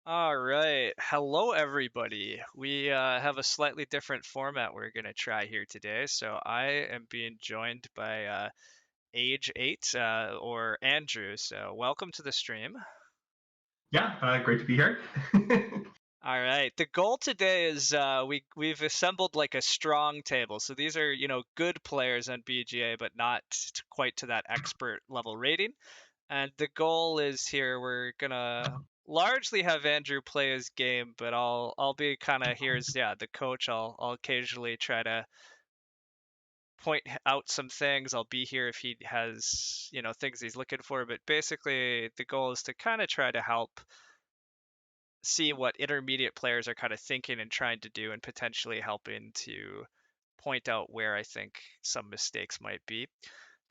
All right. Hello, everybody. We have a slightly different format we're going to try here today. So I am being joined by Age 8 or Andrew. So welcome to the stream. Yeah, great to be here. All right. The goal today is we've assembled like a strong table. So these are, good players on BGA, but not quite to that expert level rating. And the goal is here we're gonna largely have Andrew play his game, but I'll be kind of here as the coach. I'll occasionally try to point out some things. I'll be here if he has things he's looking for. But basically, the goal is to kind of try to help see what intermediate players are kind of thinking and trying to do, and potentially helping to point out where I think some mistakes might be.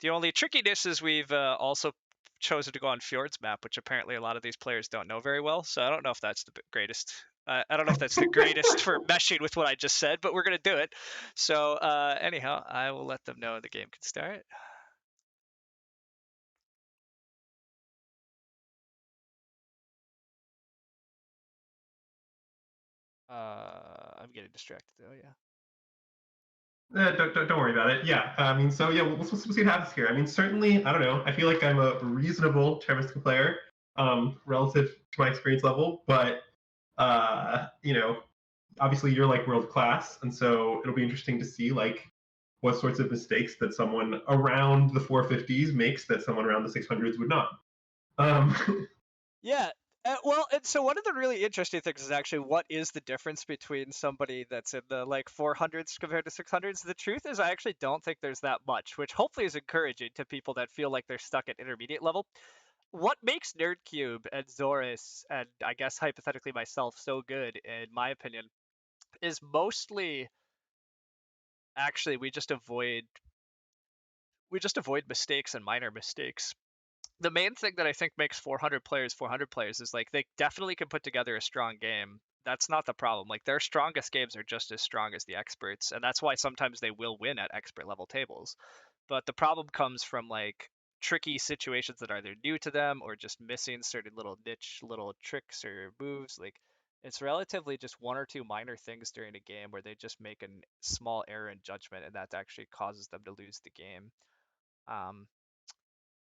The only trickiness is we've also chosen to go on Fjord's map, which apparently a lot of these players don't know very well. So I don't know if that's the greatest. I don't know if that's the greatest for meshing with what I just said, but we're gonna do it. So anyhow, I will let them know the game can start. I'm getting distracted though. Yeah. Don't worry about it. Yeah, I mean, so yeah, we'll see what happens here. I mean, certainly, I don't know. I feel like I'm a reasonable Terra Mystica player, relative to my experience level, but obviously you're like world class, and so it'll be interesting to see like what sorts of mistakes that someone around the 450s makes that someone around the 600s would not. Um, Yeah. Well, and so one of the really interesting things is actually what is the difference between somebody that's in the like 400s compared to 600s. The truth is, I actually don't think there's that much, which hopefully is encouraging to people that feel like they're stuck at intermediate level. What makes Nerdcube and Zoris, and I guess hypothetically myself, so good, in my opinion, is mostly actually we just avoid mistakes and minor mistakes. The main thing that I think makes 400 players is like they definitely can put together a strong game. That's not the problem. Like their strongest games are just as strong as the experts, and that's why sometimes they will win at expert level tables. But the problem comes from like tricky situations that are either new to them or just missing certain little niche little tricks or moves. Like it's relatively just one or two minor things during a game where they just make a small error in judgment, and that actually causes them to lose the game. Um,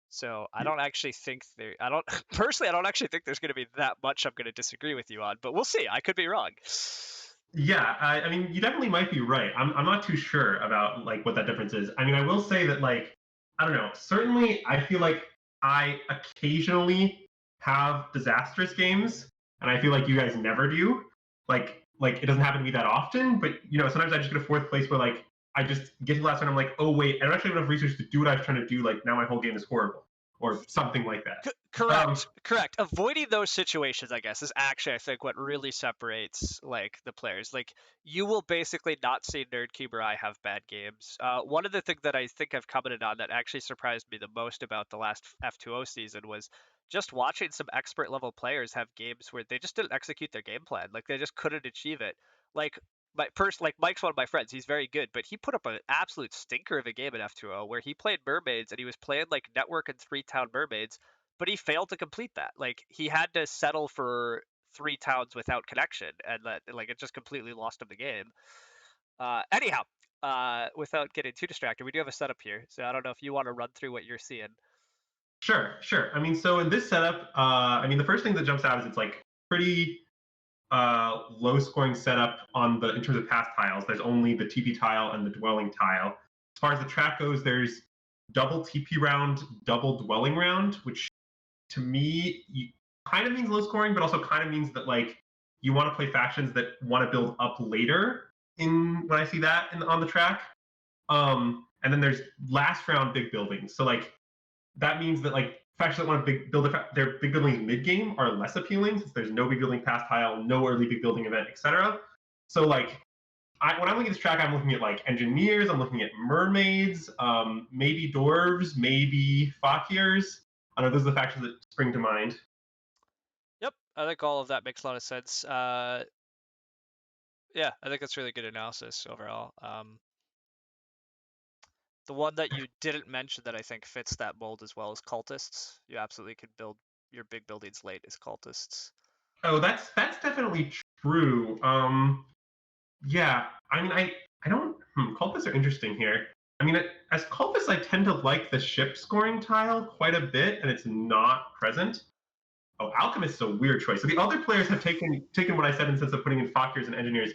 so I don't actually think there. I don't personally. I don't actually think there's going to be that much I'm going to disagree with you on, but we'll see. I could be wrong. Yeah, I mean, you definitely might be right. I'm not too sure about like what that difference is. I mean, I will say that like I don't know. Certainly, I feel like I occasionally have disastrous games, and I feel like you guys never do. Like it doesn't happen to me that often, but sometimes I just get a fourth place where like I just get to the last one. I'm like, oh wait, I don't actually have enough research to do what I was trying to do. Like now my whole game is horrible, or something like that. Um, Correct. Avoiding those situations, I guess, is actually I think what really separates like the players. Like you will basically not see Nerdcube or I have bad games. One of the things that I think I've commented on that actually surprised me the most about the last F2O season was just watching some expert level players have games where they just didn't execute their game plan. Like they just couldn't achieve it. Like like Mike's one of my friends. He's very good, but he put up an absolute stinker of a game in F2O where he played mermaids and he was playing like network and 3-town mermaids, but he failed to complete that. Like he had to settle for 3 towns without connection, and that like it just completely lost him the game. Anyhow, without getting too distracted, we do have a setup here, so I don't know if you want to run through what you're seeing. sure, sure. I mean, so in this setup, I mean, the first thing that jumps out is it's like pretty low scoring setup on the in terms of path tiles. There's only the TP tile and the dwelling tile. As far as the track goes, there's double TP round, double dwelling round, which to me kind of means low scoring, but also kind of means that like you want to play factions that want to build up later in when I see that on the track. And then there's last round big buildings. So like that means that like factions that want to build their big buildings mid game are less appealing since there's no big building past tile, no early big building event, etc. So like when I'm looking at this track, I'm looking at like engineers, I'm looking at mermaids, maybe dwarves, maybe fakirs. I don't know, those are the factions that spring to mind. Yep, I think all of that makes a lot of sense. Yeah, I think that's really good analysis overall. The one that you didn't mention that I think fits that mold as well is cultists. You absolutely could build your big buildings late as cultists. Oh, that's definitely true. Yeah, I mean, I don't. Cultists are interesting here. I mean, as cultists, I tend to like the ship scoring tile quite a bit, and it's not present. Oh, alchemist is a weird choice. So the other players have taken what I said in sense of putting in fakirs and engineers,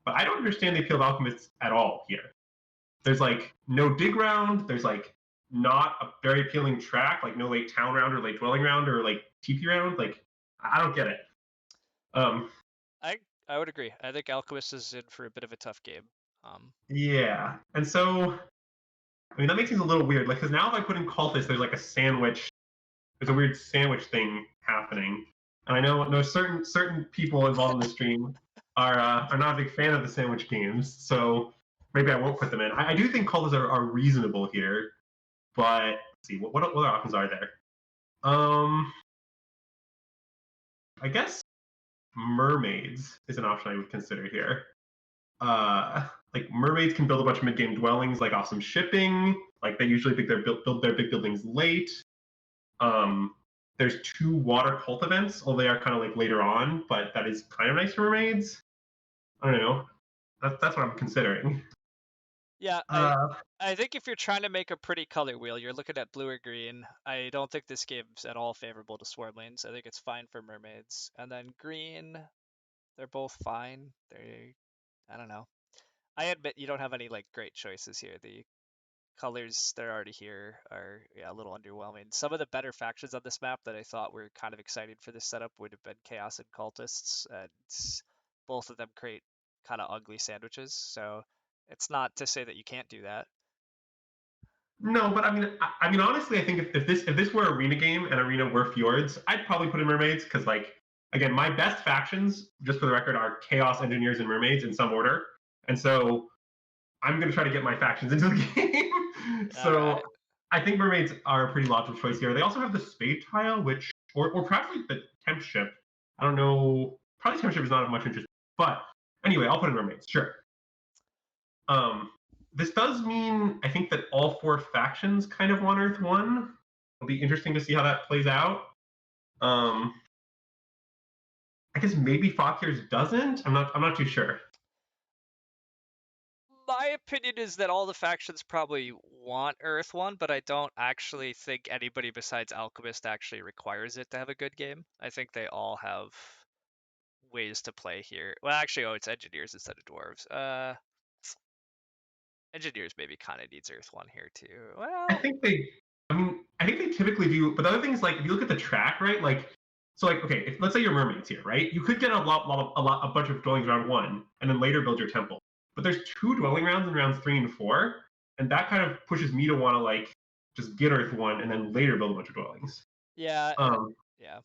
but I don't understand the appeal of alchemists at all here. There's like no dig round. There's like not a very appealing track, like no late town round or late dwelling round or like TP round. Like I don't get it. Um, I I would agree. I think Alchemist is in for a bit of a tough game. Um, yeah, and so I mean that makes things a little weird. Like because now if I put in cultist, there's like a sandwich. There's a weird sandwich thing happening, and I know certain people involved in the stream are not a big fan of the sandwich games. So maybe I won't put them in. I do think cultists are reasonable here, but let's see what other options are there. Um, I guess mermaids is an option I would consider here. Like mermaids can build a bunch of mid-game dwellings, like awesome shipping. Like they usually build their big buildings late. Um, there's two water cult events, although they are kind of like later on, but that is kind of nice for mermaids. I don't know. That's what I'm considering. yeah, Uh, I think if you're trying to make a pretty color wheel, you're looking at blue or green. I don't think this game's at all favorable to swarmlings. I think it's fine for mermaids. And then green, they're both fine. I don't know. I admit you don't have any like great choices here. The colors that are already here are, yeah, a little underwhelming. Some of the better factions on this map that I thought were kind of exciting for this setup would have been Chaos and Cultists, and both of them create kind of ugly sandwiches. So it's not to say that you can't do that. no, but I mean, honestly, I think if this were arena game and arena were fjords, I'd probably put in mermaids because, like, again, my best factions, just for the record, are chaos engineers and mermaids in some order, and so I'm going to try to get my factions into the game. All So right. I think mermaids are a pretty logical choice here. They also have the spade tile, which, or perhaps like the temp ship. I don't know. Probably temp ship is not of much interest. But anyway, I'll put in mermaids. Sure. Um, this does mean I think that all four factions kind of want Earth One. It'll be interesting to see how that plays out. Um, I guess maybe Fakirs doesn't. I'm not too sure. My opinion is that all the factions probably want Earth One, but I don't actually think anybody besides Alchemist actually requires it to have a good game. I think they all have ways to play here. Well, actually, oh, it's engineers instead of dwarves. Engineers maybe kind of needs Earth One here too. I Well, think they. I mean, I think they typically do. But the other thing is like if you look at the track, right? Like, so like okay, if, let's say you're mermaids here, right? You could get a bunch of dwellings round one, and then later build your temple. But there's two dwelling rounds in rounds 3 and 4, and that kind of pushes me to want to like just get Earth one and then later build a bunch of dwellings. yeah, Um, yeah.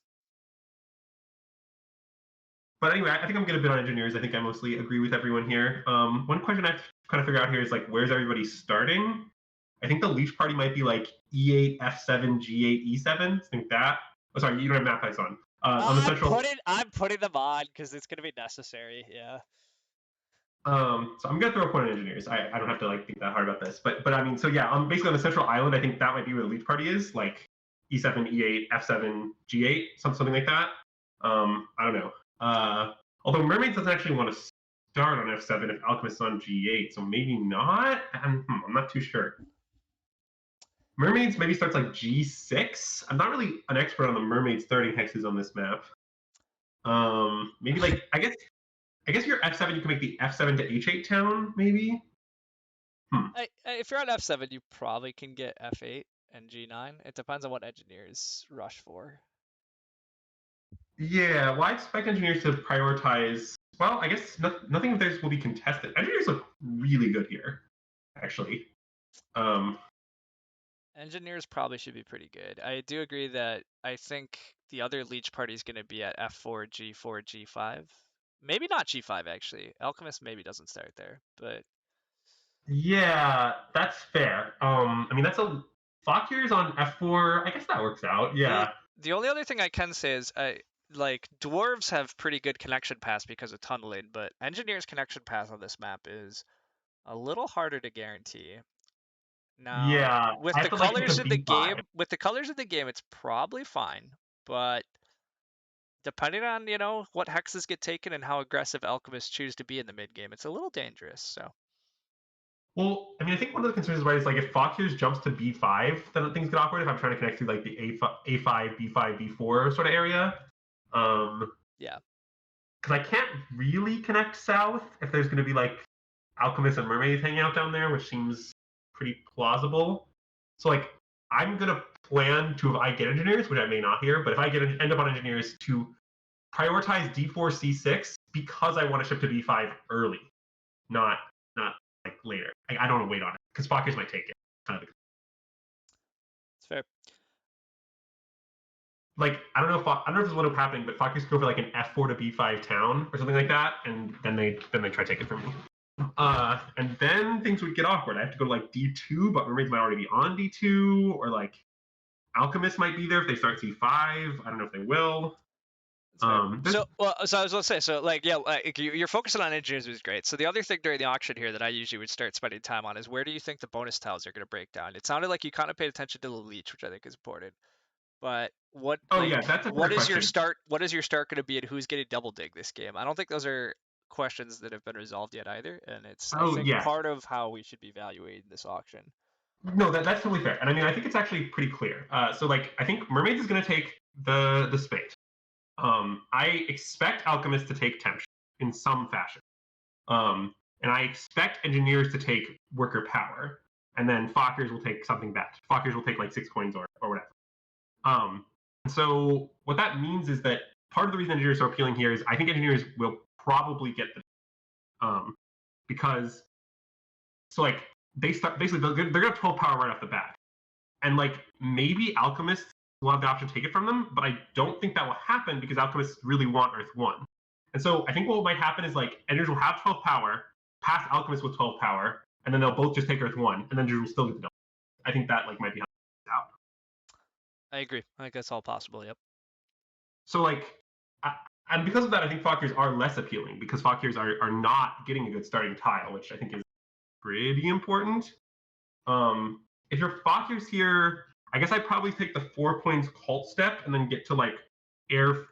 but anyway, I think I'm gonna bid on engineers. I think I mostly agree with everyone here. One question I have to kind of figure out here is like where's everybody starting? I think the leech party might be like E8, F7, G8, E7. I think that. Oh, sorry, you don't have map dice on. On the central. I'm putting them on because it's gonna be necessary. Yeah. So I'm gonna throw a point on engineers. I don't have to like think that hard about this, but I mean, so yeah, basically on the central island, I think that might be where the leech party is, like E7, E8, F7, G8, something like that. I don't know. Although mermaids doesn't actually want to start on F7 if alchemist's on G8, so maybe not. I'm not too sure. Mermaids maybe starts like G6. I'm not really an expert on the mermaid starting hexes on this map. Maybe like I guess your F7 you can make the F7 to H8 town maybe. Hmm. If you're on F7, you probably can get F8 and G9. It depends on what engineers rush for. Yeah, well, I expect engineers to prioritize. Well, I guess nothing of theirs will be contested. Engineers look really good here, actually. Um, Engineers probably should be pretty good. I do agree that I think the other Leech party is going to be at F4, G4, G5. Maybe not G5 actually. Alchemist maybe doesn't start there, but yeah, that's fair. I mean, that's a Fakir's on F4. I guess that works out. the Yeah, the only other thing I can say is I like dwarves have pretty good connection paths because of tunneling, but engineers connection path on this map is a little harder to guarantee. Now, yeah. with I the have to like hit the colors in the B5. game, it's probably fine, but depending on, what hexes get taken and how aggressive alchemists choose to be in the mid game, it's a little dangerous. So Well, I mean, I think one of the concerns is right is like if Fox jumps to B5, then things get awkward. If I'm trying to connect to like the A5, B5, B4 sort of area, um, yeah, because I can't really connect south if there's going to be like alchemists and mermaids hanging out down there, which seems pretty plausible. So like I'm gonna plan to, if I get engineers, which I may not here, but if I end up on engineers, to prioritize D4 C6 because I want to ship to B5 early, not like later. I don't want to wait on it because Fockers might take it. Kind of it's fair. like I don't know if this is what up happening, but Fockers go for like an F4 to B5 town or something like that, and then they try to take it from me. And then things would get awkward. I have to go to like D2, but mermaids might already be on D2, or like alchemists might be there if they start C5. I don't know if they will. It's fair. There's So I was going to say, so like, yeah, like you're focusing on engineers is great. So the other thing during the auction here that I usually would start spending time on is where do you think the bonus tiles are going to break down? It sounded like you kind of paid attention to the leech, which I think is important. But oh yeah, that's a fair what is your question. start? What is your start going to be, and who's getting double dig this game? I don't think those are questions that have been resolved yet either, and it's I Oh think yeah, part of how we should be evaluating this auction. no, that's totally fair. And I mean, I think it's actually pretty clear. So like, I think mermaids is going to take the spade. I expect alchemists to take temp in some fashion. And I expect engineers to take worker power, and then Fockers will take something bad. Fockers will take like 6 coins or whatever. So what that means is that part of the reason engineers are appealing here is I think engineers will probably get the because so like they start basically they're gonna have 12 power right off the bat, and like maybe alchemists will have the option to take it from them, but I don't think that will happen because alchemists really want Earth One. And so I think what might happen is like engineers will have 12 power, pass alchemists with 12 power, and then they'll both just take Earth One, and then engineers will still get the double. I think that like might be how it's out. I agree. I think that's all possible. Yep. So like, and because of that, I think Fockers are less appealing because Fockers are not getting a good starting tile, which I think is pretty important. If your Fockers here, I guess I'd probably take the 4 points cult step and then get to like air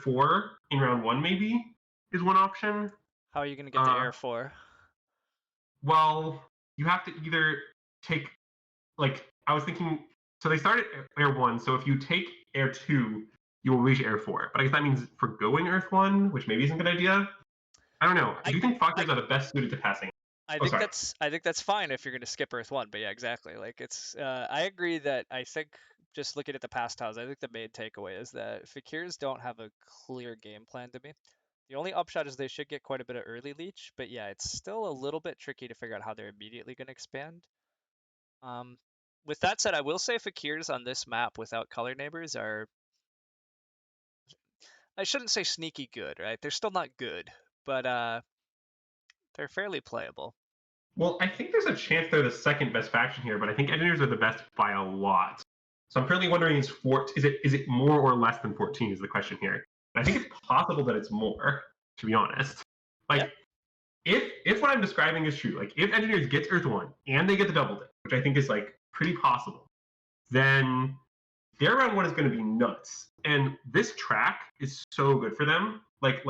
4 in round 1 maybe is one option. How are you going to get the Uh, air for? well, you have to either take like I was thinking. So they start at air 1. So if you take air 2, you will reach air 4. But I guess that means forgoing Earth 1, which maybe isn't a good idea. I don't know. I I do think I Fockers are the best suited to passing. Oh, sorry. I think that's fine if you're going to skip Earth One. But yeah, exactly. Like it's I agree that I think just looking at the past tiles, I think the main takeaway is that Fakirs don't have a clear game plan to me. The only upshot is they should get quite a bit of early leech, but yeah, it's still a little bit tricky to figure out how they're immediately going to expand. Um, with that said, I will say Fakirs on this map without color neighbors are, I shouldn't say sneaky good, right? They're still not good, but they're fairly playable. Well, I think there's a chance they're the second best faction here, but I think engineers are the best by a lot. So I'm currently wondering is it more or less than 14 is the question here. And I think it's possible that it's more, to be honest. Yep. Like if what I'm describing is true, like if engineers gets Earth One and they get the double dip, which I think is like pretty possible, then their round one is going to be nuts. And this track is so good for them. Like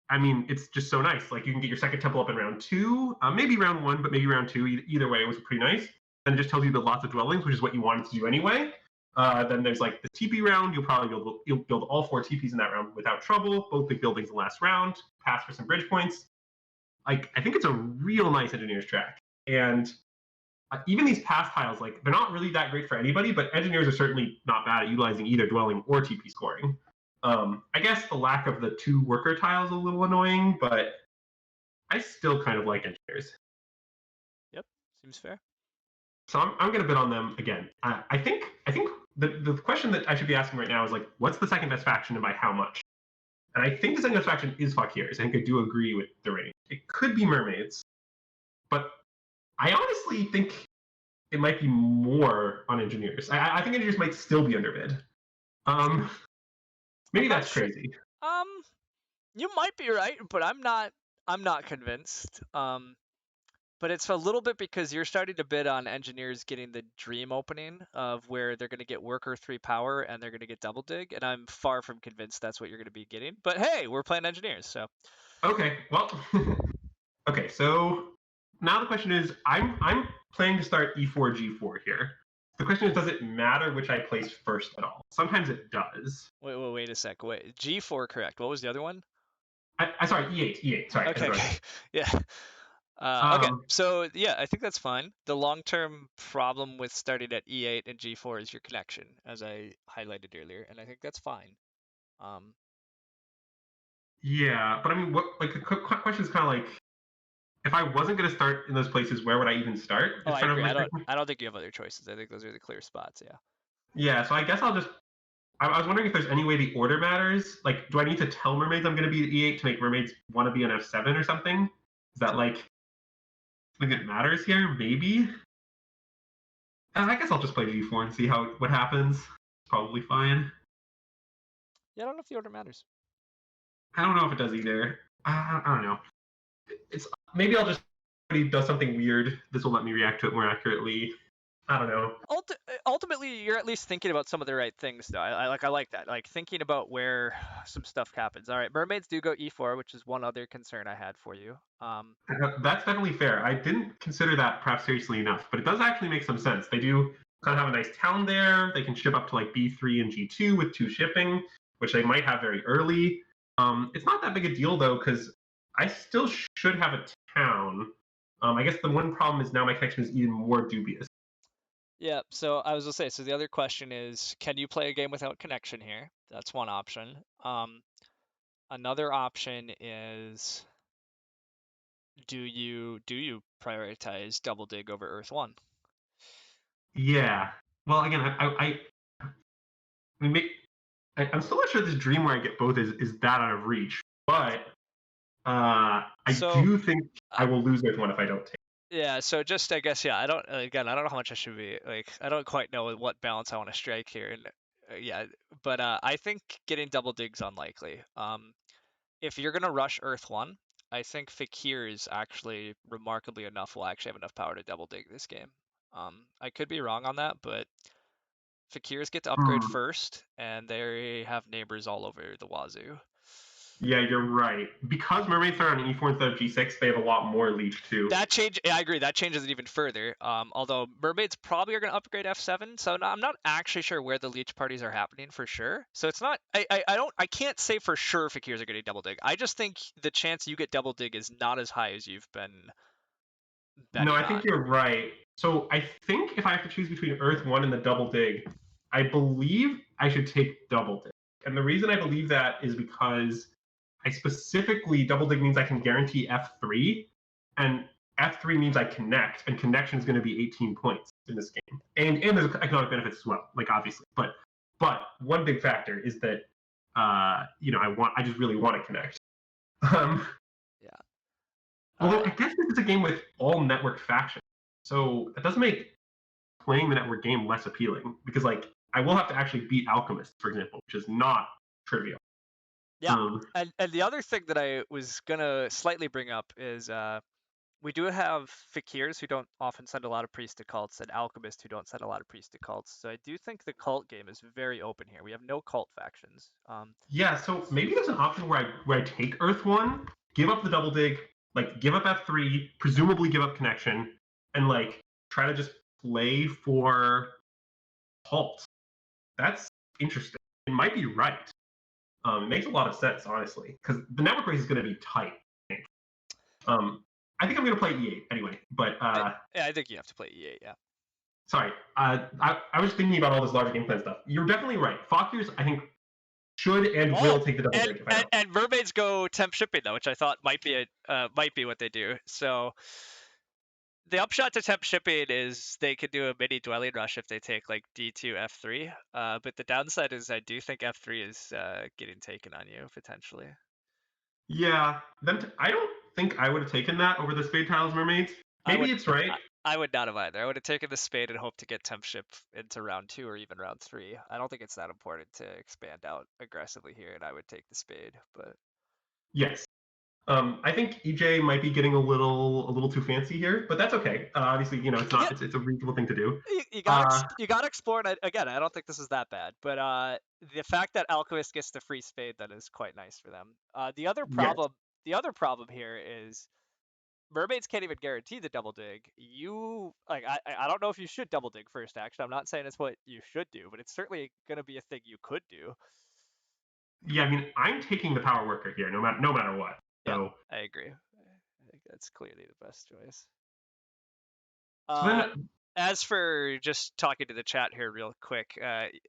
I mean, it's just so nice. Like you can get your second temple up in round 2, maybe round 1, but maybe round 2. Either way, it was pretty nice. And it just tells you the lots of dwellings, which is what you wanted to do anyway. Then there's like the TP round. You'll build all 4 TPs in that round without trouble. Both big buildings in the last round. Pass for some bridge points. Like I think it's a real nice engineers track. And even these pass tiles, like they're not really that great for anybody, but engineers are certainly not bad at utilizing either dwelling or TP scoring. I guess the lack of the 2 worker tiles is a little annoying, but I still kind of like engineers. Yep. Seems fair. So I'm going to bid on them again. I think the question that I should be asking right now is like, what's the second best faction and by how much? And I think the second best faction is Fakirs. I think I do agree with the rating. It could be mermaids, but I honestly think it might be more on engineers. I think engineers might still be underbid. Um, I'm maybe not that's sure. crazy. Um, you might be right, but I'm not. I'm not convinced. But it's a little bit because you're starting to bid on engineers getting the dream opening of where they're going to get worker 3 power and they're going to get double dig, and I'm far from convinced that's what you're going to be getting. But hey, we're playing engineers, so Okay, well, okay. So now the question is, I'm planning to start e4 g4 here. The question is, does it matter which I place first at all? Sometimes it does. wait a sec. Wait, G4 correct. What was the other one? I sorry, e8. Sorry, I Okay, said right. okay. Yeah. Okay, Um, so yeah, I think that's fine. The long-term problem with starting at E8 and G4 is your connection, as I highlighted earlier, and I think that's fine. Um, yeah, but I mean, what like the question is kind of like, if I wasn't going to start in those places, where would I even start? oh, Is I kind of agree. my question. I don't think you have other choices. I think those are the clear spots. Yeah. Yeah, so I guess I'll just. I was wondering if there's any way the order matters. Like, do I need to tell mermaids I'm going to be at e8 to make mermaids want to be on f7 or something? Is that like something that matters here? Maybe. I guess I'll just play g4 and see what happens. It's probably fine. Yeah, I don't know if the order matters. I don't know if it does either. I don't know. It's maybe I'll just if he does something weird. This will let me react to it more accurately. I don't know. Ultimately, you're at least thinking about some of the right things, though. I like that. Like thinking about where some stuff happens. All right, mermaids do go E4, which is one other concern I had for you. That's definitely fair. I didn't consider that perhaps seriously enough, but it does actually make some sense. They do kind of have a nice town there. They can ship up to like B3 and G2 with 2 shipping, which they might have very early. It's not that big a deal though, because I still should have a town. I guess the one problem is now my connection is even more dubious. Yeah, so I was gonna say, so the other question is, can you play a game without connection here? That's one option. Another option is, do you prioritize double dig over Earth One? Yeah. Well, again, I mean, I'm still not sure this dream where I get both is that out of reach, but I So, do think uh, I will lose with one if I don't take. yeah, so just I guess yeah, I don't know how much I should be like. I don't quite know what balance I want to strike here, and yeah, but I think getting double dig's unlikely. If you're gonna rush Earth One, I think Fakir's actually remarkably enough will actually have enough power to double dig this game. I could be wrong on that, but Fakirs get to upgrade Hmm. first, and they have neighbors all over the wazoo. Yeah, you're right. Because mermaids are on E4 instead of G6, they have a lot more leech too. That change, yeah, I agree. That changes it even further. Although mermaids probably are going to upgrade F7, so I'm not actually sure where the leech parties are happening for sure. So it's not. I can't say for sure Fakirs are getting double dig. I just think the chance you get double dig is not as high as you've been No, betting I think on. you're right. So I think if I have to choose between Earth 1 and the double dig, I believe I should take double dig. And the reason I believe that is because I specifically double dig means I can guarantee F3, and F3 means I connect, and connection is going to be 18 points in this game. And there's economic benefits as well, like obviously. But one big factor is that I just really want to connect. Um, Yeah. All Although I right. guess this is a game with all network factions, so it does make playing the network game less appealing because like I will have to actually beat Alchemist, for example, which is not trivial. Yeah. Um, And the other thing that I was gonna slightly bring up is we do have fakirs who don't often send a lot of priests to cults, and alchemists who don't send a lot of priests to cults. So I do think the cult game is very open here. We have no cult factions. yeah, so maybe there's an option where I take Earth One, give up the double dig, like give up F3, presumably give up connection, and like try to just play for halt. That's interesting. It might be right. It makes a lot of sense, honestly, because the network race is going to be tight. I think. I think I'm going to play E8 anyway. But Yeah, I think you have to play E8. Yeah. sorry, I was thinking about all this larger game plan stuff. You're definitely right. Fakirs, I think, should and Oh, will take the double dig if I don't. and mermaids go temp shipping though, which I thought might be what they do. So the upshot to temp shipping is they could do a mini dwelling rush if they take like D2 F3. But the downside is I do think F3 is getting taken on you potentially. Yeah, I don't think I would have taken that over the Spade Tiles Mermaids. I Maybe would it's right. I would not have either. I would have taken the spade and hoped to get temp ship into round 2 or even round 3. I don't think it's that important to expand out aggressively here, and I would take the spade. But Yes. I think EJ might be getting a little too fancy here, but that's okay. Obviously, it's Yeah, not it's a reasonable thing to do. you gotta Uh, you gotta explore it. Again, I don't think this is that bad, but the fact that Alchemist gets the free spade, that is quite nice for them. yes, The other problem here is mermaids can't even guarantee the double dig. I don't know if you should double dig first action. I'm not saying it's what you should do, but it's certainly gonna be a thing you could do. yeah. I mean, I'm taking the power worker here, no matter what. Yep, So, I agree. I think that's clearly the best choice. so Uh, then, as for just talking to the chat here real quick,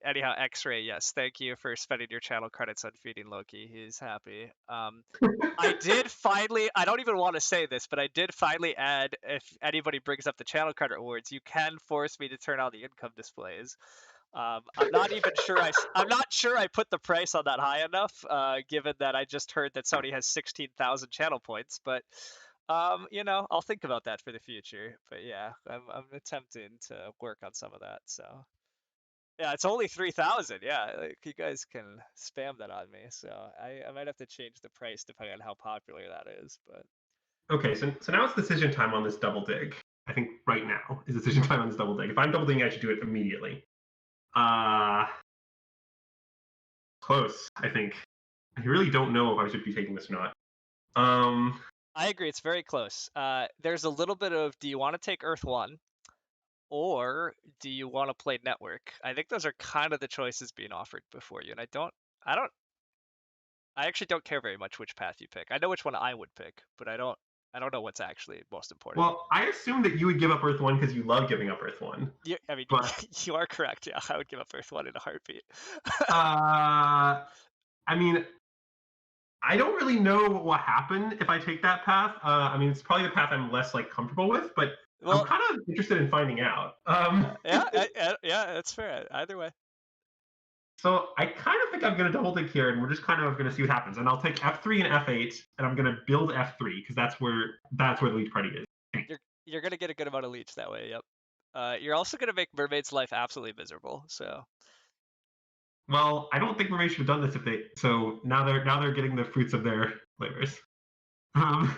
anyhow, X-Ray, yes, thank you for spending your channel credits on feeding Loki. He's happy. I did finally, I don't even want to say this, but I did finally add, if anybody brings up the channel credit awards, you can force me to turn on the income displays. I'm not even sure I'm not sure I put the price on that high enough, given that I just heard that Sony has 16,000 channel points. But I'll think about that for the future. But yeah, I'm attempting to work on some of that. So yeah, it's only 3,000. Yeah, like, you guys can spam that on me. So I might have to change the price depending on how popular that is. But okay, so now it's decision time on this double dig. I think right now is decision time on this double dig. If I'm double digging, I should do it immediately. Uh, Close. I think. I really don't know if I should be taking this or not. Um, I agree, it's very close. There's a little bit of, do you want to take Earth 1? Or do you want to play network? I think those are kind of the choices being offered before you, and I don't, I actually don't care very much which path you pick. I know which one I would pick, but I don't know what's actually most important. well, I assumed that you would give up Earth One because you love giving up Earth One, I mean, but you are correct. Yeah, I would give up Earth One in a heartbeat. I mean, I don't really know what will happen if I take that path. I mean, it's probably the path I'm less like comfortable with, but I'm Well, kind of interested in finding out. yeah, that's fair. Either way. So I kind of think I'm going to double dig here, and we're just kind of going to see what happens. And I'll take F3 and F8, and I'm going to build F3 because that's where the lead party is. You're gonna get a good amount of leech that way. Yep. You're also gonna make Mermaid's life absolutely miserable. So Well, I don't think Mermaid should have done this if they. So now they're getting the fruits of their labors. Um,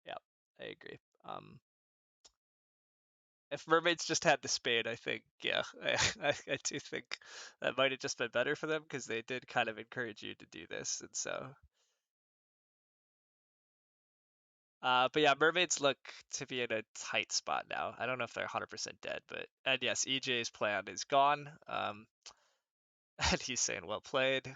yeah, I agree. If mermaids just had the spade, I think, yeah, I do think that might have just been better for them because they did kind of encourage you to do this, and so. But yeah, mermaids look to be in a tight spot now. I don't know if they're 100% dead, but and yes, EJ's plan is gone. And he's saying well played.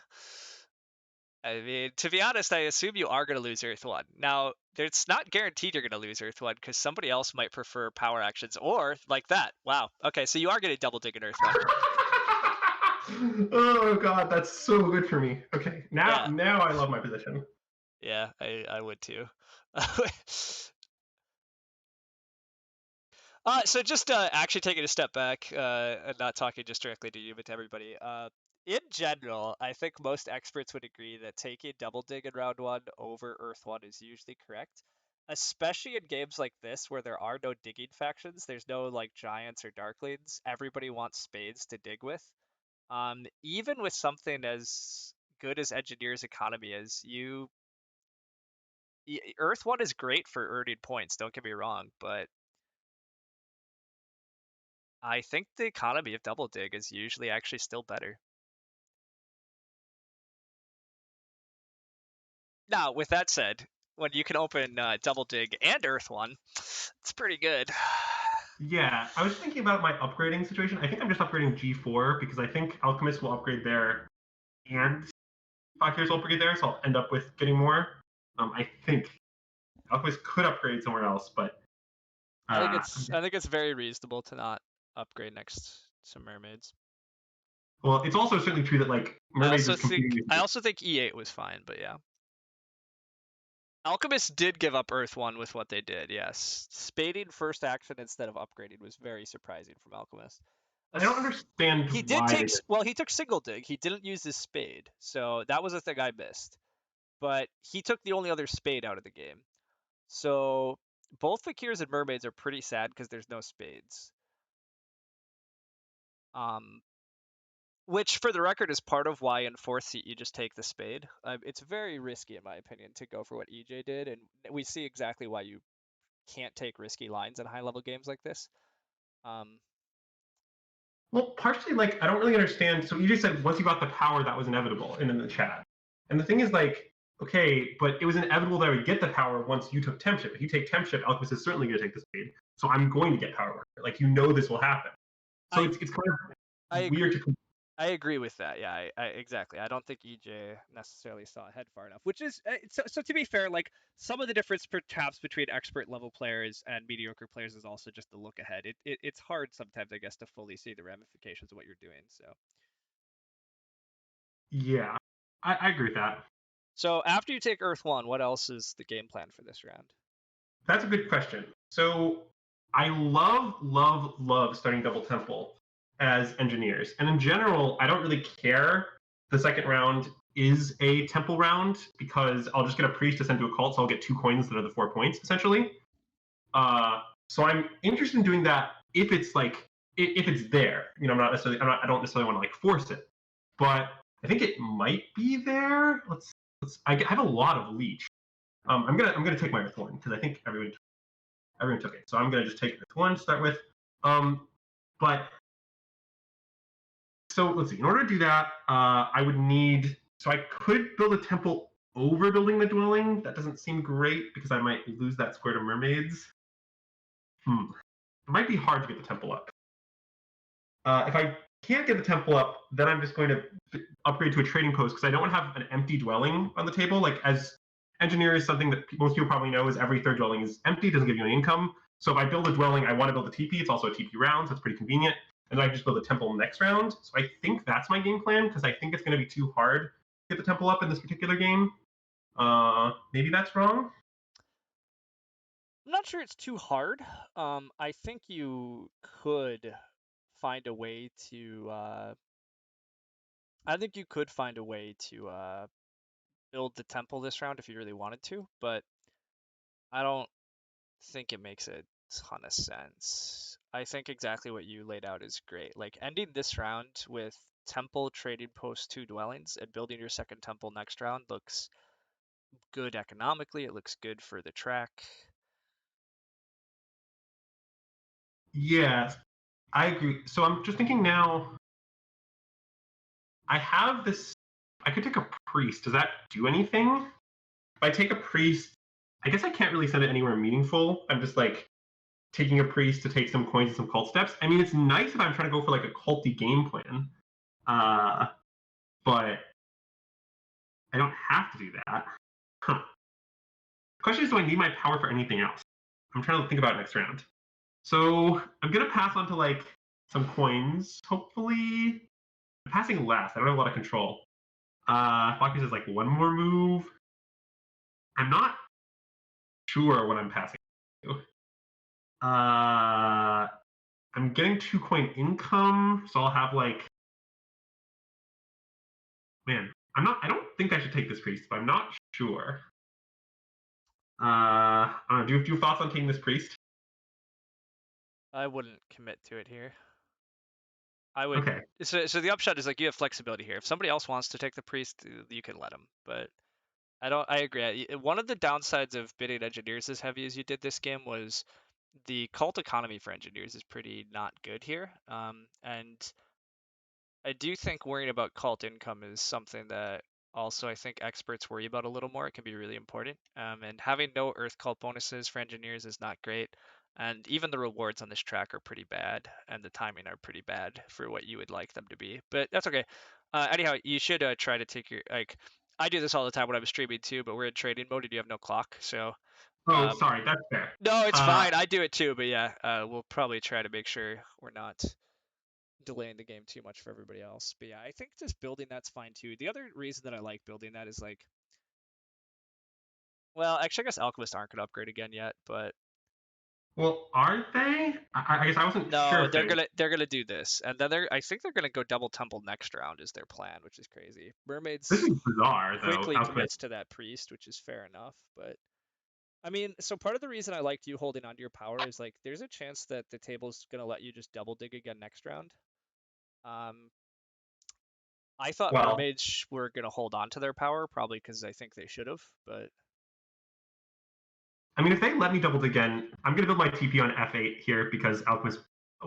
I mean, to be honest, I assume you are going to lose Earth 1. Now, it's not guaranteed you're going to lose Earth 1 because somebody else might prefer power actions or like that. Wow. Okay, so you are going to double dig in Earth 1. oh God, that's so good for me. Okay, now Yeah, now I love my position. yeah, I would too. So just actually taking a step back and not talking just directly to you, but to everybody. In general, I think most experts would agree that taking double dig in round one over Earth one is usually correct, especially in games like this where there are no digging factions. There's no like giants or darklings. Everybody wants spades to dig with. Even with something as good as Engineer's economy is, Earth one is great for earning points. Don't get me wrong, but I think the economy of Double Dig is usually actually still better. Now, with that said, when you can open Double Dig and Earth One, it's pretty good. Yeah, I was thinking about my upgrading situation. I think I'm just upgrading G4 because I think Alchemist will upgrade there and Fakir's will upgrade there, so I'll end up with getting more. I think Alchemist could upgrade somewhere else, but uh, I think it's very reasonable to not upgrade next to Mermaids. well, it's also certainly true that like Mermaids is competing with I also think E8 was fine, but yeah. Alchemist did give up Earth 1 with what they did, yes. Spading first action instead of upgrading was very surprising from Alchemist. I don't He understand did why they take, did. well, he took single dig. He didn't use his spade. So that was a thing I missed. But he took the only other spade out of the game. So both Fakirs and Mermaids are pretty sad because there's no spades. Um, Which, for the record, is part of why in fourth seat you just take the spade. It's very risky, in my opinion, to go for what EJ did, and we see exactly why you can't take risky lines in high level games like this. Um, Well, partially, like, I don't really understand. So you just said once you got the power, that was inevitable in the chat. And the thing is, like, okay, but it was inevitable that I would get the power once you took tempship. If you take tempship, Alchemist is certainly going to take the spade. So I'm going to get power worker. Like, this will happen. So I it's kind I of weird agree. to. I agree with that. Yeah, exactly. I don't think EJ necessarily saw ahead far enough. Which is so. To be fair, like some of the difference perhaps between expert level players and mediocre players is also just the look ahead. It's hard sometimes, I guess, to fully see the ramifications of what you're doing. Yeah, I agree with that. So after you take Earth One, what else is the game plan for this round? That's a good question. So I love starting Double Temple as engineers. And in general, I don't really care. The second round is a temple round because I'll just get a priest to send to a cult, so I'll get 2 coins instead of the 4 points, essentially. So I'm interested in doing that if it's like if it's there. I don't necessarily want to like force it, but I think it might be there. I have a lot of leech. I'm gonna take my Earth one because I think everyone took it. So I'm gonna just take Earth one to start with. Um, but so let's see. In order to do that, I would need. So I could build a temple over building the dwelling. That doesn't seem great because I might lose that square to mermaids. It might be hard to get the temple up. If I can't get the temple up, then I'm just going to upgrade to a trading post because I don't want to have an empty dwelling on the table. Like as engineers, something that most people probably know is every third dwelling is empty, doesn't give you any income. So if I build a dwelling, I want to build a TP. It's also a TP round, so it's pretty convenient. And then I just build a temple next round. So I think that's my game plan because I think it's going to be too hard to get the temple up in this particular game. Maybe that's wrong. I'm not sure it's too hard. I think you could find a way to. I think you could find a way to build the temple this round if you really wanted to, but I don't think it makes a ton of sense. I think exactly what you laid out is great. Like ending this round with temple trading post 2 dwellings and building your second temple next round looks good economically. It looks good for the track. Yeah, I agree. So I'm just thinking now. I have this. I could take a priest. Does that do anything? If I take a priest, I guess I can't really send it anywhere meaningful. I'm just like taking a priest to take some coins and some cult steps. I mean, it's nice if I'm trying to go for like a culty game plan, uh, but I don't have to do that. Huh. The question is, do I need my power for anything else? I'm trying to think about it next round. So I'm gonna pass on to like some coins. Hopefully, I'm passing last. I don't have a lot of control. Focus is like one more move. I'm not sure what I'm passing to. I'm getting 2 coin income, so I'll have like, man, I'm not. I don't think I should take this priest, but I'm not sure. I don't know, do you have thoughts on taking this priest? I wouldn't commit to it here. I would. Okay. So the upshot is like you have flexibility here. If somebody else wants to take the priest, you can let them. But I don't. I agree. One of the downsides of bidding engineers as heavy as you did this game was the cult economy for engineers is pretty not good here. And I do think worrying about cult income is something that also I think experts worry about a little more. It can be really important. And having no earth cult bonuses for engineers is not great. And even the rewards on this track are pretty bad, and the timing are pretty bad for what you would like them to be. But that's okay. Anyhow, you should try to take your like. I do this all the time when I'm streaming too, but we're in trading mode and you have no clock. So Oh, um, sorry, that's fair. no, it's Uh, fine. I do it too, but yeah, we'll probably try to make sure we're not delaying the game too much for everybody else. But yeah, I think just building that's fine too. The other reason that I like building that is like, well, actually, I guess alchemists aren't gonna upgrade again yet, but well, aren't they? I guess I wasn't sure no, if they. they're gonna do this, and then I think they're gonna go double temple next round is their plan, which is crazy. This Mermaids is bizarre, though. quickly Alchemist. commits to that priest, which is fair enough, but. I mean, so part of the reason I liked you holding onto your power is like there's a chance that the table's gonna let you just double dig again next round. Um, I thought Well, mermaids were gonna hold on to their power, probably because I think they should have. But I mean, if they let me double dig again, I'm gonna build my TP on F8 here because Alchemist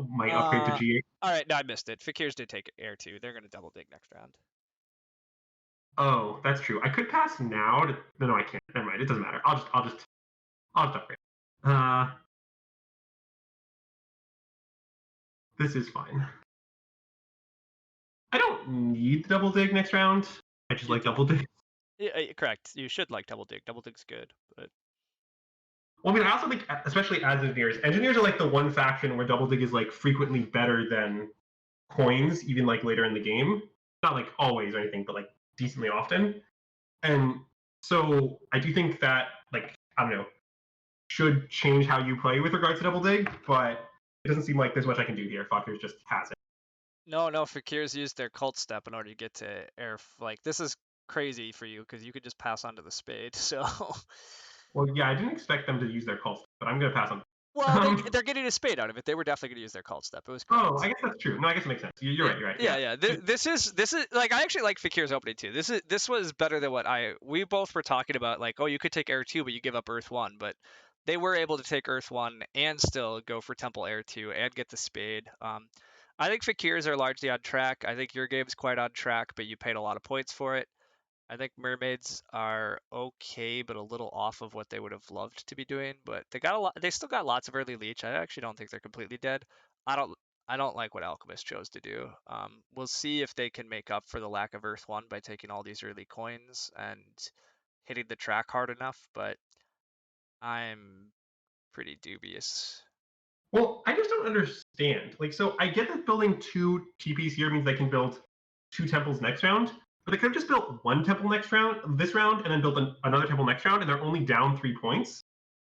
might upgrade to G8. all right, no, I missed it. Fakirs did take air too. They're gonna double dig next round. Oh, that's true. I could pass now. No, I can't. Never mind. It doesn't matter. I'll just upgrade. Uh, this is fine. I don't need the double dig next round. I just You like do. double dig. Yeah, correct. You should like double dig. Double dig's good, but Well, I mean, I also think, especially as engineers are like the one faction where double dig is like frequently better than coins, even like later in the game. Not like always or anything, but like decently often. And so I do think that, like, I don't know, should change how you play with regards to double dig, but it doesn't seem like there's much I can do here. Fuckers just has it. no, Fakirs used their cult step in order to get to air. Like this is crazy for you because you could just pass on to the spade. So, Well, yeah, I didn't expect them to use their cult, but I'm gonna pass on. well, they're getting a spade out of it. They were definitely gonna use their cult step. It was Oh, correct. I guess that's true. No, I guess it makes sense. You're Yeah, right. You're right. yeah, Yeah. yeah. This is like I actually like Fakir's opening too. This was better than what we both were talking about. Like, oh, you could take Air 2, but you give up Earth 1. But they were able to take Earth 1 and still go for Temple Air 2 and get the spade. I think Fakirs are largely on track. I think your game's quite on track, but you paid a lot of points for it. I think mermaids are okay, but a little off of what they would have loved to be doing. But they got a lot. They still got lots of early leech. I actually don't think they're completely dead. I don't. I don't like what Alchemist chose to do. We'll see if they can make up for the lack of Earth One by taking all these early coins and hitting the track hard enough. But I'm pretty dubious. Well, I just don't understand. Like, so I get that building two TPs here means they can build two temples next round, but they could have just built one temple next round, this round, and then built another temple next round, and they're only down 3 points.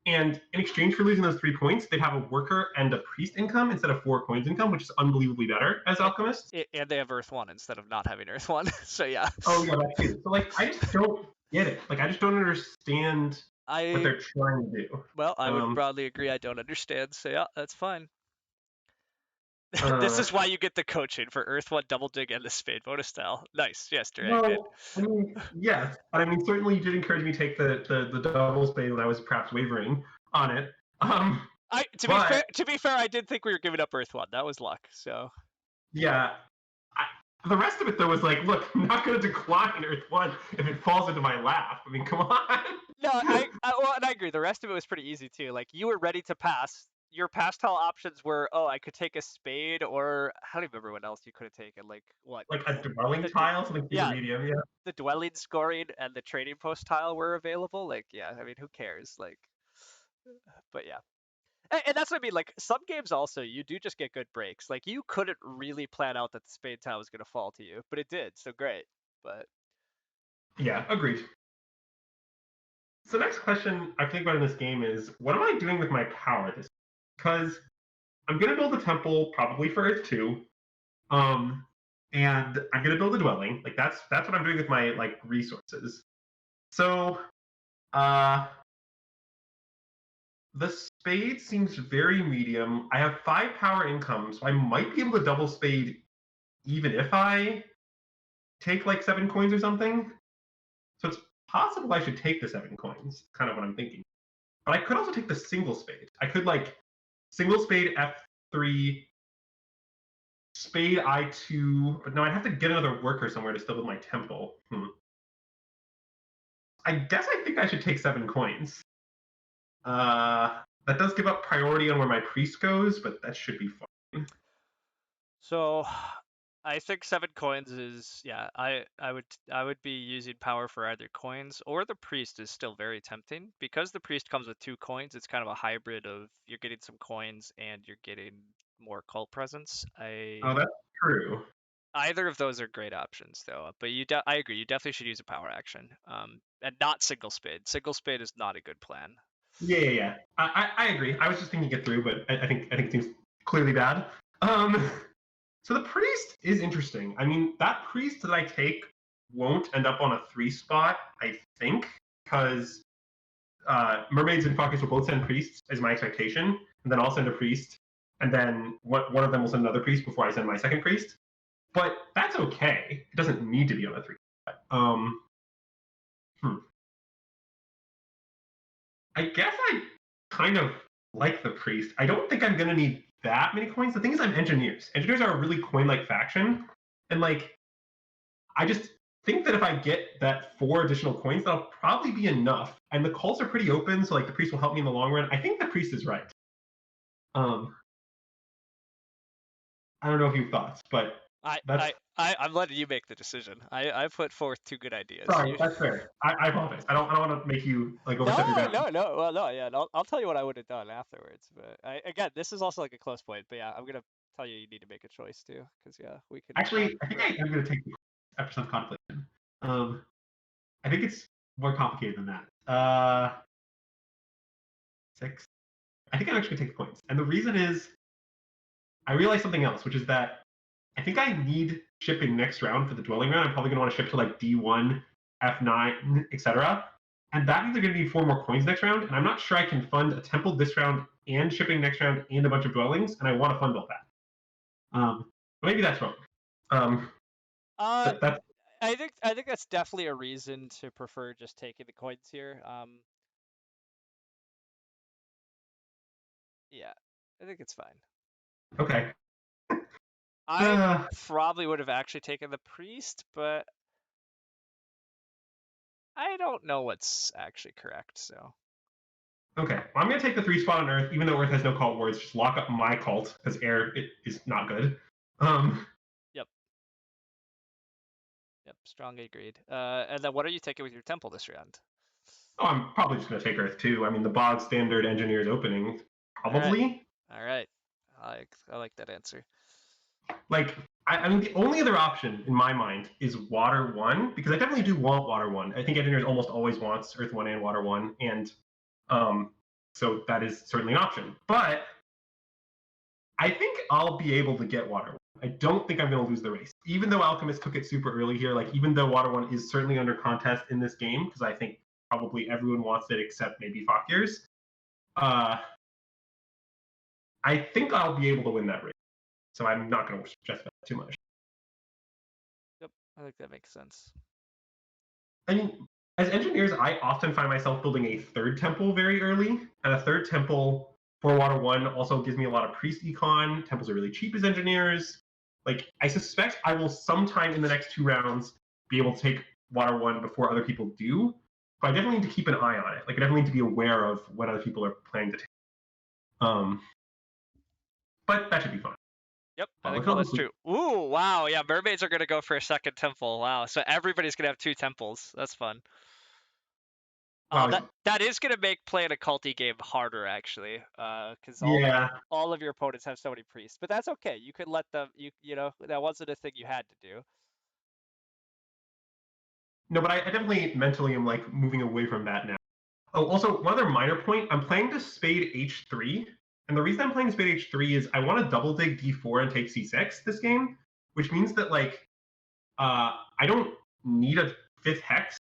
And in exchange for losing those 3 points, they'd have a worker and a priest income instead of 4 coins income, which is unbelievably better as alchemists. And they have Earth One instead of not having Earth One. So yeah, Oh yeah, that too. So like, I just don't get it. Like, I just don't understand what I they're trying to do. well, I would Um, broadly agree. I don't understand. So yeah, that's fine. This uh, is why you get the coaching for Earth One Double Dig and the Spade bonus style. Nice, yes, Drag, good. Well, I mean, yes. I mean, certainly you did encourage me to take the double spade when I was perhaps wavering on it. Um, I but to be fair, I did think we were giving up Earth One. That was luck. So yeah, the rest of it though was like, look, I'm not going to decline Earth One if it falls into my lap. I mean, come on. no, well, and I agree. The rest of it was pretty easy too. Like you were ready to pass. Your pass tile options were, oh, I could take a spade, or I don't remember what else you could have taken. Like what? Like a dwelling The tile, something super yeah, medium. Yeah. the dwelling scoring and the trading post tile were available. Like yeah, I mean, who cares? Like, but yeah. And that's what I mean. Like some games, also you do just get good breaks. Like you couldn't really plan out that the spade tile was going to fall to you, but it did. So great. But Yeah, agreed. So next question I think about in this game is, what am I doing with my power this? Because I'm gonna build a temple probably for Earth 2. Um, and I'm gonna build a dwelling. Like that's what I'm doing with my like resources. So uh the spade seems very medium. I have 5 power income, so I might be able to double spade even if I take like 7 coins or something. So it's possible I should take the 7 coins, kind of what I'm thinking. But I could also take the single spade. I could like single spade F3, spade I2, but no, I'd have to get another worker somewhere to still build my temple. I guess I think I should take 7 coins. That does give up priority on where my priest goes, but that should be fine. so I think 7 coins is yeah. I would be using power for either coins or the priest is still very tempting because the priest comes with 2 coins. It's kind of a hybrid of you're getting some coins and you're getting more cult presence. Oh, that's true. Either of those are great options though. But I agree. You definitely should use a power action. And not single spade. Single spade is not a good plan. Yeah, yeah, yeah. I agree. I was just thinking it through, but I think it seems clearly bad. Um, so the priest is interesting. I mean, that priest that I take won't end up on a 3 spot, I think, because mermaids and pockets will both send priests, is my expectation, and then I'll send a priest, and then one of them will send another priest before I send my second priest. but that's okay. It doesn't need to be on a 3. Hmm. I guess I kind of like the priest. I don't think I'm gonna need that many coins. The thing is, I'm engineers. Engineers are a really coin-like faction, and like I just think that if I get that 4 additional coins, that'll probably be enough. And the cults are pretty open, so like the priest will help me in the long run. I think the priest is right. Um, I don't know if you have thoughts, but I, that's I, I'm letting you make the decision. I put forth 2 good ideas. sorry. You... That's fair. I apologize. I don't want to make you like overstep your No, bounds. no, no. Well, no, yeah. And I'll tell you what I would have done afterwards. But again, this is also like a close point. But yeah, I'm gonna tell you need to make a choice too, because yeah, we can talk Actually, I think forever. I'm going to take the after some contemplation. Um, I think it's more complicated than that. 6. I think I'm actually going to take the points, and the reason is I realized something else, which is that I think I need shipping next round for the dwelling round. I'm probably going to want to ship to like D1, F9, etc. And that means they're going to need 4 more coins next round. And I'm not sure I can fund a temple this round and shipping next round and a bunch of dwellings. And I want to fund all that. But maybe that's wrong. Um, Uh, that's I think that's definitely a reason to prefer just taking the coins here. Yeah, I think it's fine. okay. I Uh, probably would have actually taken the priest, but I don't know what's actually correct. So okay. Well, I'm going to take the 3 spot on Earth, even though Earth has no cult wards. Just lock up my cult because air is not good. Um, yep, yep, strongly agreed. And then what are you taking with your temple this round? oh, I'm probably just going to take Earth too. I mean, the bog standard engineers opening, All right, probably. all right. I like that answer. Like, I mean, the only other option in my mind is Water 1, because I definitely do want Water 1. I think engineers almost always wants Earth 1 and Water 1, and um, so that is certainly an option. But I think I'll be able to get Water 1. I don't think I'm going to lose the race. Even though Alchemist took it super early here, like, even though Water 1 is certainly under contest in this game, because I think probably everyone wants it except maybe Fakirs, uh, I think I'll be able to win that race. So I'm not going to stress about it too much. Yep, I think that makes sense. I mean, as engineers, I often find myself building a 3rd temple very early, and a 3rd temple for Water 1 also gives me a lot of priest econ. Temples are really cheap as engineers. Like, I suspect I will sometime in the next 2 rounds be able to take Water 1 before other people do, but I definitely need to keep an eye on it. Like, I definitely need to be aware of what other people are planning to take. Um, but that should be fun. Yep, I Oh, think look at all all that's this. true. Ooh, wow, yeah, mermaids are gonna go for a second temple. Wow, so everybody's gonna have 2 temples. That's fun. Wow. That is gonna make playing a culty game harder actually, because Yeah. all of your opponents have so many priests. But that's okay. You could let them. You know that wasn't a thing you had to do. No, but I definitely mentally am like moving away from that now. Oh, also, one other minor point. I'm playing to spade h3, and the reason I'm playing spade h3 is I want to double dig d4 and take c6 this game, which means that like I don't need a 5th hex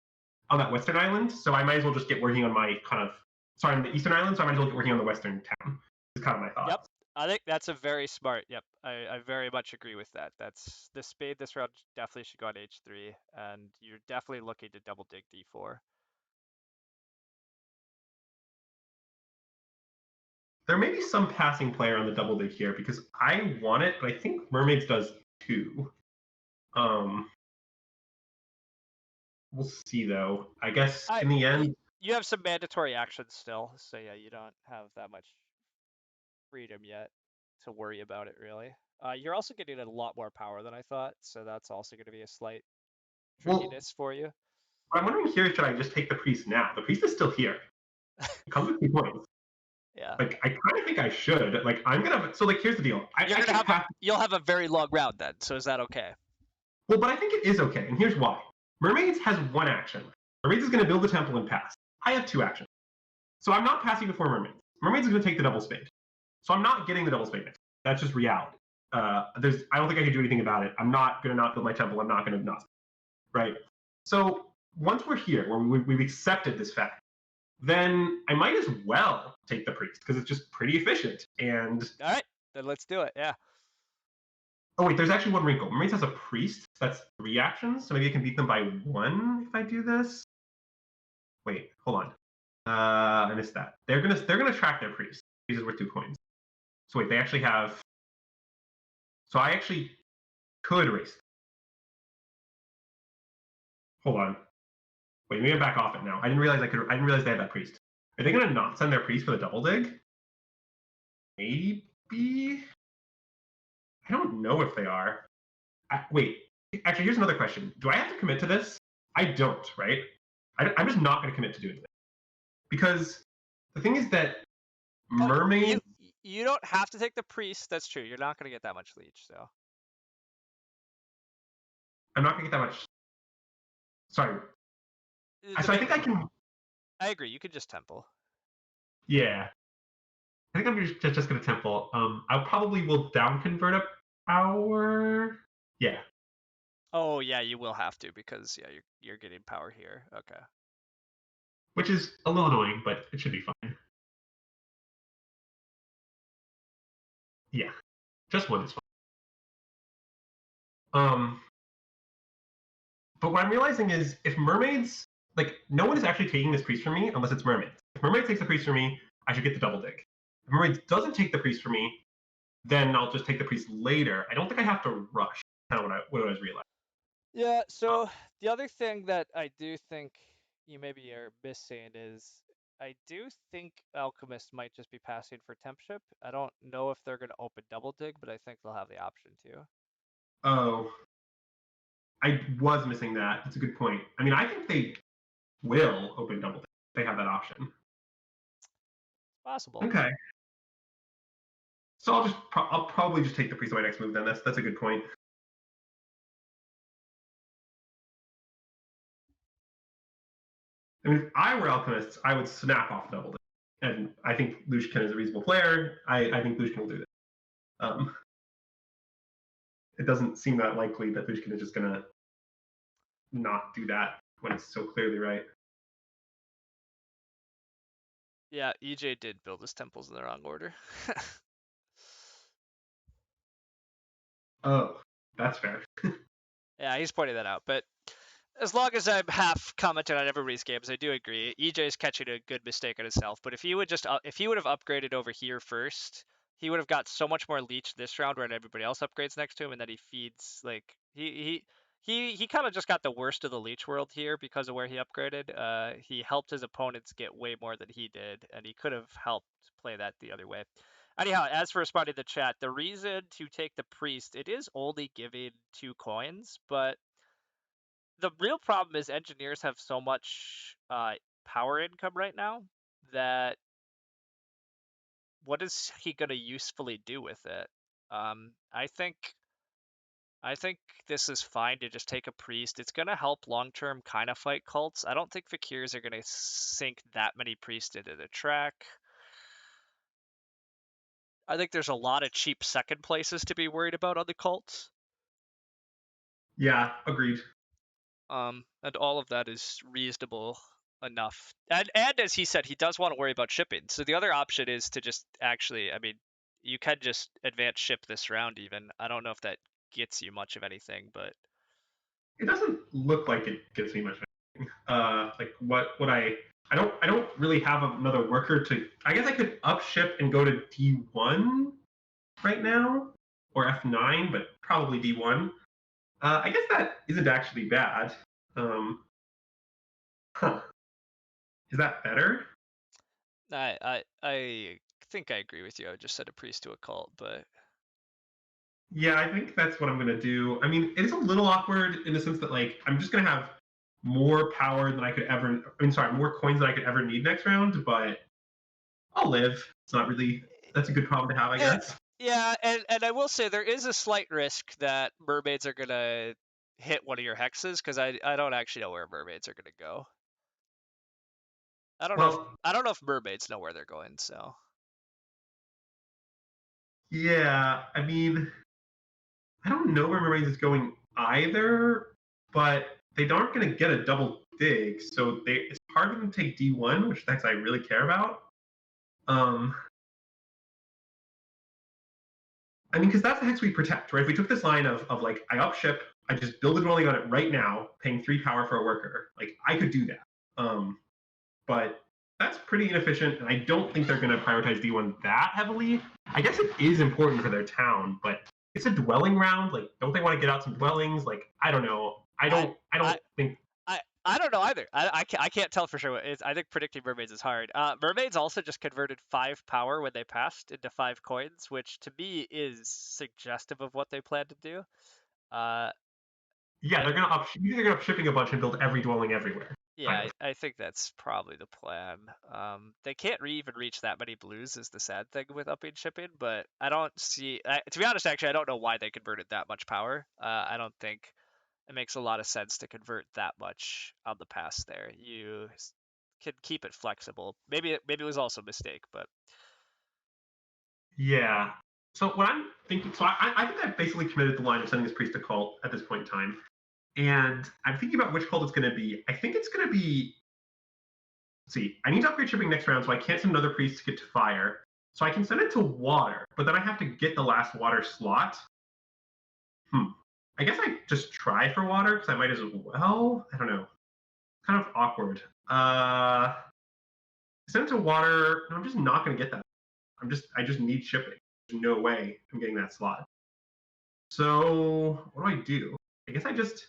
on that western island, so I might as well just get working on my kind of sorry on the eastern island, so I might as well get working on the western town. Is kind of my Yep, thoughts. I think that's a very smart. Yep, I very much agree with that. That's the spade this round definitely should go on h3, and you're definitely looking to double dig d4. There may be some passing player on the double dig here because I want it, but I think Mermaids does too. Um, we'll see though. I guess I in the you, end, you have some mandatory actions still, so yeah, you don't have that much freedom yet to worry about it really. You're also getting a lot more power than I thought, so that's also going to be a slight well, trickiness for you. what I'm wondering here is should I just take the priest now? The priest is still here. It comes with 2 points. Yeah, Like I kind of think I should. Like I'm gonna. So like here's the deal. you're I gonna can have a pass. you'll have a very long round then. So is that okay? Well, but I think it is okay, and here's why. Mermaids has 1 action. Mermaids is gonna build the temple and pass. I have 2 actions, so I'm not passing before Mermaids. Mermaids is gonna take the double spade, so I'm not getting the double spade next. That's just reality. I don't think I can do anything about it. I'm not gonna not build my temple. I'm not gonna not. Right. So once we're here, where we've accepted this fact, then I might as well take the priest because it's just pretty efficient. And All right, then let's do it. Yeah. Oh wait, there's actually one wrinkle. Mermaids has a priest. That's 3 actions, so maybe I can beat them by 1 if I do this. Wait, hold on. I missed that. They're gonna track their priest. These is worth 2 coins. So wait, they actually have. So I actually could race. Hold on. Wait, maybe I back off it now. I didn't realize I could. I didn't realize they had that priest. Are they gonna not send their priest for the double dig? Maybe. I don't know if they are. Wait. Actually, here's another question. Do I have to commit to this? I don't, right? I'm just not going to commit to doing this because the thing is that You mermaids. you don't have to take the priest. That's true. You're not gonna get that much leech, so. I'm not going to get that much. Sorry. The So I big. think I can. I agree. You could just temple. Yeah. I think I'm just going to temple. I probably will down convert a power. Yeah. Oh yeah, you will have to because yeah, you're getting power here. Okay. Which is a little annoying, but it should be fine. Yeah. Just one is fine. But what I'm realizing is if mermaids, like, no one is actually taking this priest from me unless it's mermaids. If mermaids takes the priest from me, I should get the double dig. If mermaids doesn't take the priest from me, then I'll just take the priest later. I don't think I have to rush. Kind of what I was realizing. Yeah, so the other thing that I do think you maybe are missing is I do think Alchemist might just be passing for Tempship. I don't know if they're going to open Double Dig, but I think they'll have the option to. Oh, I was missing that. That's a good point. I mean, I think they will open double dig if they have that option. Possible. Okay. So I'll probably just take the priest away next move then. That's a good point. I mean, if I were alchemists, I would snap off double dig. And I think Lushkin is a reasonable player. I think Lushkin will do this. Um, it doesn't seem that likely that Lushkin is just gonna not do that when it's so clearly right. Yeah, EJ did build his temples in the wrong order. Oh, that's fair. Yeah, he's pointing that out. But as long as I'm half commenting on everybody's games, I do agree. EJ is catching a good mistake on himself. But if he would if he would have upgraded over here first, he would have got so much more leech this round when everybody else upgrades next to him, and then he feeds like he kind of just got the worst of the leech world here because of where he upgraded. He helped his opponents get way more than he did, and he could have helped play that the other way. Anyhow, as for responding to the chat, the reason to take the priest, it is only giving 2 coins, but the real problem is engineers have so much power income right now that what is he going to usefully do with it? I think this is fine to just take a priest. It's going to help long term kind of fight cults. I don't think Fakirs are going to sink that many priests into the track. I think there's a lot of cheap second places to be worried about on the cults. Yeah, agreed. And all of that is reasonable enough. And as he said, he does want to worry about shipping. So the other option is to just actually, I mean, you can just advance ship this round even. I don't know if that gets you much of anything, but It doesn't look like it gives me much. Like what I don't really have another worker to. I guess I could up ship and go to D1 right now or F9, but probably D1. I guess that isn't actually bad. Um, huh. Is that better? I think I agree with you. I would just set a priest to a cult, but Yeah, I think that's what I'm gonna do. I mean, it's a little awkward in the sense that like I'm just gonna have more power than I could ever. I mean, sorry, more coins than I could ever need next round, but I'll live. It's not really. That's a good problem to have, I eh, guess. yeah, and I will say there is a slight risk that mermaids are gonna hit one of your hexes because I don't actually know where mermaids are gonna go. Well, I don't know if mermaids know where they're going, so yeah. I mean, I don't know where Mermaids is going either, but they aren't going to get a double dig, so it's hard for them to take D1, which that's I really care about. Um, I mean, because that's the hex we protect, right? If we took this line of like, I upship, I just build a dwelling on it right now, paying 3 power for a worker. Like, I could do that. But that's pretty inefficient, and I don't think they're going to prioritize D1 that heavily. I guess it is important for their town, but it's a dwelling round. Like, don't they want to get out some dwellings? Like, I don't know. I I don't. I I don't think. I don't know either. I can't tell for sure. I think predicting mermaids is hard. Mermaids also just converted 5 power when they passed into 5 coins, which to me is suggestive of what they plan to do. Uh, Yeah, I, they're gonna up. They're gonna up shipping a bunch and build every dwelling everywhere. yeah, Kind of. I think that's probably the plan. They can't even reach that many blues is the sad thing with upping shipping, but I don't see. To be honest, actually, I don't know why they converted that much power. I don't think it makes a lot of sense to convert that much on the pass there. You can keep it flexible. Maybe it was also a mistake, but Yeah. So what I'm thinking, so I think I've basically committed the line of sending this priest to cult at this point in time, and I'm thinking about which cult it's going to be. I think it's going to be. Let's see, I need to upgrade shipping next round, so I can't send another priest to get to fire. So I can send it to water, but then I have to get the last water slot. I guess I just try for water because I might as well. I don't know. Kind of awkward. Send it to water. No, I'm just not going to get that. I just need shipping. There's no way I'm getting that slot. So what do? I guess I just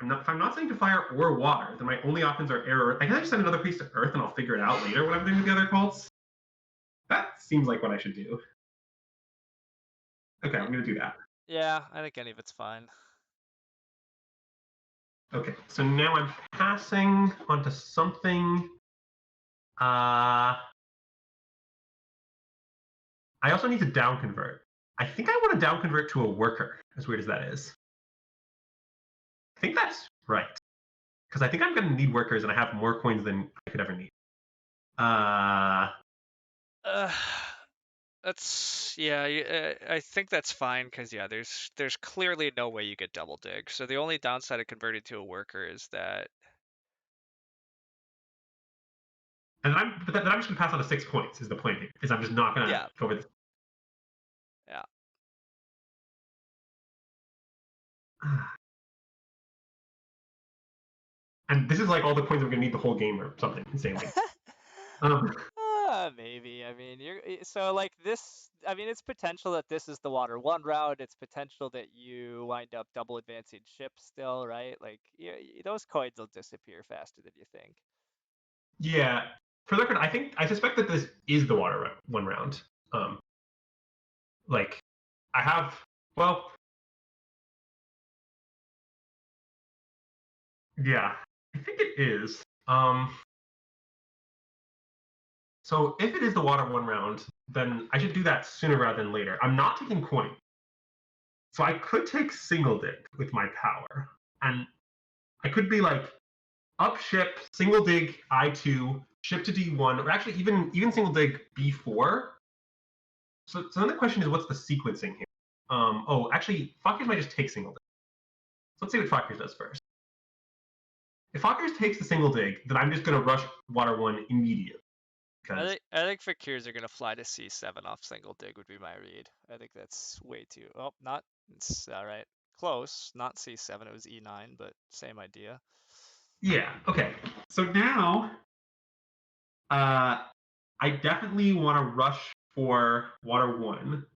if I'm not sending to fire or water, then my only options are air or earth. I guess I just send another piece to earth and I'll figure it out later when I'm doing with the other cults. That seems like what I should do. Okay, I'm gonna do that. yeah, I think any of it's fine. Okay, so now I'm passing onto something. I also need to down convert. I think I want to down convert to a worker, as weird as that is. I think that's right. Because I think I'm going to need workers and I have more coins than I could ever need. Uh, Uh, that's yeah. I think that's fine because yeah, there's clearly no way you get double dig. So the only downside of converting to a worker is that but then I'm just going to pass on to 6 points, is the plan here. Is I'm just not going to yeah, go with. yeah. And this is like all the coins I'm going to need the whole game or something insanely. Um, Maybe. I mean, so like this. I mean, it's potential that this is the water one round. It's potential that you wind up double advancing ships still, right? Like those coins will disappear faster than you think. yeah. For the record, I suspect that this is the water one round. Um, like I have well, yeah, I think it is. So if it is the water one round, then I should do that sooner rather than later. I'm not taking coin. So I could take single dig with my power. And I could be like up ship, single dig I2, ship to D1, or actually even single dig B4. So then the question is, what's the sequencing here? Actually, Fockers might just take single dig. So let's see what Fockers does first. If Fockers takes the single dig, then I'm just going to rush water one immediately. Because I think Fakirs are gonna fly to C7 off single dig would be my read. I think that's way too. Oh, not. It's all right. Close. Not C7. It was E9, but same idea. yeah, okay. So now I definitely want to rush for water one.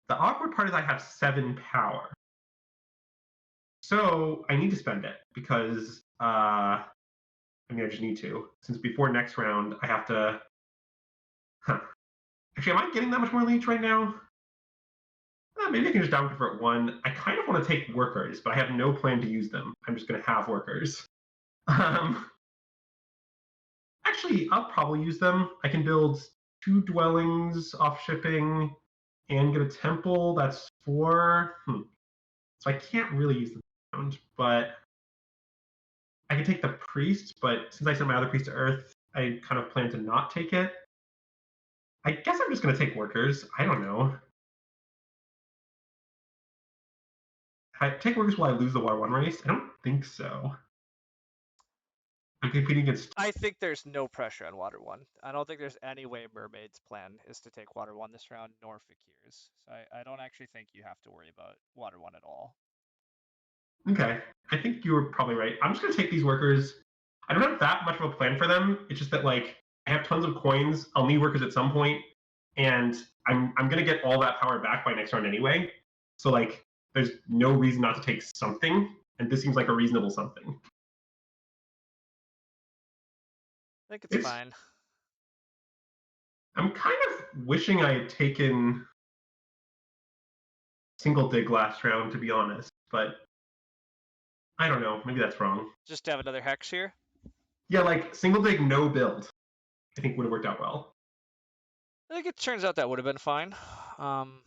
The awkward part is I have 7 power. So I need to spend it because I just need to. Since before next round, I have to. Huh. Actually, am I getting that much more leech right now? Maybe I can just down convert one. I kind of want to take workers, but I have no plan to use them. I'm just going to have workers. Um, Actually, I'll probably use them. I can build 2 dwellings off shipping and get a temple. That's 4. So I can't really use them around, but I can take the priest. But since I sent my other priest to Earth, I kind of plan to not take it. I guess I'm just going to take workers. I don't know. I take workers will I lose the Water 1 race? I don't think so. I'm competing against. I think there's no pressure on Water 1. I don't think there's any way Mermaid's plan is to take Water 1 this round, nor Fakir's. So I don't actually think you have to worry about Water 1 at all. Okay, I think you were probably right. I'm just gonna take these workers. I don't have that much of a plan for them. It's just that like I have tons of coins. I'll need workers at some point, and I'm gonna get all that power back by next round anyway. So like, there's no reason not to take something, and this seems like a reasonable something. I think it's It's fine. I'm kind of wishing I had taken single dig last round, to be honest, but I don't know. Maybe that's wrong. Just to have another Hex here. Yeah, like single dig no build, I think would have worked out well. I think it turns out that would have been fine. I'm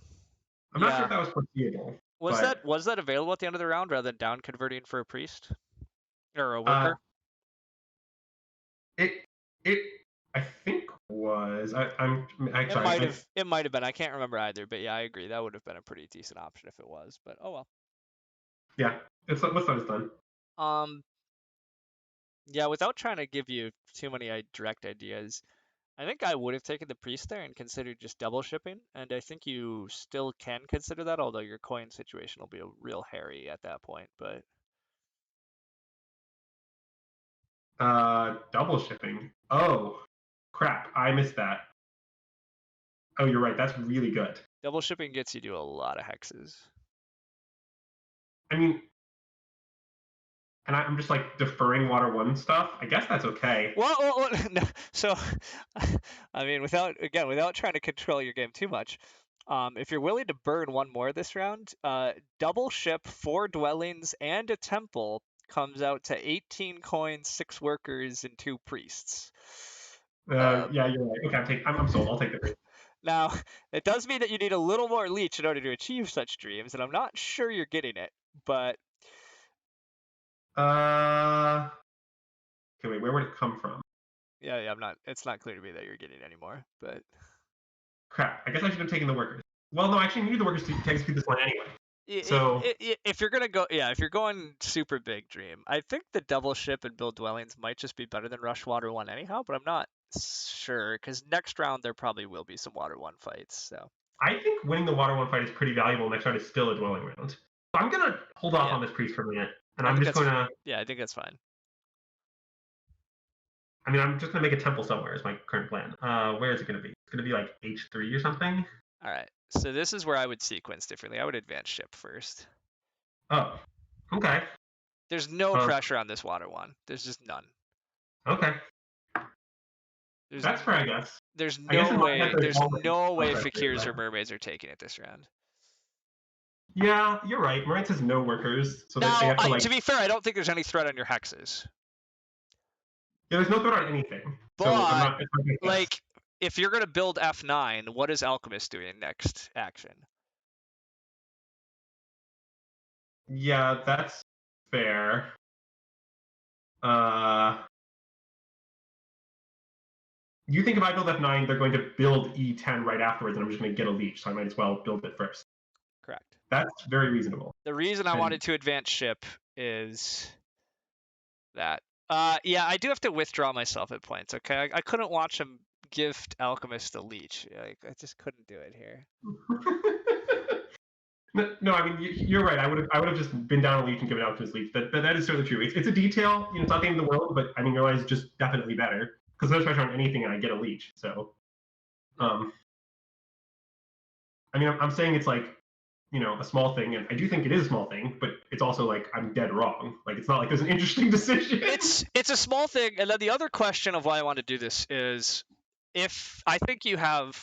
not sure Yeah. if that was foreseeable, Was but that available at the end of the round rather than down converting for a priest or a uh, worker? it it I think was I'm It sorry. might have. It might have been. I can't remember either. But yeah, I agree. That would have been a pretty decent option if it was. But oh well. Yeah, it's what's that is done. Um. Yeah. Without trying to give you too many direct ideas, I think I would have taken the priest there and considered just double shipping. And I think you still can consider that, although your coin situation will be a real hairy at that point. But Double shipping. Oh crap! I missed that. Oh, you're right. That's really good. double shipping gets you to a lot of hexes. I mean, and I'm just like deferring water one stuff. I guess that's okay. Well, no, so, I mean, without trying to control your game too much, if you're willing to burn one more this round, double ship 4 dwellings and a temple comes out to 18 coins, 6 workers, and 2 priests. Yeah, you're right. Okay, I'm sold. I'll take the risk. Now, it does mean that you need a little more leech in order to achieve such dreams, and I'm not sure you're getting it, but Uh, okay, wait. Where would it come from? yeah, I'm not. It's not clear to me that you're getting any more, but. Crap. I guess I should have taken the workers. Well, no, actually, I need the workers to execute this one anyway. So If you're gonna go, yeah, if you're going super big dream, I think the double ship and build dwellings might just be better than rush water 1 anyhow, but I'm not sure because next round there probably will be some water 1 fights. So I think winning the water one fight is pretty valuable. Next round is still a dwelling round. So I'm gonna hold off yeah, on this priest for a minute, and I I'm think just that's gonna. yeah, I think that's fine. I mean, I'm just gonna make a temple somewhere. Is my current plan. Where is it gonna be? It's gonna be like H3 or something. All right, so this is where I would sequence differently. I would advance ship first. Oh, okay. There's no Um, pressure on this water 1. There's just none. okay. There's That's fair, I guess. there's I guess no in my head way there's there's always no some way pressure, Fakirs or but mermaids are taking it this round. yeah, you're right. Morant has no workers, so that they Now, have to like. to be fair, I don't think there's any threat on your hexes. Yeah, there's no threat on anything, so I'm But not. It's not gonna guess. like if you're gonna build F9, what is Alchemist doing next action? Yeah, that's fair. Uh, you think if I build F9, they're going to build E10 right afterwards, and I'm just going to get a leech, so I might as well build it first. Correct. That's very reasonable. The reason I And wanted to advance ship is that. Yeah, I do have to withdraw myself at points. Okay, I couldn't watch him gift Alchemist a leech. Like I just couldn't do it here. no, I mean you're right. I would have just been down a leech and given out to his leech. That is certainly true. It's a detail. You know, it's not the end of the world, but I mean your line is just definitely better because there's pressure on anything, and I get a leech. So, um, I mean I'm saying it's like a small thing, and I do think it is a small thing, but it's also like I'm dead wrong. Like it's not like there's an interesting decision. It's a small thing, and then the other question of why I want to do this is if I think you have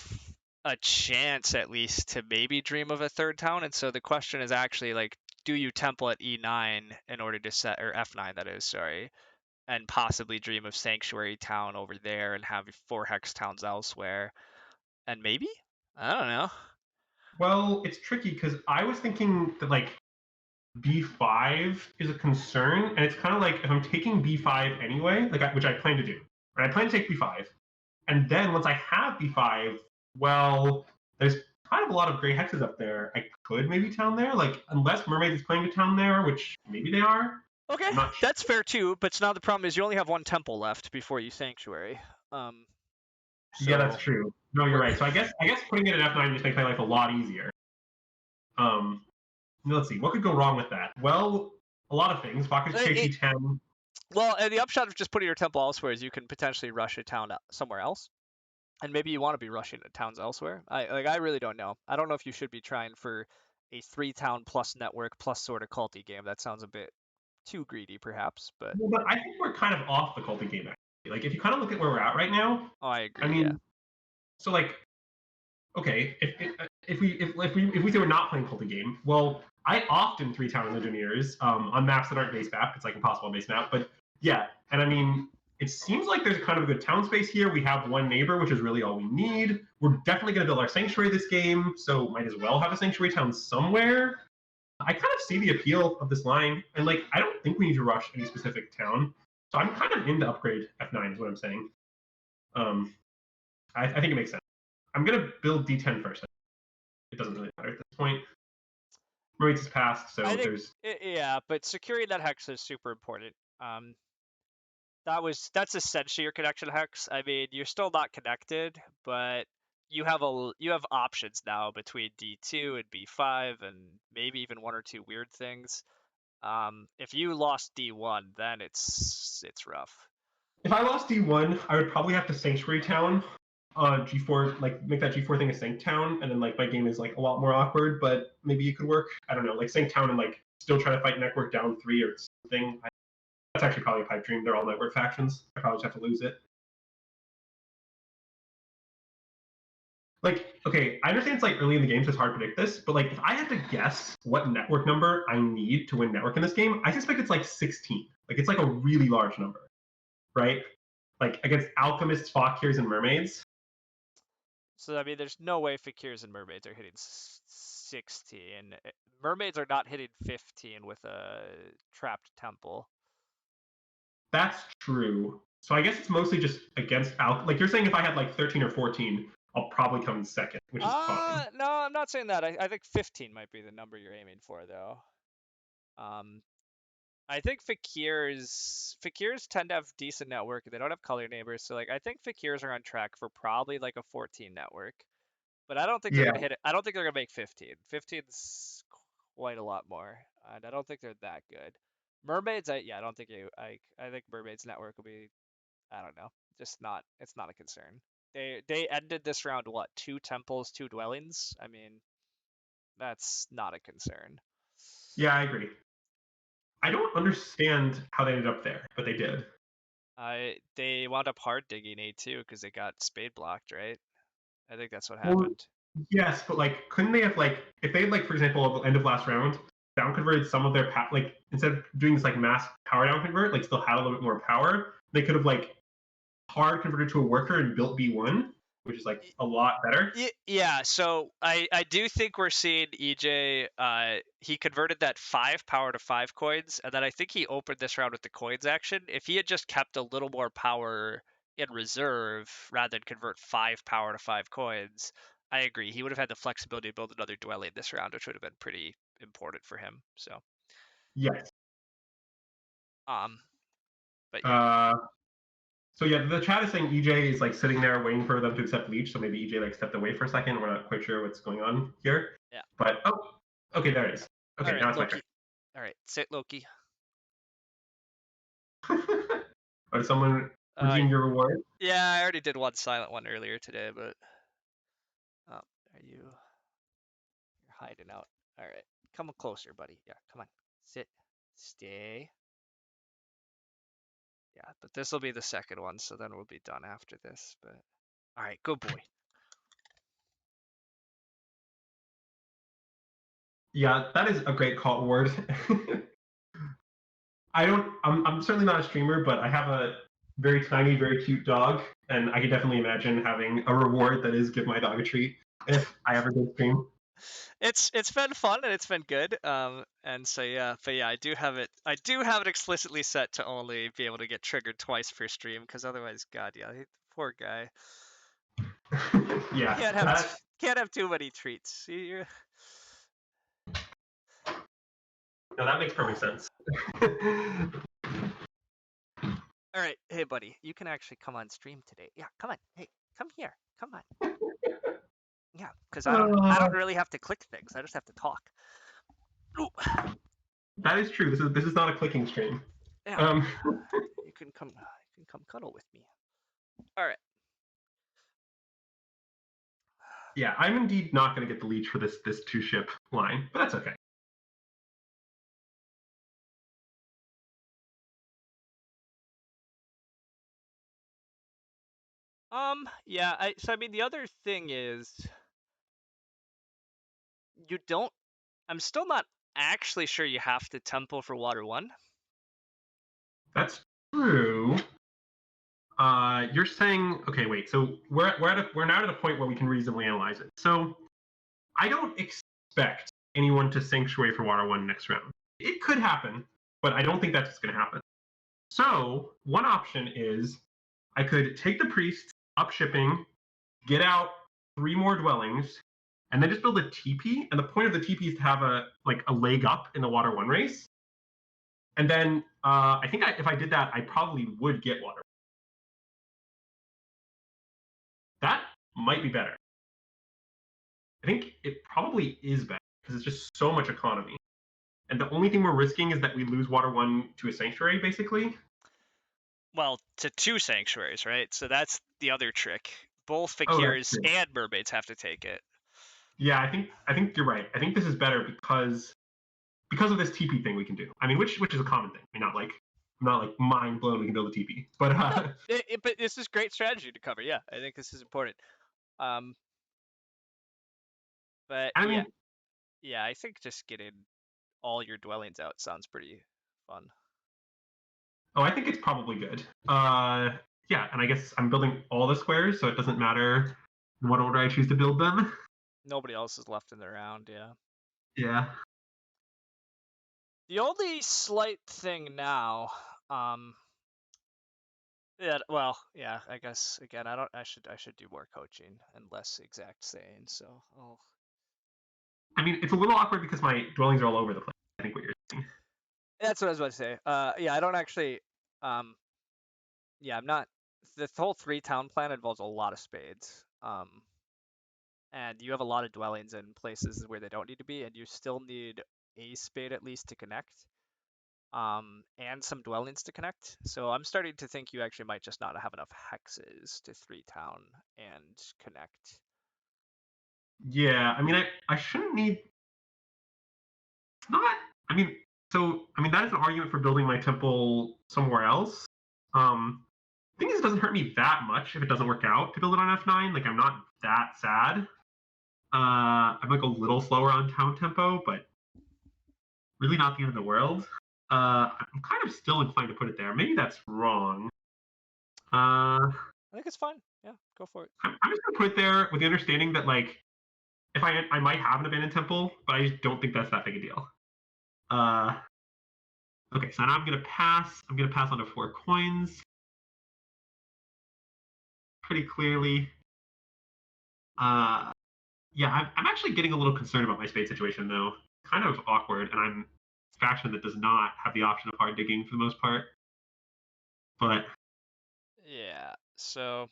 a chance at least to maybe dream of a third town, and so the question is actually like, do you temple at E9 in order to set or F9 that is, sorry, and possibly dream of Sanctuary Town over there and have 4 hex towns elsewhere, and maybe I don't know. Well, it's tricky because I was thinking that like B5 is a concern, and it's kind of like if I'm taking B5 anyway, which I plan to do, right? I plan to take B5, and then once I have B5, well, there's kind of a lot of gray hexes up there. I could maybe town there, like unless Mermaid is playing a town there, which maybe they are. Okay, I'm not that's sure. fair too. But now the problem is you only have one temple left before you sanctuary. Um, Yeah, that's so true. No, you're we're right. So I guess putting it at F9 just makes my life a lot easier. Um, let's see, what could go wrong with that? Well, a lot of things. Pocket it, KP10. well, and the upshot of just putting your temple elsewhere is you can potentially rush a town somewhere else, and maybe you want to be rushing towns elsewhere. I really don't know. I don't know if you should be trying for a 3 town plus network plus sort of culty game. That sounds a bit too greedy, perhaps. But Well, but I think we're kind of off the culty game. Actually. Like if you kind of look at where we're at right now, oh, I I agree. Yeah. mean, so like okay, if we say we're not playing culty game, well, I often 3 town engineers on maps that aren't base map. It's like impossible base map, but yeah, and I mean, it seems like there's kind of a good town space here. We have one neighbor, which is really all we need. We're definitely going to build our sanctuary this game, so might as well have a sanctuary town somewhere. I kind of see the appeal of this line, and like I don't think we need to rush any specific town. So I'm kind of into upgrade F9 is what I'm saying. Um, I think it makes sense. I'm gonna build D10 first. It doesn't really matter at this point. Rates is passed, I so think there's yeah, but securing that hex is super important. That's essentially your connection hex. I mean, you're still not connected, but you have options now between D2 and B5 and maybe even one or two weird things. If you lost D1, then it's rough. if I lost D1, I would probably have to Sanctuary Town G4, like make that G4 thing a Sanct Town, and then like my game is like a lot more awkward, but maybe it could work. I don't know, like Sanct Town and like still try to fight Network down 3 or something. That's actually probably a pipe dream. They're all Network factions. I probably just have to lose it. Like, okay, I understand it's like early in the game, so it's hard to predict this, but like if I had to guess what network number I need to win network in this game, I suspect it's like 16. Like it's like a really large number, right? Like against alchemists, fakirs, and mermaids. So I mean, there's no way fakirs and mermaids are hitting 16. Mermaids are not hitting 15 with a trapped temple. That's true. So I guess it's mostly just against like you're saying if I had like 13 or 14, I'll probably come in second, which is fine. No, I'm not saying that. I think 15 might be the number you're aiming for, though. Um, I think fakirs tend to have decent network. They don't have color neighbors, so like I think fakirs are on track for probably like a 14 network. But I don't think they're Yeah, gonna hit it. I don't think they're gonna make 15. 15's quite a lot more, and I don't think they're that good. Mermaids, I don't think I think mermaids network will be, I don't know, just not. It's not a concern. They ended this round what, 2 temples, 2 dwellings. I mean, that's not a concern. yeah, I agree. I don't understand how they ended up there, but they did. They wound up hard digging A2 because they got spade blocked, right? I think that's what Well, happened. yes, but like, couldn't they have like, if they had like, for example, at the end of last round, down converted some of their like instead of doing this like mass power down convert, like still had a little bit more power, they could have like hard converted to a worker and built B1, which is like a lot better. Yeah, so I do think we're seeing EJ. He converted that 5 power to 5 coins, and then I think he opened this round with the coins action. If he had just kept a little more power in reserve rather than convert 5 power to 5 coins, I agree. He would have had the flexibility to build another dwelling this round, which would have been pretty important for him. So, Yes. um, but yeah, Uh, so yeah, the chat is saying EJ is like sitting there waiting for them to accept leech. So maybe EJ like stepped away for a second. We're not quite sure what's going on here. yeah. But oh, okay, there it is. All Okay, right, now it's my turn. Loki. All right, sit Loki. Or did someone Uh, redeem your reward? yeah, I already did one silent one earlier today, but are you? You're hiding out. All right. Come closer, buddy. Yeah, come on. Sit. Stay. Yeah, but this will be the second one, so then we'll be done after this. But all right, good boy. Yeah, that is a great call word. I don't. I'm certainly not a streamer, but I have a very tiny, very cute dog, and I can definitely imagine having a reward that is give my dog a treat if I ever did stream. It's been fun and it's been good. And so yeah, but yeah, I do have it explicitly set to only be able to get triggered twice per stream, because otherwise, God, yeah, poor guy. Yeah, Can't have that can't have too many treats. No, that makes perfect sense. All right, hey buddy, you can actually come on stream today. Yeah, come on. Hey, come here. Come on. Yeah, because I don't really have to click things. I just have to talk. Ooh, That is true. This is not a clicking stream. yeah, Um, you can come. You can come cuddle with me. All right. yeah, I'm indeed not going to get the leech for this two ship line, but that's okay. Yeah. So I mean, the other thing is you don't. I'm still not actually sure you have to temple for water one. That's true. You're saying okay. Wait. So we're now at a point where we can reasonably analyze it. So I don't expect anyone to sanctuary for water one next round. It could happen, but I don't think that's what's going to happen. So one option is I could take the priest up shipping, get out 3 more dwellings, and then just build a teepee. And the point of the teepee is to have a leg up in the water one race. And then I think if I did that, I probably would get water. That might be better. I think it probably is better because it's just so much economy. And the only thing we're risking is that we lose water one to a sanctuary, basically. Well, to 2 sanctuaries, right? So that's the other trick. Both Oh, that's fakirs true. and mermaids have to take it. Yeah, I think you're right. I think this is better because of this TP thing we can do. I mean, which is a common thing. I mean, not like mind blown we can build a TP, but No, but this is great strategy to cover. Yeah, I think this is important. Um, but I yeah, mean, yeah, I think just getting all your dwellings out sounds pretty fun. oh, I think it's probably good. Yeah, and I guess I'm building all the squares, so it doesn't matter in what order I choose to build them. Nobody else is left in the round. Yeah. Yeah. The only slight thing now, yeah, well, yeah, I guess again, I should do more coaching and less exact saying. So I'll. I mean, it's a little awkward because my dwellings are all over the place. I think what you're saying. That's what I was about to say. Yeah, I don't actually. Um, yeah, I'm not. The whole 3 town plan involves a lot of spades. And you have a lot of dwellings in places where they don't need to be, and you still need a spade at least to connect. And some dwellings to connect. So I'm starting to think you actually might just not have enough hexes to 3 town and connect. Yeah, I mean, I shouldn't need. It's not. I mean, that is an argument for building my temple somewhere else. Thing is, it doesn't hurt me that much if it doesn't work out to build it on F9. Like, I'm not that sad. I'm like a little slower on town tempo, but really not the end of the world. I'm kind of still inclined to put it there. Maybe that's wrong. Uh, I think it's fine. Yeah, go for it. I'm just gonna put it there with the understanding that like if I might have an abandoned temple, but I just don't think that's that big a deal. Uh, okay, so now I'm gonna pass. I'm gonna pass on to 4 coins. Pretty clearly. Uh, yeah, I'm actually getting a little concerned about my spade situation though. Kind of awkward, and I'm a faction that does not have the option of hard digging for the most part. But Yeah. So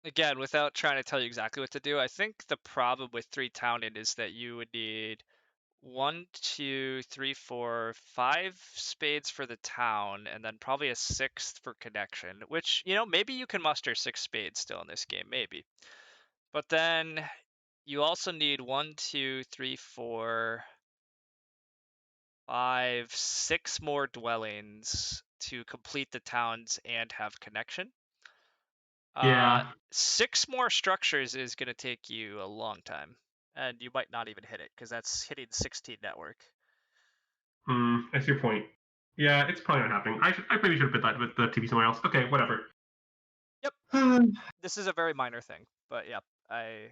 again, without trying to tell you exactly what to do, I think the problem with 3 towning is that you would need 1, 2, 3, 4, 5 spades for the town, and then probably a 6th for connection. Which maybe you can muster 6 spades still in this game, maybe. But then you also need 1, 2, 3, 4, 5, 6 more dwellings to complete the towns and have connection. yeah, 6 more structures is going to take you a long time, and you might not even hit it because that's hitting 16 network. I see your point. Yeah, it's probably not happening. I maybe should have put that with the TV somewhere else. Okay, whatever. Yep, this is a very minor thing, but yeah, I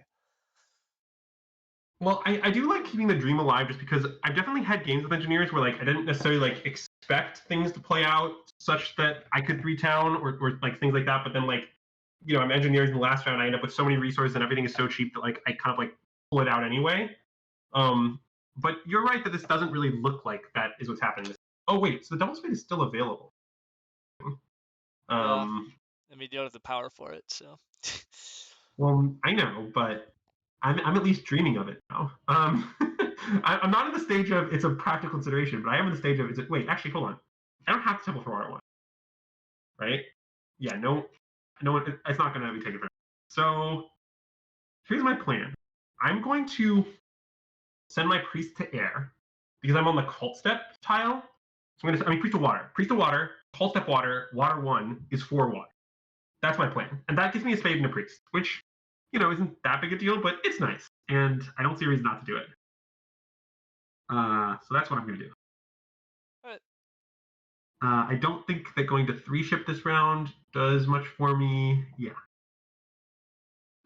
Well, I do like keeping the dream alive just because I've definitely had games with engineers where like I didn't necessarily like expect things to play out such that I could 3 town or like things like that. But then like I'm engineers in the last round. I end up with so many resources and everything is so cheap that like I kind of like pull it out anyway. Um, But you're right that this doesn't really look like that is what's happening. Oh wait, so the double spade is still available. Yeah, Um, I mean you don't have the power for it, so. well, I know, but I'm at least dreaming of it now. I'm not in the stage of it's a practical consideration, but I am in the stage of wait, actually, hold on. I don't have to temple for water one, right? Yeah, no, no, it's not going to be taken from me. So here's my plan. I'm going to send my priest to air because I'm on the cult step tile. So I'm going to, I mean, priest to water, cult step water, water one is 4 water. That's my plan, and that gives me a spade and a priest, which isn't that big a deal, but it's nice, and I don't see a reason not to do it. So that's what I'm going to do. But I don't think that going to 3-ship this round does much for me. Yeah,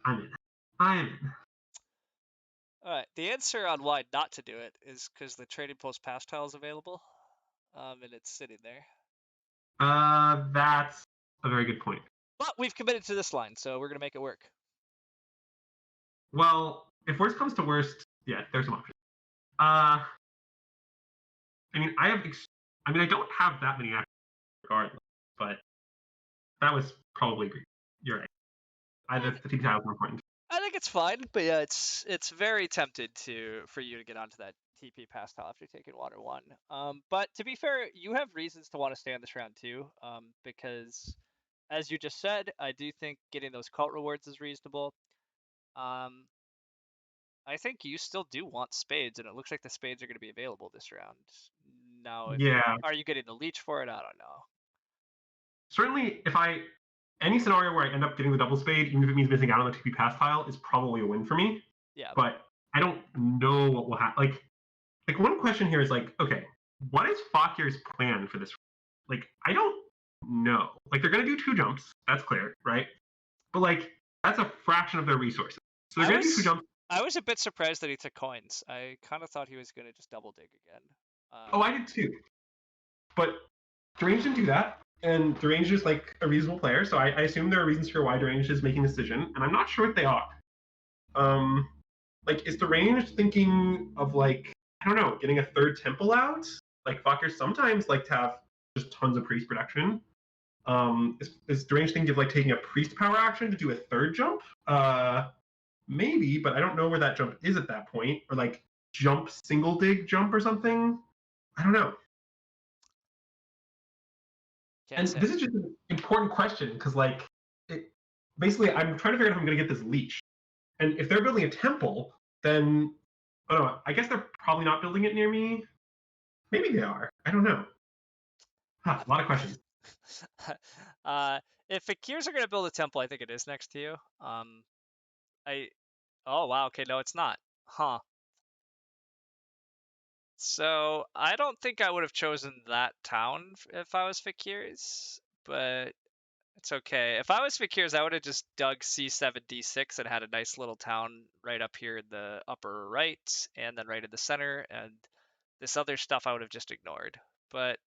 I'm in. I'm in. all right, the answer on why not to do it is because the trading post pass tile is available, and it's sitting there. That's a very good point. But we've committed to this line, so we're gonna make it work. Well, if worst comes to worst, yeah, there's some options. Uh, I mean, I don't have that many actions regardless, but that was probably great. You're right. The team title is more important. I think it's fine, but yeah, it's very tempted for you to get onto that TP pass tile after taking water one. But to be fair, you have reasons to want to stay on this round too, because as you just said, I do think getting those cult rewards is reasonable. Um, I think you still do want spades, and it looks like the spades are going to be available this round. Now, if Yeah, are you getting the leech for it? I don't know. certainly if any scenario where I end up getting the double spade, even if it means missing out on the TP pass tile, is probably a win for me. Yeah, But I don't know what will happen. Like one question here is like, okay, what is Fakir's plan for this? Like, I don't know. Like they're gonna do 2 jumps, that's clear, right? But like that's a fraction of their resources. So they're I gonna do two was jumps. I was a bit surprised that he took coins. I kind of thought he was going to just double dig again. Oh, I did too. But Derange didn't do that. And Derange is like a reasonable player, so I assume there are reasons for why Derange is making a decision, and I'm not sure what they are. Um, like, is Derange thinking of like I don't know, getting a third temple out? Like Fuckers sometimes like to have just tons of priest production. Is Derange thinking of like taking a priest power action to do a third jump? Maybe, but I don't know where that jump is at that point, or like jump single dig jump or something. I don't know. Can't And say. this is just an important question because, like, basically, I'm trying to figure out if I'm going to get this leech. And if they're building a temple, then I don't know. I guess they're probably not building it near me. Maybe they are. I don't know. Huh, a lot of questions. uh, if Fakirs are going to build a temple, I think it is next to you. I. Oh wow. Okay, no, it's not. Huh. So I don't think I would have chosen that town if I was Fakirs, but it's okay. If I was Fakirs, I would have just dug C7, D6 and had a nice little town right up here in the upper right, and then right in the center, and this other stuff I would have just ignored. But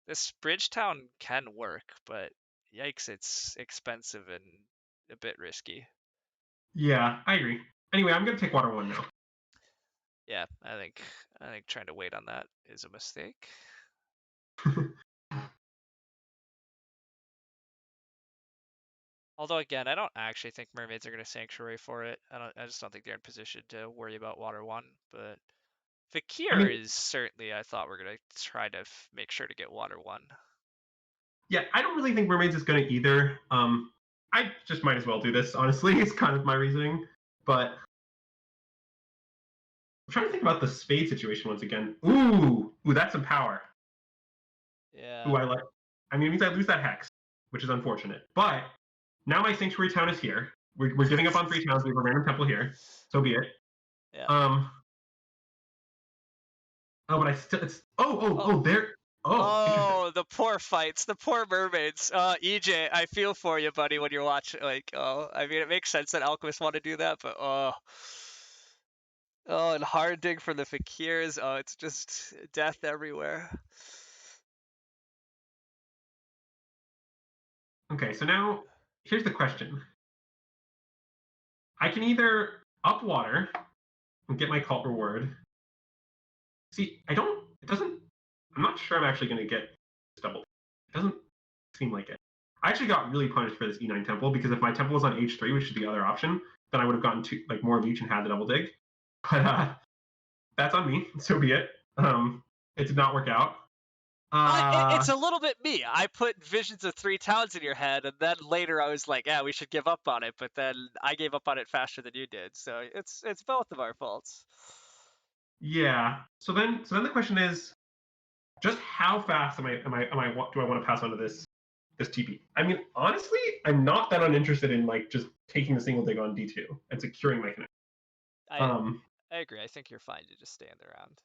this bridge town can work, but yikes, it's expensive and a bit risky. Yeah, I agree. Anyway, I'm going to take water one now. Yeah, I think trying to wait on that is a mistake. Although again, I don't actually think mermaids are going to sanctuary for it. I just don't think they're in position to worry about water one. But I Fakir mean, is certainly, I thought we're going to try to make sure to get water one. yeah, I don't really think mermaids is going to either. I just might as well do this. Honestly, it's kind of my reasoning. But I'm trying to think about the spade situation once again. Ooh, that's some power. Yeah, Ooh, I like. I mean, it means I lose that hex, which is unfortunate. But now my sanctuary town is here. We're giving up on 3 towns. We have a random temple here. So be it. yeah. Um. Oh, but I still. It's. Oh, There. Oh, interesting. oh, the poor fights, the poor mermaids. EJ, I feel for you, buddy, when you're watching. Like, oh, I mean, it makes sense that alchemists want to do that, but oh, and hard dig for the fakirs. Oh, it's just death everywhere. Okay, so now here's the question. I can either up water and get my cult reward, See, I don't. It doesn't. I'm not sure I'm actually going to get this double. It doesn't seem like it. I actually got really punished for this E9 temple because if my temple was on H3, which is the other option, then I would have gotten like more leech and had the double dig. But that's on me. So be it. It did not work out. It's a little bit me. I put visions of 3 towns in your head, and then later I was like, yeah, we should give up on it. But then I gave up on it faster than you did. So it's both of our faults. Yeah. So then the question is, just how fast do I want to pass on to this TP? I mean, honestly, I'm not that uninterested in like just taking the single dig on D2 and securing my connection. I Um, I agree. I think you're fine to just stand around.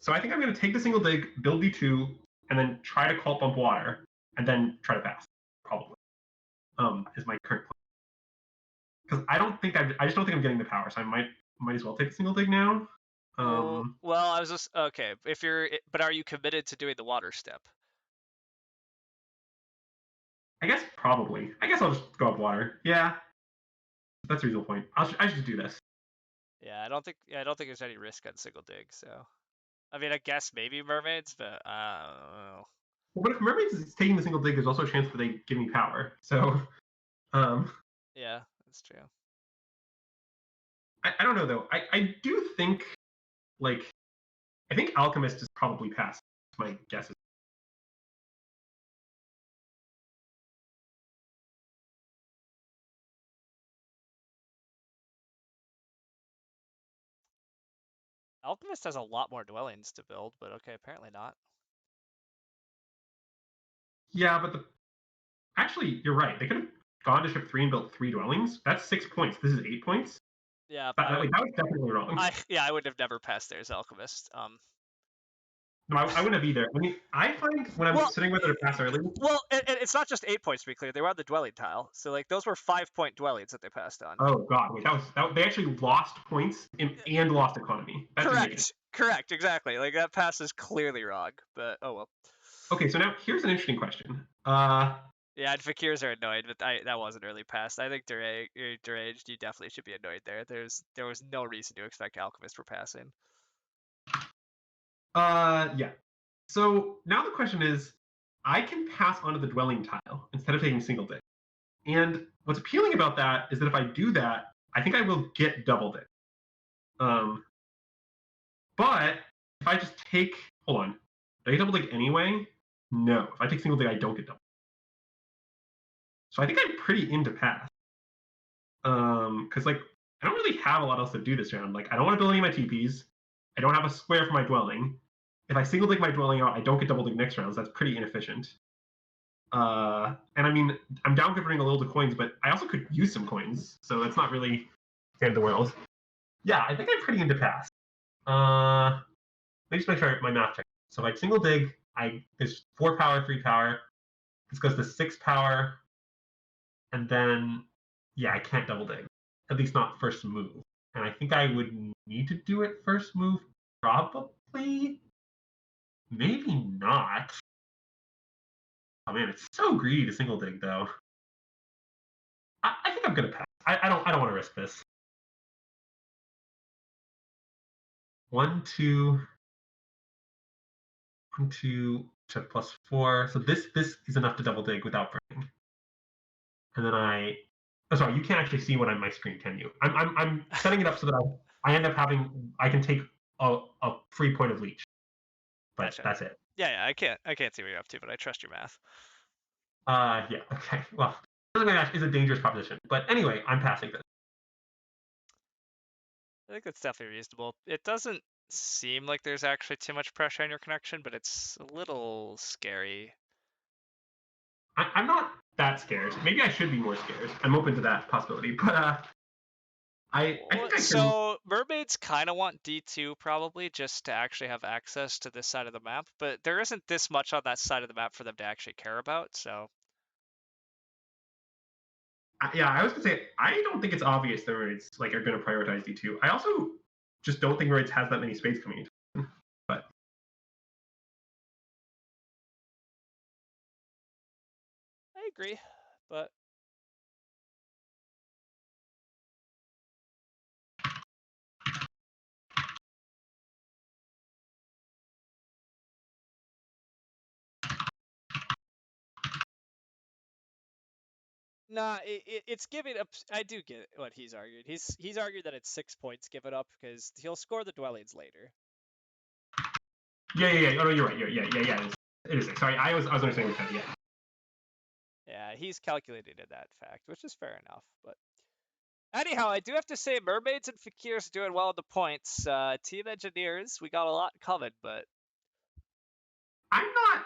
so I think I'm going to take the single dig, build D2, and then try to call bump water, and then try to pass. Probably is my current plan. Because I just don't think I'm getting the power, so I might as well take the single dig now. Oh, well, I was just okay. But are you committed to doing the water step? I guess probably. I guess I'll just go up water. Yeah, that's a reasonable point. I should do this. Yeah, I don't think there's any risk on single dig. So, I mean, I guess maybe mermaids, but I don't know. Well, but if mermaids is taking the single dig, there's also a chance that they give me power. So um, Yeah, that's true. I don't know though. I do think like I think alchemist is probably past. My guess is. Alchemist has a lot more dwellings to build, but okay, apparently not. Yeah, but actually you're right. They could have gone to ship 3 and built 3 dwellings. That's 6 points. This is 8 points. Yeah, That was definitely wrong. I would have never passed there as alchemist. No, I wouldn't have either. I mean, I find when I'm Well, sitting with it to pass early. it's not just 8 points to be clear. They were on the dwelling tile, so like those were 5 point dwellings that they passed on. Oh god, wait, they actually lost points and lost economy. That's indicative. Correct, exactly. Like that pass is clearly wrong, but oh well. Okay, so now here's an interesting question. Yeah, and Fakirs are annoyed, but that wasn't really passed. I think deranged, you definitely should be annoyed there. There was no reason to expect alchemist for passing. Yeah. So now the question is, I can pass onto the dwelling tile instead of taking single dig. And what's appealing about that is that if I do that, I think I will get double dig. But if I just take, hold on, do I get double dig anyway? No. If I take single dig, I don't get double. So I think I'm pretty into pass. Because like I don't really have a lot else to do this round. Like I don't want to build any of my TPs. I don't have a square for my dwelling. If I single dig my dwelling out, I don't get double dig next round. So that's pretty inefficient. And I mean, I'm down converting a little to coins, but I also could use some coins, so that's not really the end of the world. Yeah, I think I'm pretty into pass. Let me just make sure my math check. So like single dig, there's 4 power, 3 power. This goes to 6 power, and then yeah, I can't double dig. At least not first move. And I think I would need to do it first move, probably. Maybe not. Oh man, it's so greedy to single dig though. I think I'm gonna pass. I don't want to risk this. 1, 2, 1, 2 to +4. So this is enough to double dig without burning. And then oh sorry, you can't actually see what on my screen, can you? I'm setting it up so that I end up I can take a free point of leech. But Gotcha. that's it. Yeah, I can't see what you're up to, but I trust your math. Yeah, okay. Well, is a dangerous proposition. But anyway, I'm passing this. I think that's definitely reasonable. It doesn't seem like there's actually too much pressure on your connection, but it's a little scary. I'm not that scared. Maybe I should be more scared. I'm open to that possibility. But I think I can. So mermaids kind of want D2 probably just to actually have access to this side of the map, but there isn't this much on that side of the map for them to actually care about. So Yeah, I was gonna say I don't think it's obvious that Raids like are gonna prioritize D2. I also just don't think Raids has that many spades coming in. But I agree, but Nah, it's giving up. I do get what he's argued. He's argued that it's 6 points given up because he'll score the dwellings later. Yeah. Oh no, you're right. Yeah. It is 6. Sorry, I was understanding that. Yeah. Yeah, he's calculated in that fact, which is fair enough. But anyhow, I do have to say, mermaids and fakirs doing well in the points. Team engineers, we got a lot coming, but I'm not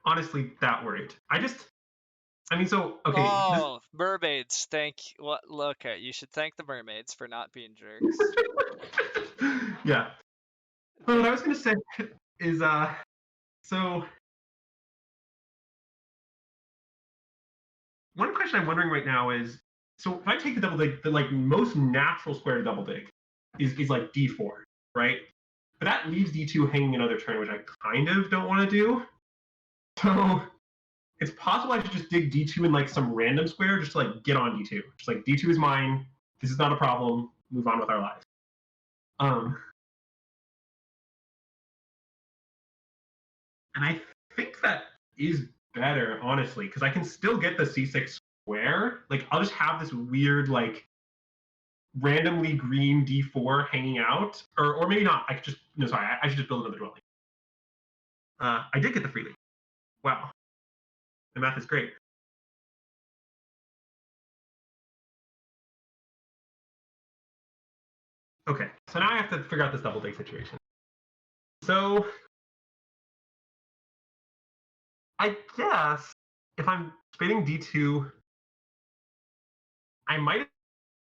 honestly that worried. I mean, so okay, this. oh, mermaids, what? Look, you should thank the mermaids for not being jerks. Yeah. But what They I was gonna say is so one question I'm wondering right now is, so if I take the double dig, the like most natural square to double dig is like d4, right? But that leaves d2 hanging another turn, which I kind of don't want to do. So it's possible I should just dig d2 in like some random square just to like get on d2. Just like d2 is mine. This is not a problem. Move on with our lives. Um, and I think that is better, honestly, because I can still get the c6 square. Like I'll just have this weird like randomly green d4 hanging out, or maybe not. I could just no, sorry, I should just build another dwelling. I did get the free league. Wow, the math is great. Okay, so now I have to figure out this double dig situation. So I guess if I'm spading d2, I might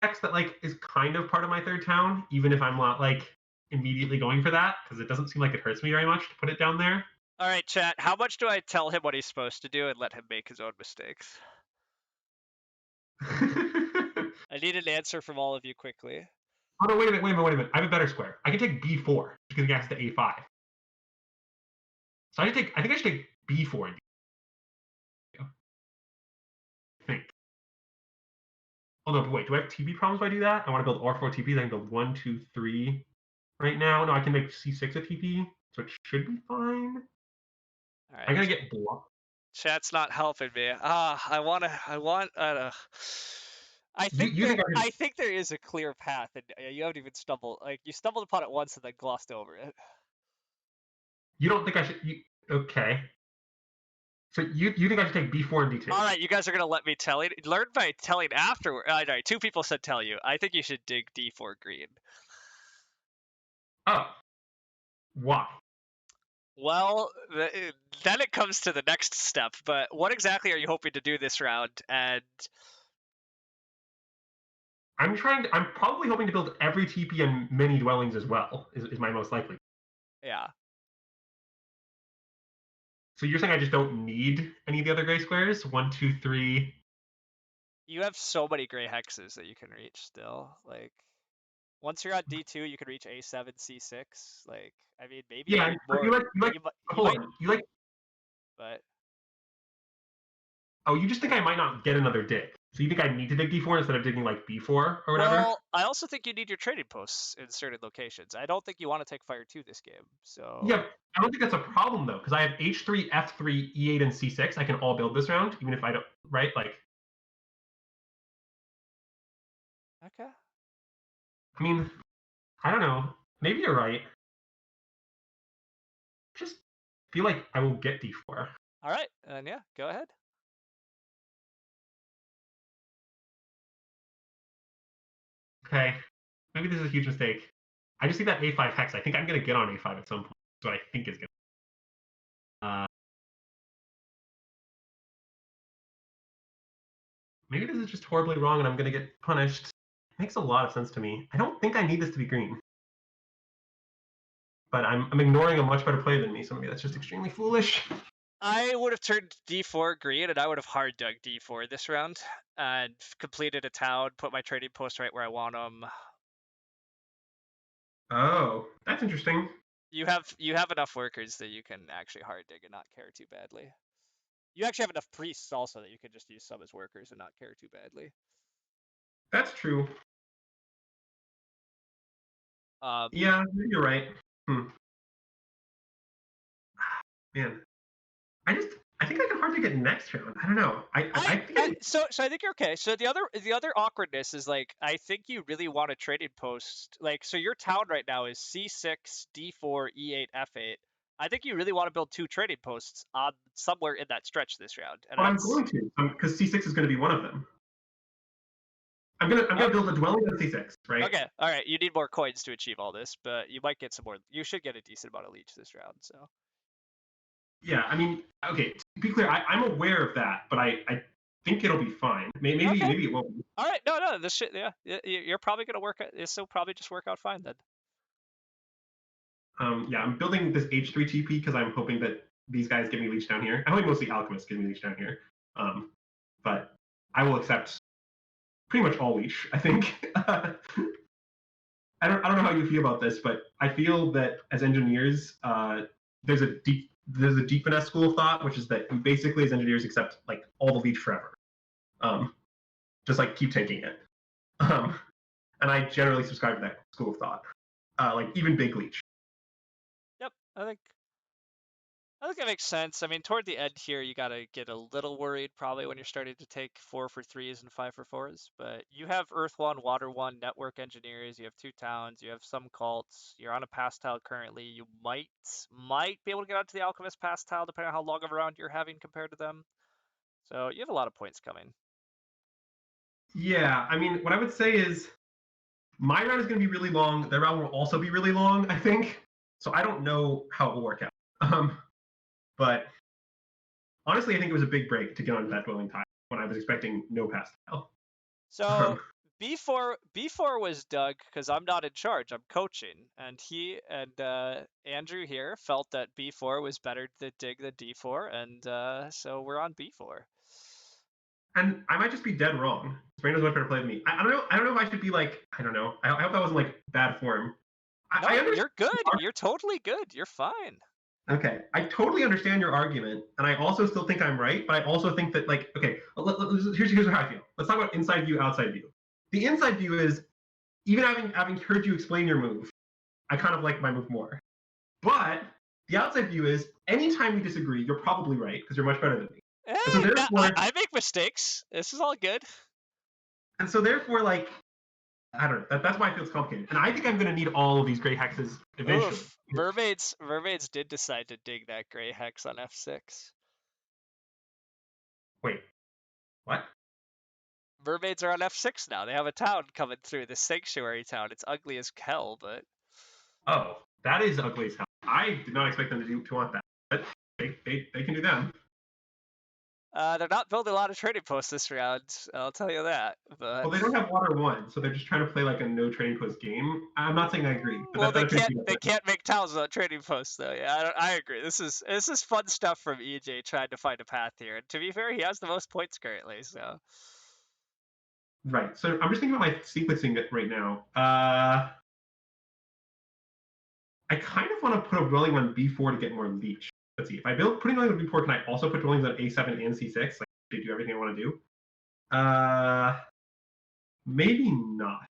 X that like is kind of part of my third town, even if I'm not like immediately going for that, because it doesn't seem like it hurts me very much to put it down there. All right, chat. How much do I tell him what he's supposed to do and let him make his own mistakes? Oh I need an answer from all of you quickly. no, wait a minute. I have a better square. I can take b4 because it gets to a5. So I think I should take b4 and I think. Oh no, but wait, do I have TP problems if I do that? I want to build R4 TPs. I can build 1, 2, 3 right now. No, I can make C6 a TP, so it should be fine. All I'm right, gonna get blocked. chat's not helping me. I want. You think I should? I think there is a clear path, and you haven't even stumbled. Like you stumbled upon it once and then glossed over it. You don't think I should? Okay. So you think I should take b4 and d2? All right, you guys are gonna let me tell it. Learn by telling afterward. All right, two people said tell you. I think you should dig D4 green. Oh, why? Well, then it comes to the next step. But what exactly are you hoping to do this round? And I'm probably hoping to build every TP and many dwellings as well. Is my most likely. yeah, So you're saying I just don't need any of the other gray squares? 1, 2, 3. you have so many gray hexes that you can reach still. Like once you're on D2, you can reach A7, C6. Like I mean, maybe Yeah, even but more. You hold might, on. You like. but Oh, you just think I might not get another dig. So you think I need to dig d4 instead of digging like b4 or whatever? well, I also think you need your trading posts in certain locations. I don't think you want to take fire 2 this game. Yeah, So I don't think that's a problem though, because I have h3, f3, e8, and c6. I can all build this round, even if I don't. Right? Like, okay. I mean, I don't know. Maybe you're right. Just feel like I will get d4. All right, and yeah, go ahead. Okay, maybe this is a huge mistake. I just see that a5 hex. I think I'm gonna get on a5 at some point. That's what I think is gonna. Maybe this is just horribly wrong, and I'm gonna get punished. It makes a lot of sense to me. I don't think I need this to be green, but I'm ignoring a much better play than me. So maybe that's just extremely foolish. I would have turned D4 green, and I would have hard dug D4 this round and completed a town, put my trading post right where I want them. Oh, that's interesting. You have enough workers that you can actually hard dig and not care too badly. You actually have enough priests also that you can just use some as workers and not care too badly. That's true. Um, Yeah, you're right. Man, I just I think I can hard to get next round. I don't know. I think So I think you're okay. So the other awkwardness is like I think you really want a trading post. Like so your town right now is C6, D4, E8, F8. I think you really want to build 2 trading posts on somewhere in that stretch this round, and but I'm that's going to because C6 is going to be one of them. I'm gonna oh, build a dwelling on C6, right? okay. All right, you need more coins to achieve all this, but you might get some more. You should get a decent amount of leech this round. So Yeah, I mean, okay. To be clear, I'm aware of that, but I think it'll be fine. Maybe okay. maybe it won't be. All right, no, this shit, yeah, you're probably gonna work. This will probably just work out fine then. Yeah, I'm building this H3 TP because I'm hoping that these guys give me leech down here. I think mostly alchemists give me leech down here. But I will accept pretty much all leech. I think. I don't know how you feel about this, but I feel that as engineers, there's a deep finesse school of thought, which is that we basically as engineers accept like all the leech forever. Um, just like keep taking it. Um, and I generally subscribe to that school of thought. Like even big leech. Yep, I think that makes sense. I mean, toward the end here, you gotta get a little worried probably when you're starting to take 4 for 3s and 5 for 4s. But you have Earth 1, Water 1, Network Engineers. You have 2 towns. You have some cults. You're on a pass tile currently. You might be able to get onto the Alchemist pass tile depending on how long of a round you're having compared to them. So you have a lot of points coming. Yeah, I mean, what I would say is my round is going to be really long. Their round will also be really long, I think. So I don't know how it will work out. But honestly, I think it was a big break to get on that dwelling tile when I was expecting no pass tile. So B4 was Doug because I'm not in charge. I'm coaching, and he and Andrew here felt that B4 was better to dig than D4, and so we're on B4. And I might just be dead wrong. Sereno's much better play than me. I don't know. I don't know if I should be like. I don't know. I hope that wasn't like bad form. I No, understand. you're good. You're totally good. You're fine. Okay, I totally understand your argument, and I also still think I'm right. But I also think that like, okay, here's how I feel. Let's talk about inside view, outside view. The inside view is even having heard you explain your move, I kind of like my move more. But the outside view is anytime we disagree, you're probably right because you're much better than me. And so Hey, no, therefore, I make mistakes. This is all good. like, I don't know. That's why I feel it's complicated. And I think I'm going to need all of these gray hexes eventually. Oof. Mermaids did decide to dig that gray hex on F6. Wait, what? Mermaids are on F6 now. They have a town coming through, the sanctuary town. It's ugly as hell, but Oh, that is ugly as hell. I did not expect them to want that. But they can do them. they're not building a lot of trading posts this round. I'll tell you that. But Well, they don't have water one, so they're just trying to play like a no trading post game. I'm not saying I agree, but well, that appears to be they what can't make towns without trading posts though. Yeah, I agree. This is fun stuff from EJ trying to find a path here. And to be fair, he has the most points currently. So right. So I'm just thinking about my sequencing right now. I kind of want to put a dwelling on B4 to get more leech. Let's see. If I build putting dwelling on B4, can I also put dwellings on A7 and C6? Like, to do everything I want to do? Maybe not.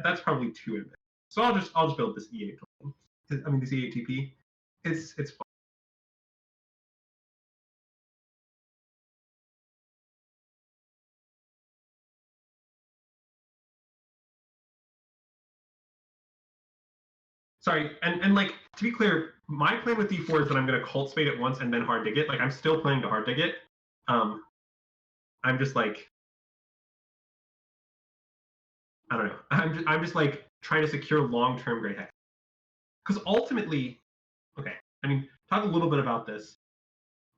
That's probably too ambitious. So I'll just build this E8 dwelling. I mean, this E8 TP. It's fun. Sorry, and like to be clear, my plan with D4 is that I'm going to cult spade it once and then hard dig it. Like I'm still planning to hard dig it. I'm just like I don't know. I'm just like trying to secure long-term gray hex. Because ultimately, okay, I mean, talk a little bit about this.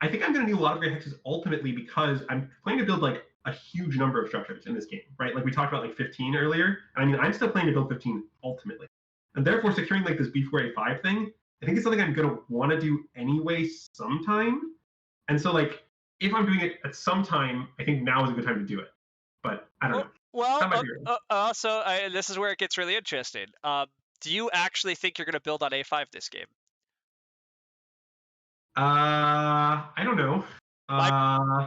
I think I'm going to need a lot of gray hexes ultimately because I'm planning to build like a huge number of structures in this game, right? Like we talked about like 15 earlier. I mean, I'm still planning to build 15 ultimately. And therefore, securing like this B4A5 thing, I think it's something I'm going to want to do anyway sometime. And so like, if I'm doing it at some time, I think now is a good time to do it. But I don't know. well, That might be right. also this is where it gets really interesting. Do you actually think you're going to build on A5 this game? I don't know. My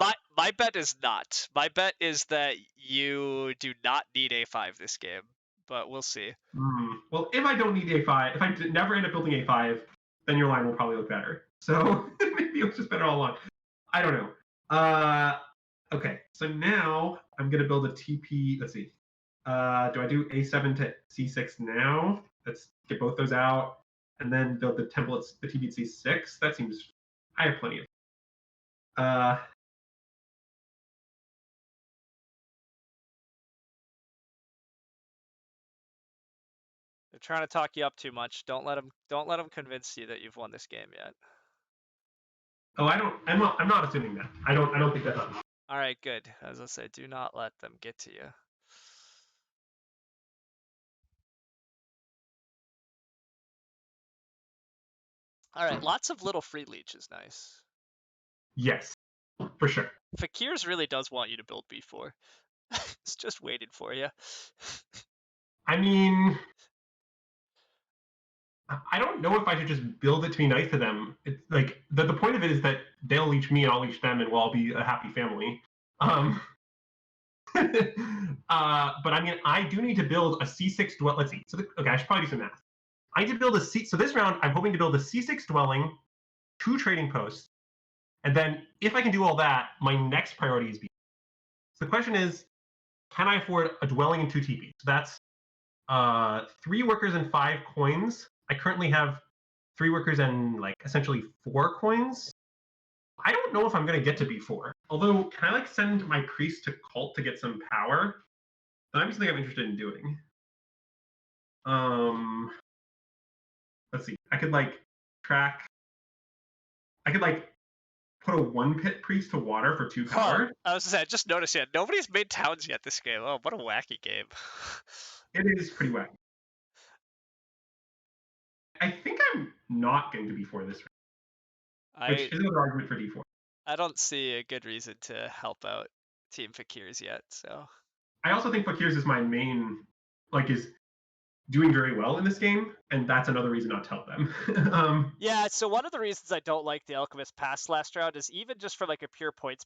Uh, my bet is not. My bet is that you do not need A5 this game, but we'll see. Well, if I don't need A5, if I never end up building A5, then your line will probably look better. So maybe it was just better all along. I don't know. Okay, so now I'm gonna build a TP. Let's see. Do I do A7 to C6 now? Let's get both those out, and then build the templates, the TP to C6. That seems. I have plenty of. Uh, They're trying to talk you up too much. Don't let them convince you that you've won this game yet. oh, I don't. I'm not assuming that. I don't think that's up. All right, good. As I say, do not let them get to you. All right, lots of little free leech is nice. Yes, for sure. Fakir's really does want you to build B4. It's just waiting for you. I mean, I don't know if I should just build it to be nice to them. It's like the point of it is that they'll leech me and I'll leech them, and we'll all be a happy family. But I mean, I do need to build a C6 dwell. Let's see. So okay, I should probably do some math. I need to build a C. So this round, I'm hoping to build a C6 dwelling, 2 trading posts, and then if I can do all that, my next priority is B. So the question is, can I afford a dwelling and 2 TPs? So that's 3 workers and 5 coins. I currently have 3 workers and like essentially 4 coins. I don't know if I'm gonna get to B4. Although, can I like send my priest to cult to get some power? That might be something I'm interested in doing. Um, let's see. I could like track. I could like put a 1 pit priest to water for 2 Oh, power. I was gonna say, I just noticed yet. Nobody's made towns yet this game. Oh, what a wacky game. It is pretty wet. I think I'm not going to B4 this round, which I is another argument for D4. I don't see a good reason to help out Team Fakirs yet, so. I also think Fakir's is my main, like, is doing very well in this game, and that's another reason not to help them. Yeah, so one of the reasons I don't like the Alchemist pass last round is even just from like a pure points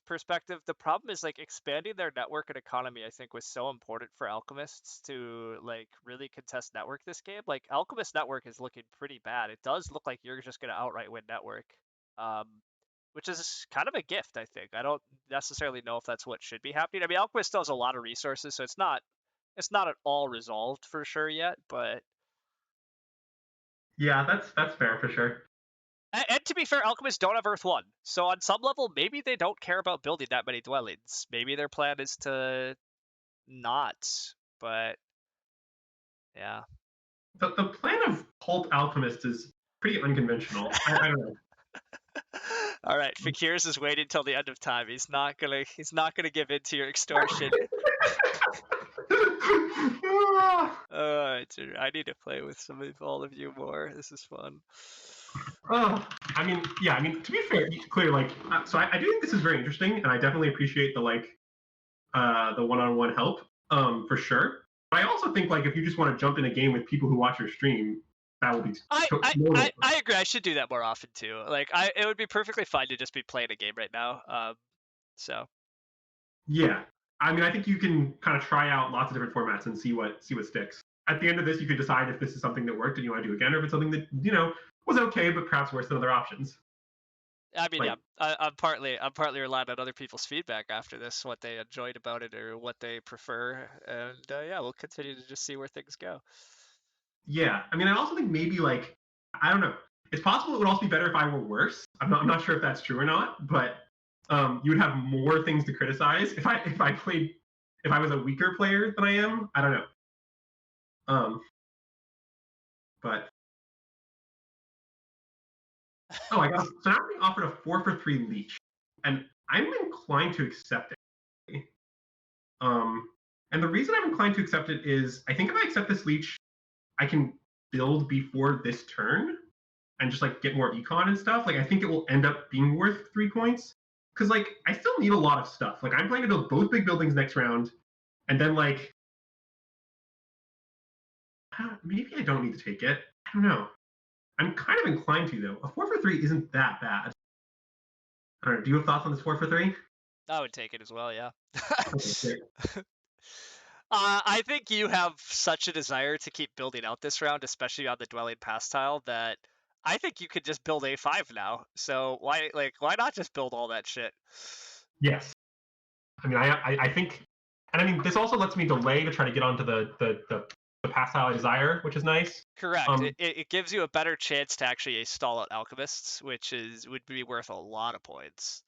perspective, the problem is like expanding their network and economy I think was so important for Alchemists to like really contest network this game. Like Alchemist network is looking pretty bad. It does look like you're just going to outright win network. Um, which is kind of a gift, I think. I don't necessarily know if that's what should be happening. I mean, Alchemist still has a lot of resources, so it's not at all resolved for sure yet, but Yeah, that's fair for sure. and to be fair, Alchemists don't have Earth 1. So on some level, maybe they don't care about building that many dwellings. Maybe their plan is to not. But yeah. The plan of cult alchemist is pretty unconventional. I don't know. All right, Fakirs is waiting till the end of time. He's not gonna give in to your extortion. I need to play with some of all of you more. This is fun. I mean, yeah. I mean, to be fair, clear. Like, so I do think this is very interesting, and I definitely appreciate the like, the one-on-one help, for sure. But I also think like if you just want to jump in a game with people who watch your stream, that would be I, I, total. I agree. I should do that more often too. Like, it would be perfectly fine to just be playing a game right now. So Yeah, I mean, I think you can kind of try out lots of different formats and see what sticks. At the end of this, you can decide if this is something that worked and you want to do again, or if it's something that was okay but perhaps worse than other options. I mean, Like, yeah, I'm partly relying on other people's feedback after this, what they enjoyed about it or what they prefer, and yeah, we'll continue to just see where things go. yeah, I mean, I also think maybe like I don't know. It's possible it would also be better if I were worse. I'm not sure if that's true or not, but you would have more things to criticize if I played if I was a weaker player than I am. I don't know. Um, but oh, I got so now I'm being offered a 4 for 3 leech, and I'm inclined to accept it. Um, and the reason I'm inclined to accept it is I think if I accept this leech, I can build before this turn and just like get more econ and stuff. Like I think it will end up being worth 3 points because like I still need a lot of stuff. Like I'm planning to build both big buildings next round, and then like maybe I don't need to take it. I don't know. I'm kind of inclined to though. A 4 for 3 isn't that bad. I don't know. Do you have thoughts on this 4 for 3? I would take it as well, yeah. Okay, great. I think you have such a desire to keep building out this round, especially on the dwelling pass tile, that I think you could just build A5 now. So why not just build all that shit? Yes. I mean, I think, and I mean, this also lets me delay to try to get onto the pass tile I desire, which is nice. Correct. Um, It gives you a better chance to actually stall out alchemists, which would be worth a lot of points.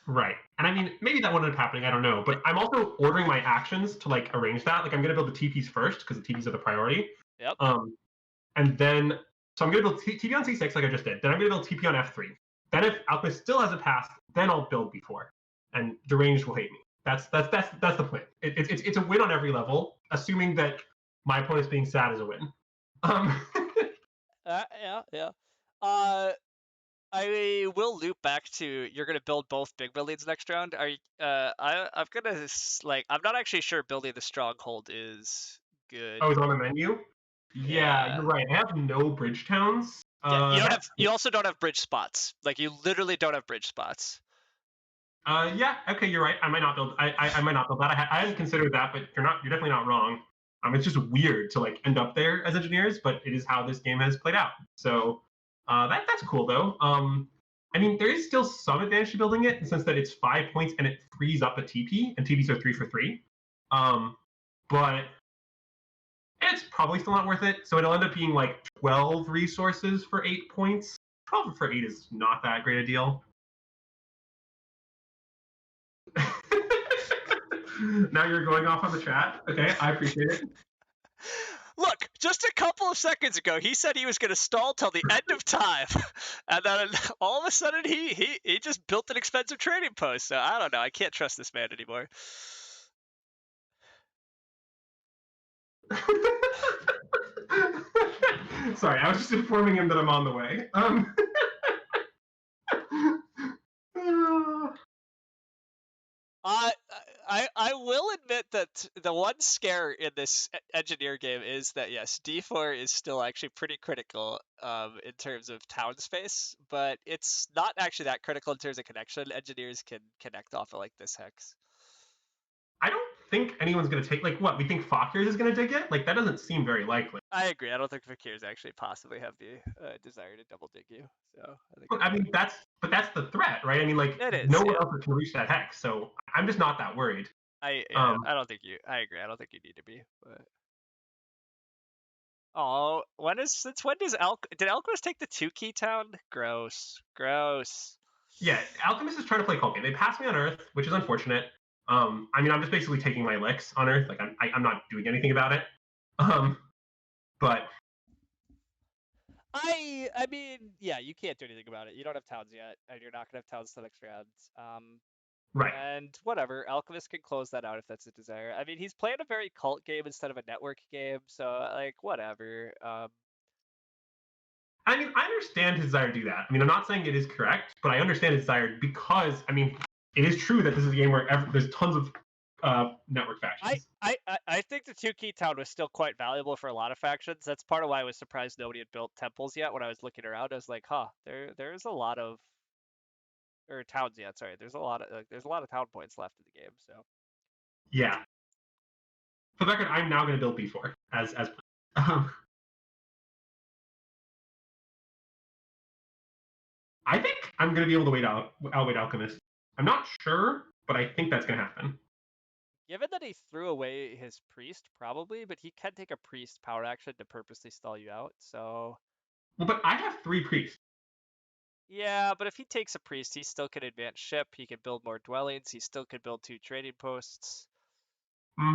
right. And I mean, maybe that wouldn't end up happening. I don't know. But I'm also ordering my actions to like arrange that. Like, I'm gonna build the TPs first because the TPs are the priority. Yep. And then so I'm gonna build TP on C6 like I just did. Then I'm gonna build TP on F3. Then if Alchemist still hasn't passed, then I'll build B4, and deranged will hate me. That's the plan. It's a win on every level, assuming that my opponent's being sad is a win. Um, Yeah, yeah. Uh, I will loop back to you're gonna build both big buildings next round. Are you, I'm gonna like I'm not actually sure building the stronghold is good. oh, it's on the menu. Yeah, Yeah. you're right. I have no bridge towns. Yeah, That's you also don't have bridge spots. Like you literally don't have bridge spots. yeah. Okay, you're right. I might not build. I might not build that. I hadn't considered that, but you're not. You're definitely not wrong. It's just weird to like end up there as engineers, but it is how this game has played out. So that's cool though. I mean, there is still some advantage to building it in the sense that it's 5 points and it frees up a TP, and TPs are 3 for 3. But it's probably still not worth it. So it'll end up being like 12 resources for 8 points. 12 for 8 is not that great a deal. Now you're going off on the chat. Okay, I appreciate it. Look, just a couple of seconds ago, he said he was going to stall till the end of time, and then all of a sudden he just built an expensive trading post. So I don't know. I can't trust this man anymore. Sorry, I was just informing him that I'm on the way. I I will admit that the one scare in this engineer game is that yes, D4 is still actually pretty critical in terms of town space, but it's not actually that critical in terms of connection. Engineers can connect off of like this hex. I don't think anyone's gonna take like what we think Fakir is gonna dig it. Like that doesn't seem very likely. I agree. I don't think Fakirs actually possibly have the desire to double dig you. So I think But I mean that's the threat, right? I mean like it no is. one Yeah. else can reach that hex, so I'm just not that worried. Um, I don't think you. I agree. I don't think you need to be. But oh, when does did Alquist take the 2 key town? Gross. Gross. yeah, Alchemist is trying to play Culkin. They passed me on Earth, which is unfortunate. I mean I'm just basically taking my licks on Earth. Like I'm not doing anything about it. Um, but I mean, yeah, you can't do anything about it. You don't have towns yet, and you're not gonna have towns till next round. right. And whatever, Alchemist can close that out if that's a desire. I mean, he's playing a very cult game instead of a network game, so like whatever. I mean, I understand his desire to do that. I mean, I'm not saying it is correct, but I understand his desire because, I mean, it is true that this is a game where there's tons of network factions. I think the 2 key town was still quite valuable for a lot of factions. That's part of why I was surprised nobody had built temples yet. When I was looking around, I was like, huh, there's a lot of or towns yet. Sorry, there's a lot of town points left in the game. So Yeah. For the record, I'm now going to build B4 as um, I think I'm going to be able to outwait Alchemist. I'm not sure, but I think that's going to happen. given that he threw away his priest, probably, but he can take a priest power action to purposely stall you out. So Well, but I have 3 priests. yeah, but if he takes a priest, he still can advance ship. He can build more dwellings. He still could build 2 trading posts.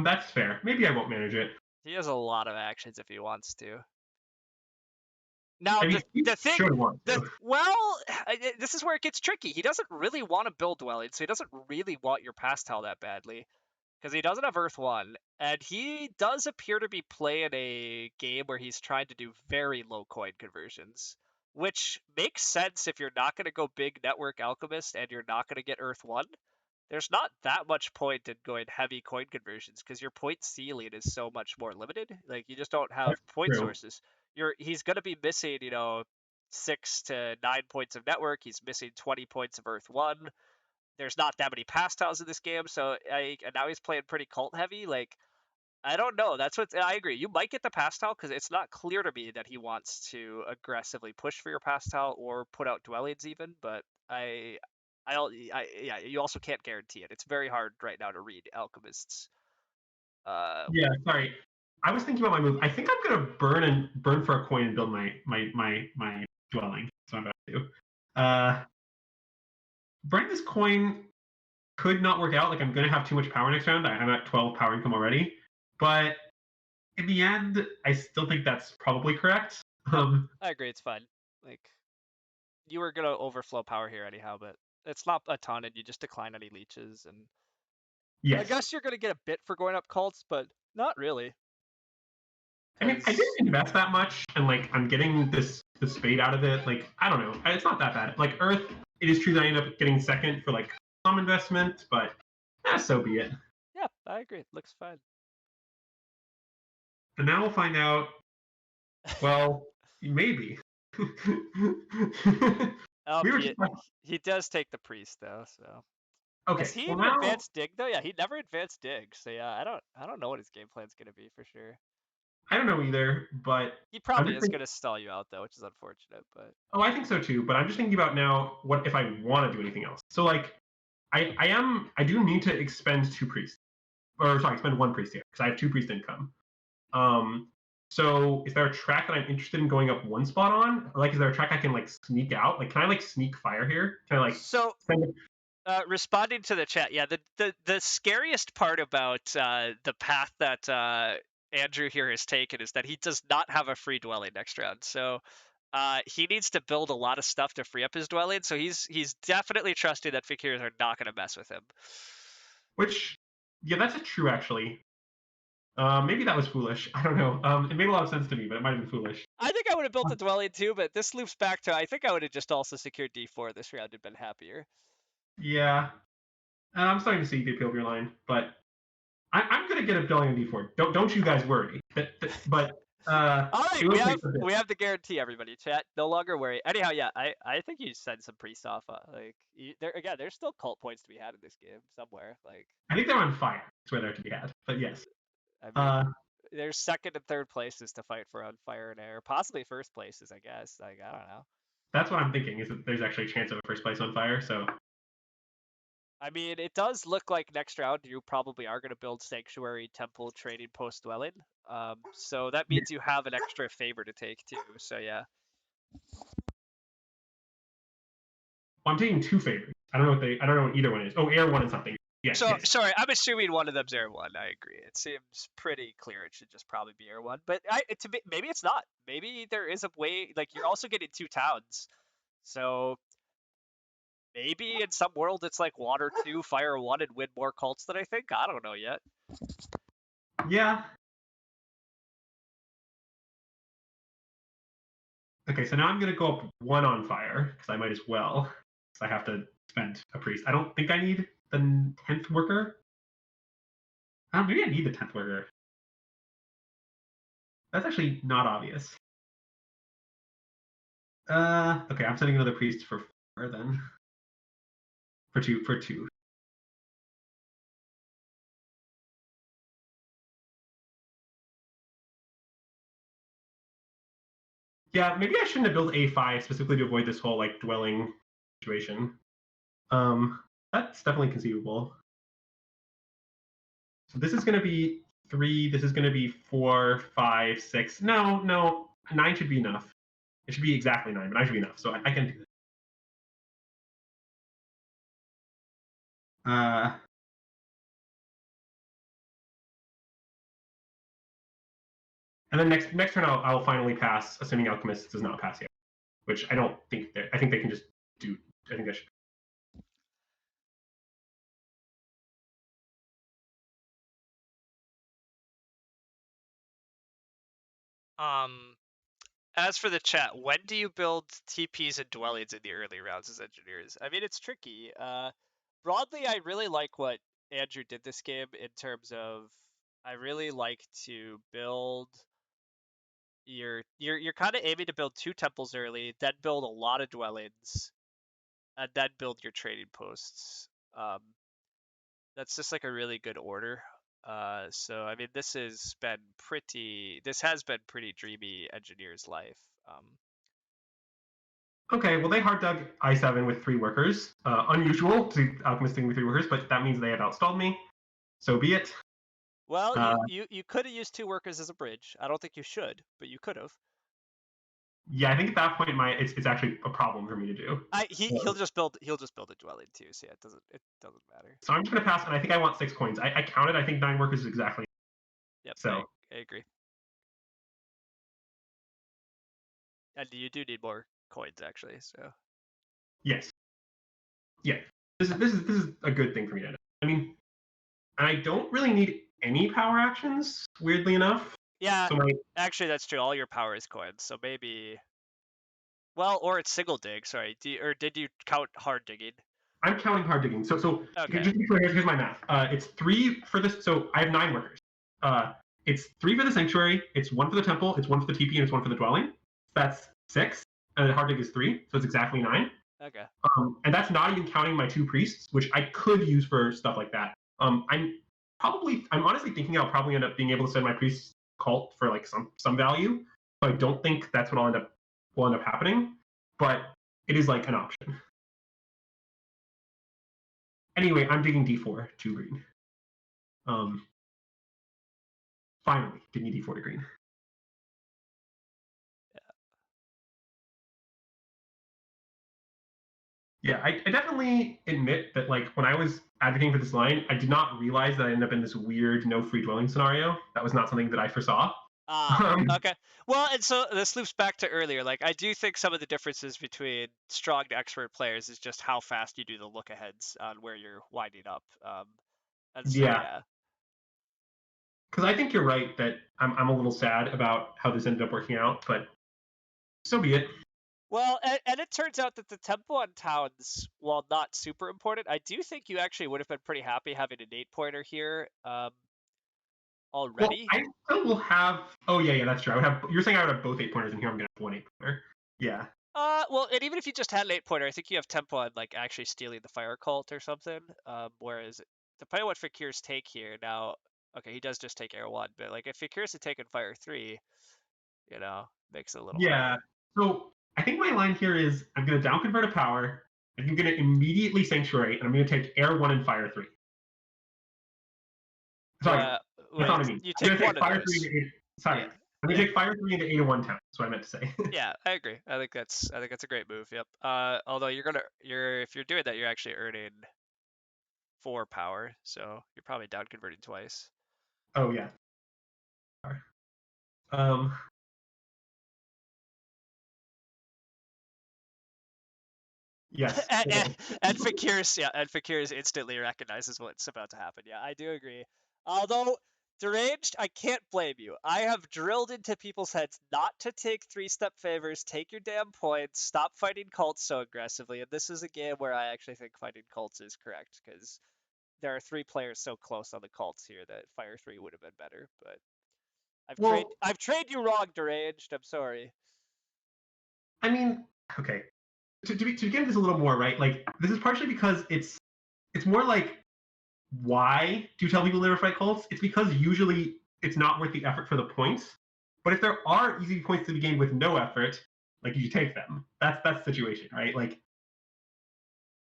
That's fair. Maybe I won't manage it. He has a lot of actions if he wants to. Now I mean, he the thing should want the to. well, this is where it gets tricky. He doesn't really want to build dwellings, so he doesn't really want your pastile that badly because he doesn't have Earth 1, and he does appear to be playing a game where he's trying to do very low coin conversions, which makes sense if you're not going to go big network alchemist and you're not going to get Earth 1. There's not that much point in going heavy coin conversions because your point ceiling is so much more limited. Like you just don't have That's point true. sources. He's going to be missing, 6 to 9 points of network. He's missing 20 points of Earth 1. There's not that many pastiles in this game, so and now he's playing pretty cult heavy. Like I don't know. That's what I agree. You might get the pass tile because it's not clear to me that he wants to aggressively push for your pass tile or put out dwellings even. But I don't. Yeah. You also can't guarantee it. It's very hard right now to read alchemists. Yeah, sorry. I was thinking about my move. I think I'm gonna burn for a coin and build my dwelling. So I'm about to do. Burning this coin could not work out. Like I'm gonna have too much power next round. I'm at 12 power income already. But in the end, I still think that's probably correct. Yep, I agree. It's fine. Like you were gonna overflow power here anyhow, but it's not a ton, and you just decline any leeches. And I Yes. guess you're gonna get a bit for going up cults, but not really, I mean, I didn't because invest that much, and like I'm getting this spade out of it. Like I don't know, it's not that bad. Like Earth, it is true that I end up getting second for like some investment, but so be it. yeah, I agree. It looks fine. And now we'll find out. Well, maybe. Oh, We were he he does take the priest though, so. Has okay. he Well, even now advanced dig though? Yeah, he never advanced dig. So yeah, I don't know what his game plan's gonna be for sure. I don't know either, but He I'm probably just is thinking. gonna stall you out though, which is unfortunate. But Oh, I think so too. But I'm just thinking about now. What if I want to do anything else? So like, I do need to expend two priests, or sorry, expend one priest here because I have two priest income. Um, so is there a track that I'm interested in going up one spot on? Or, like, is there a track I can like sneak out? Like, can I like sneak fire here? Can I like so spend it? responding to the chat, yeah, the scariest part about the path that Andrew here has taken is that he does not have a free dwelling next round. So he needs to build a lot of stuff to free up his dwelling. So he's definitely trusting that Fakirs are not going to mess with him. Which, yeah, that's a true actually. Maybe that was foolish. I don't know. It made a lot of sense to me, but it might have been foolish. I think I would have built a dwelling too, but this loops back to I think I would have just also secured D4 this round and been happier. Yeah, I'm starting to see the appeal of your line, but I'm gonna get a billion D4. Don't you guys worry. But All right, it we will take have a bit. we have the guarantee, everybody. Chat, no longer worry. Anyhow, yeah, I think you send some priests off. Like there again, there's still cult points to be had in this game somewhere. Like I think they're on fire. That's where they're to be had. But yes, I mean, uh, there's second and third places to fight for on fire and air, possibly first places. I guess. Like I don't know. that's what I'm thinking. Is that there's actually a chance of a first place on fire? So I mean, it does look like next round you probably are going to build sanctuary, temple, trading post dwelling. So that yeah, means you have an extra favor to take too. So yeah. well, I'm taking two favorites. I don't know what they. I don't know what either one is. Oh, air one and something. Yes, So yes. sorry, I'm assuming one of them's Air One. I agree. It seems pretty clear. It should just probably be Air One, but maybe it's not. Maybe there is a way. Like you're also getting two towns, so maybe in some world it's like Water Two, Fire One, and win more cults than I think. I don't know yet. Yeah. Okay, so now I'm gonna go up one on fire because I might as well. Because I have to spend a priest. I don't think I need the 10th worker. Maybe I need the 10th worker. That's actually not obvious. Okay, I'm sending another priest for 4 then. For two. Yeah, maybe I shouldn't have built A5 specifically to avoid this whole like dwelling situation. That's definitely conceivable. So this is going to be 3. This is going to be 4, 5, 6. No, no, 9 should be enough. It should be exactly 9, but 9 should be enough. So I can do this. Uh, and then next turn I'll finally pass, assuming Alchemist does not pass yet, which I don't think. I think they can just do. I think they should. Um, as for the chat, when do you build TPs and dwellings in the early rounds as engineers? I mean, it's tricky. Broadly, I really like what Andrew did this game in terms of I really like to build you're kind of aiming to build two temples early, then build a lot of dwellings, and then build your trading posts. Um, that's just like a really good order. So I mean, this has been pretty dreamy engineer's life. Okay, well they hard dug I7 with 3 workers. Unusual to alchemist digging with 3 workers, but that means they have outstalled me. So be it. Well, Uh, you could have used 2 workers as a bridge. I don't think you should, but you could have. yeah, I think at that point it's actually a problem for me to do. He'll just build a dwelling too. So yeah, it doesn't matter. So I'm just gonna pass, and I think I want 6 coins. I counted. I think 9 workers is exactly. Yep, I So I agree. And you do need more coins actually. So yes, yeah. This is a good thing for me to know. I mean, I don't really need any power actions. Weirdly enough, yeah, so my actually that's true. All your power is coins. So maybe well, or it's single dig. Sorry, or did you count hard digging? I'm counting hard digging. So Okay. just to be clear, here's my math. It's 3 for this. So I have 9 workers. Uh, it's 3 for the sanctuary. It's 1 for the temple. It's 1 for the TP, and it's 1 for the dwelling. That's 6. And then hard dig is 3, so it's exactly 9. Okay. And that's not even counting my 2 priests, which I could use for stuff like that. I'm honestly thinking I'll probably end up being able to send my priest cult for like some value. So I don't think that's what will end up happening, but it is like an option. Anyway, I'm digging D4 to green. Um, Finally, digging D4 to green. Yeah, I definitely admit that like when I was advocating for this line, I did not realize that I ended up in this weird no free dwelling scenario. That was not something that I foresaw. Ah, Um, okay. Well, and so this loops back to earlier. Like, I do think some of the differences between strong to expert players is just how fast you do the look aheads on where you're winding up. And so yeah, yeah. because I think you're right that I'm a little sad about how this ended up working out, but so be it. Well, and it turns out that the tempo on towns, while not super important, I do think you actually would have been pretty happy having an 8 pointer here Well, already. I still will have. Oh yeah, that's true. I would have. You're saying I would have both 8 pointers in here. I'm gonna have one 8 pointer. Yeah. Well, and even if you just had an 8 pointer, I think you have tempo on like actually stealing the fire cult or something. Whereas depending on what Fakir's take here, now, okay, he does just take air one, but like if Fakir's had taken fire three, makes it a little Yeah. harder. So I think my line here is I'm gonna down convert a power. And I'm gonna immediately sanctuary, and I'm gonna take air 1 and fire 3. Sorry, Yeah, that's not wait, what I mean. you I'm take gonna one take of fire 3 those. into 8. Sorry, Yeah, I'm gonna yeah, take fire 3 into 8 of 1 town. That's what I meant to say. yeah. I agree. I think that's a great move. Yep. Although if you're doing that, you're actually earning 4 power, so you're probably down converting twice. Oh yeah. Um. Yes. and, and, Okay. and Fakir's instantly recognizes what's about to happen. Yeah, I do agree. Although deranged, I can't blame you. I have drilled into people's heads not to take 3-step favors. Take your damn points. Stop fighting cults so aggressively. And this is a game where I actually think fighting cults is correct because there are 3 players so close on the cults here that Fire 3 would have been better. But Well, I've trained you wrong, deranged. I'm sorry. I mean, okay. To get into this a little more, right? Like this is partially because it's more like why do you tell people to never fight cults? It's because usually it's not worth the effort for the points. But if there are easy points to be gained with no effort, like you take them. That's the situation, right? Like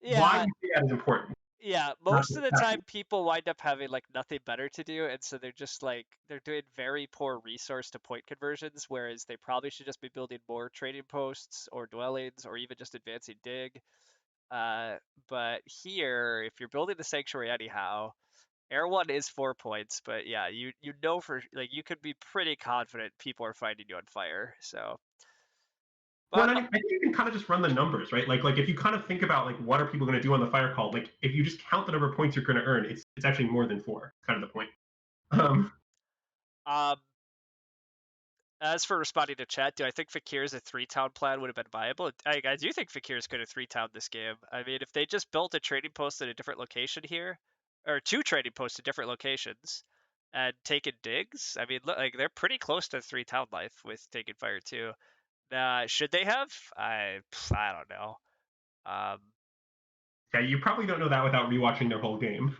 why Yeah, you say that is important. yeah, Not most of the time people wind up having like nothing better to do, and so they're just like they're doing very poor resource to point conversions, whereas they probably should just be building more trading posts or dwellings or even just advancing dig. Uh, but here, if you're building the sanctuary anyhow, Air One is 4 points, but yeah, you know for like you could be pretty confident people are fighting you on fire. So, Well, but I mean, I think you can kind of just run the numbers, right? Like if you kind of think about like what are people going to do on the fire call, like if you just count the number of points you're going to earn, it's actually more than 4. Kind of the point. Um, um, as for responding to chat, do I think Fakir's a 3-town plan would have been viable? I do think Fakir's could have 3-town this game. I mean, if they just built a trading post at a different location here, or 2 trading posts at different locations, and taken digs, I mean, look, like they're pretty close to 3-town life with taking fire too. Should they have? I don't know. Um, Yeah, you probably don't know that without rewatching their whole game.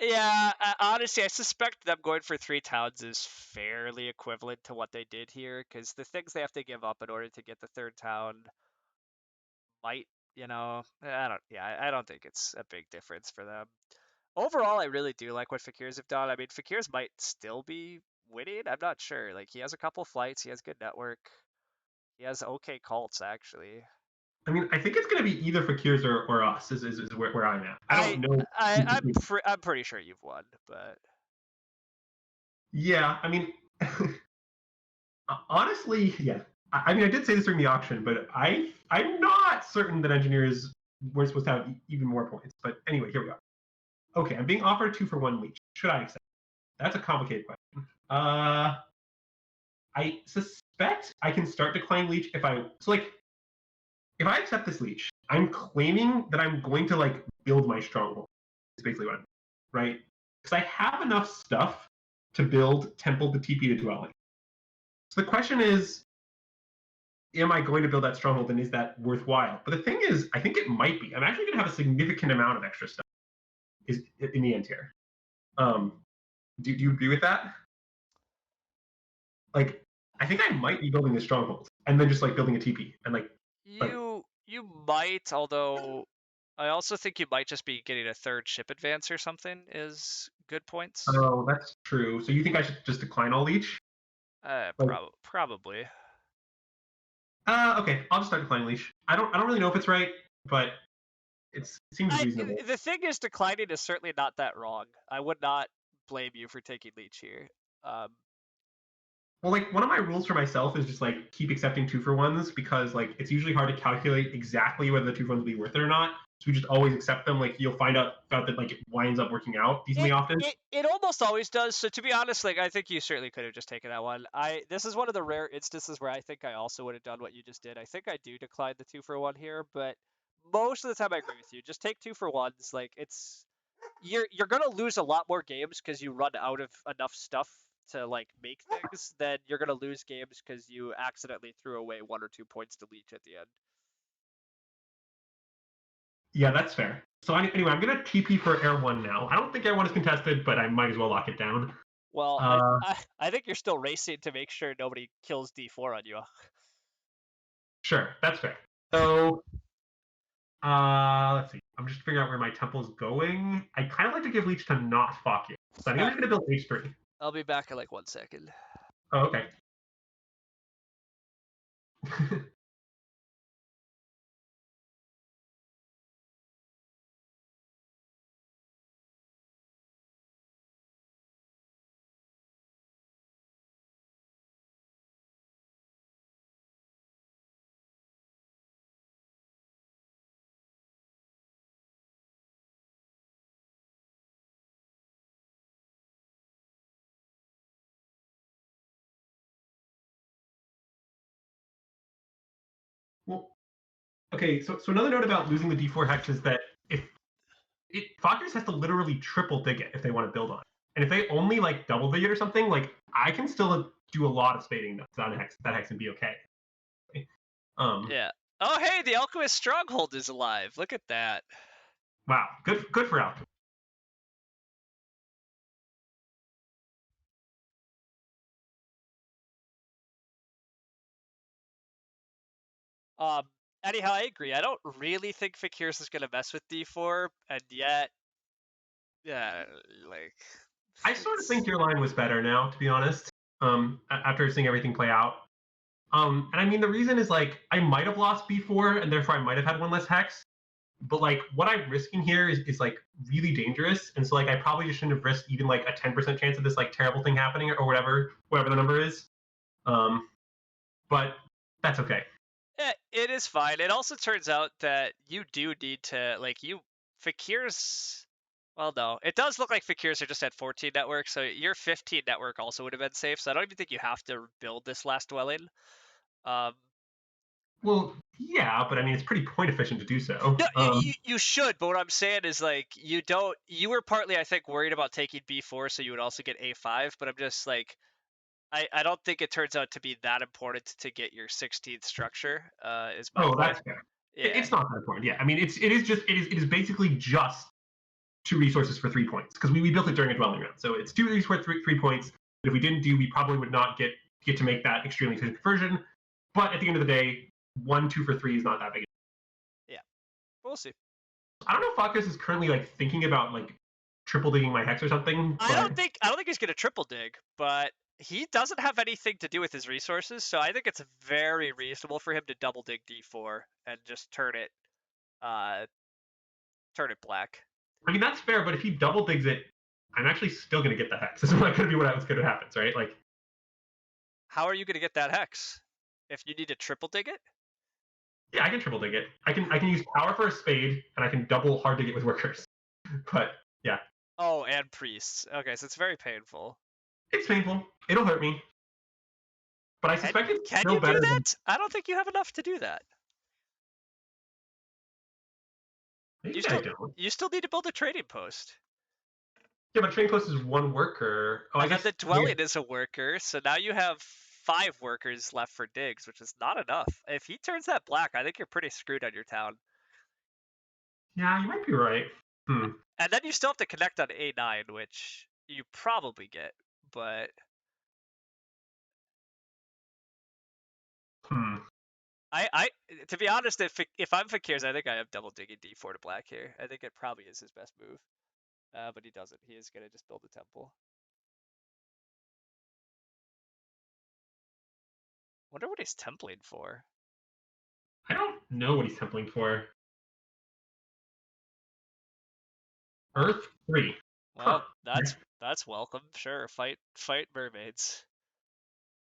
Yeah, honestly, I suspect them going for 3 towns is fairly equivalent to what they did here, because the things they have to give up in order to get the third town might, I don't, yeah, I don't think it's a big difference for them. Overall, I really do like what Fakirs have done. I mean, Fakirs might still be winning. I'm not sure. Like, he has a couple flights, he has good network, he has okay cults actually. I mean, I think it's going to be either Fakirs or us is where I'm at. I don't I know. I I'm pretty sure you've won, but Yeah, I mean, honestly, yeah. I mean, I did say this during the auction, but I'm not certain that engineers were supposed to have even more points. But anyway, here we are. Okay, I'm being offered a 2-for-1 leech. Should I accept? That's a complicated question. I suspect I can start declining leech if I so like if I accept this leech, I'm claiming that I'm going to like build my stronghold. Is basically what I'm right because I have enough stuff to build temple to TP to dwelling. So the question is, am I going to build that stronghold and is that worthwhile? But the thing is, I think it might be. I'm actually going to have a significant amount of extra stuff is in the end here. Um, do you agree with that? Like, I think I might be building a stronghold and then just like building a TP and like you might, although I also think you might just be getting a third ship advance or something is good points. oh, that's true. So you think I should just decline all leech? Like, Probably. okay, I'll just start declining leech. I don't really know if it's right, but it seems reasonable. The thing is, declining is certainly not that wrong. I would not blame you for taking leech here. Um, Well, like one of my rules for myself is just like keep accepting 2-for-1s because like it's usually hard to calculate exactly whether the 2-for-1s will be worth it or not. So we just always accept them. Like you'll find out that like it winds up working out decently often. it almost always does. So to be honest, like I think you certainly could have just taken that one. This is one of the rare instances where I think I also would have done what you just did. I think I do decline the 2-for-1 here, but most of the time I agree with you. Just take 2-for-1s. Like you're gonna lose a lot more games because you run out of enough stuff to like make things. Then you're gonna lose games because you accidentally threw away 1 or 2 points to leech at the end. Yeah, that's fair. So anyway, I'm gonna TP for Air One now. I don't think Air One is contested, but I might as well lock it down. Well, Uh, I think you're still racing to make sure nobody kills D4 on you. sure, that's fair. So let's see. I'm just figuring out where my temple is going. I kind of like to give leech to not fuck you. So I think All I'm right, just gonna build H3. I'll be back in like 1 second. Oh, okay. Well, okay. So another note about losing the D4 hex is that if Fockers has to literally triple dig it if they want to build on it. And if they only like double dig it or something, like I can still do a lot of spading that hex and be okay. Um, Yeah. Oh, hey, the Alchemist Stronghold is alive. Look at that. wow, good for Alchemy. Um, anyhow, I agree. I don't really think Fakirs is gonna mess with D4, and yet, yeah, like I sort of it's think your line was better now, to be honest. After seeing everything play out. And I mean the reason is like I might have lost B4 and therefore I might have had one less hex. But like what I'm risking here is like really dangerous, and so like I probably just shouldn't have risked even like a 10% chance of this like terrible thing happening or whatever the number is. Um, but that's okay. it is fine. It also turns out that you do need to like you Fakirs. Well, no, it does look like Fakirs are just at 14 network, so your 15 network also would have been safe. So I don't even think you have to build this last dwelling. Um, Well, yeah, but I mean it's pretty point efficient to do so. no, you should, but what I'm saying is like you don't. You were partly, I think, worried about taking B4, so you would also get A5. But I'm just like I don't think it turns out to be that important to get your 16th structure. Is my Oh, point. that's fair. Yeah. It's not that important. Yeah, I mean, it is basically just 2 resources for 3 points because we built it during a dwelling round. So it's 2 resources for 3 points. But if we didn't do, we probably would not get to make that extremely efficient conversion. But at the end of the day, 1, 2 for 3 is not that big. Yeah. We'll see. I don't know if Focus is currently like thinking about like triple digging my hex or something, but I don't think he's gonna triple dig, but he doesn't have anything to do with his resources, so I think it's very reasonable for him to double dig D4 and just uh turn it black. I mean that's fair. But if he double digs it, I'm actually still gonna get the hex. This is not gonna be what's gonna happen, right? Like, How are you gonna get that hex? If you need to triple dig it? yeah, I can triple dig it. I can use power for a spade, and I can double hard dig it with workers. But yeah, Oh, and priests. Okay, so it's very painful. it's painful. It'll hurt me, but I suspect it's Can still you do better than that? I don't think you have enough to do that. You maybe I still don't. you still need to build a trading post. Yeah, but train post is one worker. Oh, I And then guess the yeah. dwelling is a worker, so now you have 5 workers left for digs, which is not enough. If he turns that black, I think you're pretty screwed on your town. Yeah, you might be right. Hmm. And then you still have to connect on A9, which you probably get, but Hmm. I to be honest, if I'm Fakir's, I think I am double digging D4 to black here. I think it probably is his best move. But he doesn't. He is gonna just build a temple. Wonder what he's templing for. I don't know what he's templing for. Earth 3. Huh. Well, that's welcome. Sure, fight mermaids.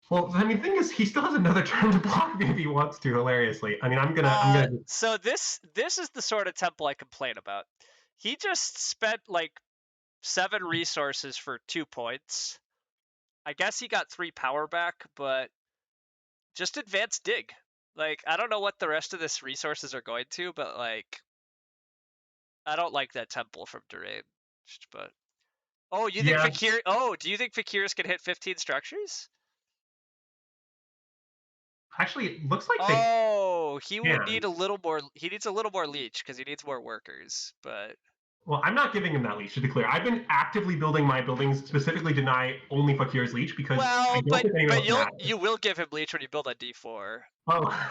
Well, I mean, the thing is, he still has another turn to block me if he wants to. Hilariously, I mean, I'm gonna. So this is the sort of temple I complain about. He just spent like 7 resources for 2 points. I guess he got 3 power back, but just advanced dig. Like I don't know what the rest of this resources are going to, but like I don't like that temple from Deranged. But oh, you think Yeah, Fakir? Oh, do you think Fakirs can hit 15 structures? actually, it looks like they Oh, he would need can. a little more. He needs a little more leech because he needs more workers. But Well, I'm not giving him that leech, to be clear. I've been actively building my buildings specifically to deny only Fakir's leech because I well, don't think anyone else you matters. will give him leech when you build a D4. Oh,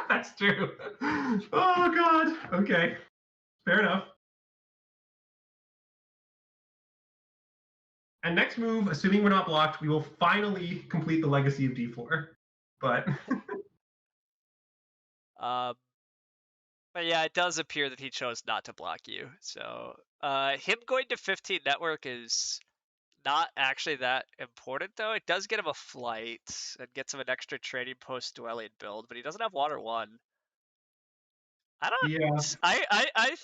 that's true. Oh God. Okay, fair enough. And next move, assuming we're not blocked, we will finally complete the legacy of D4. But Um, but yeah, it does appear that he chose not to block you. So him going to 15 network is not actually that important though. It does get him a flight and gets him an extra trading post dwelling build, but he doesn't have water 1. I yeah, don't. I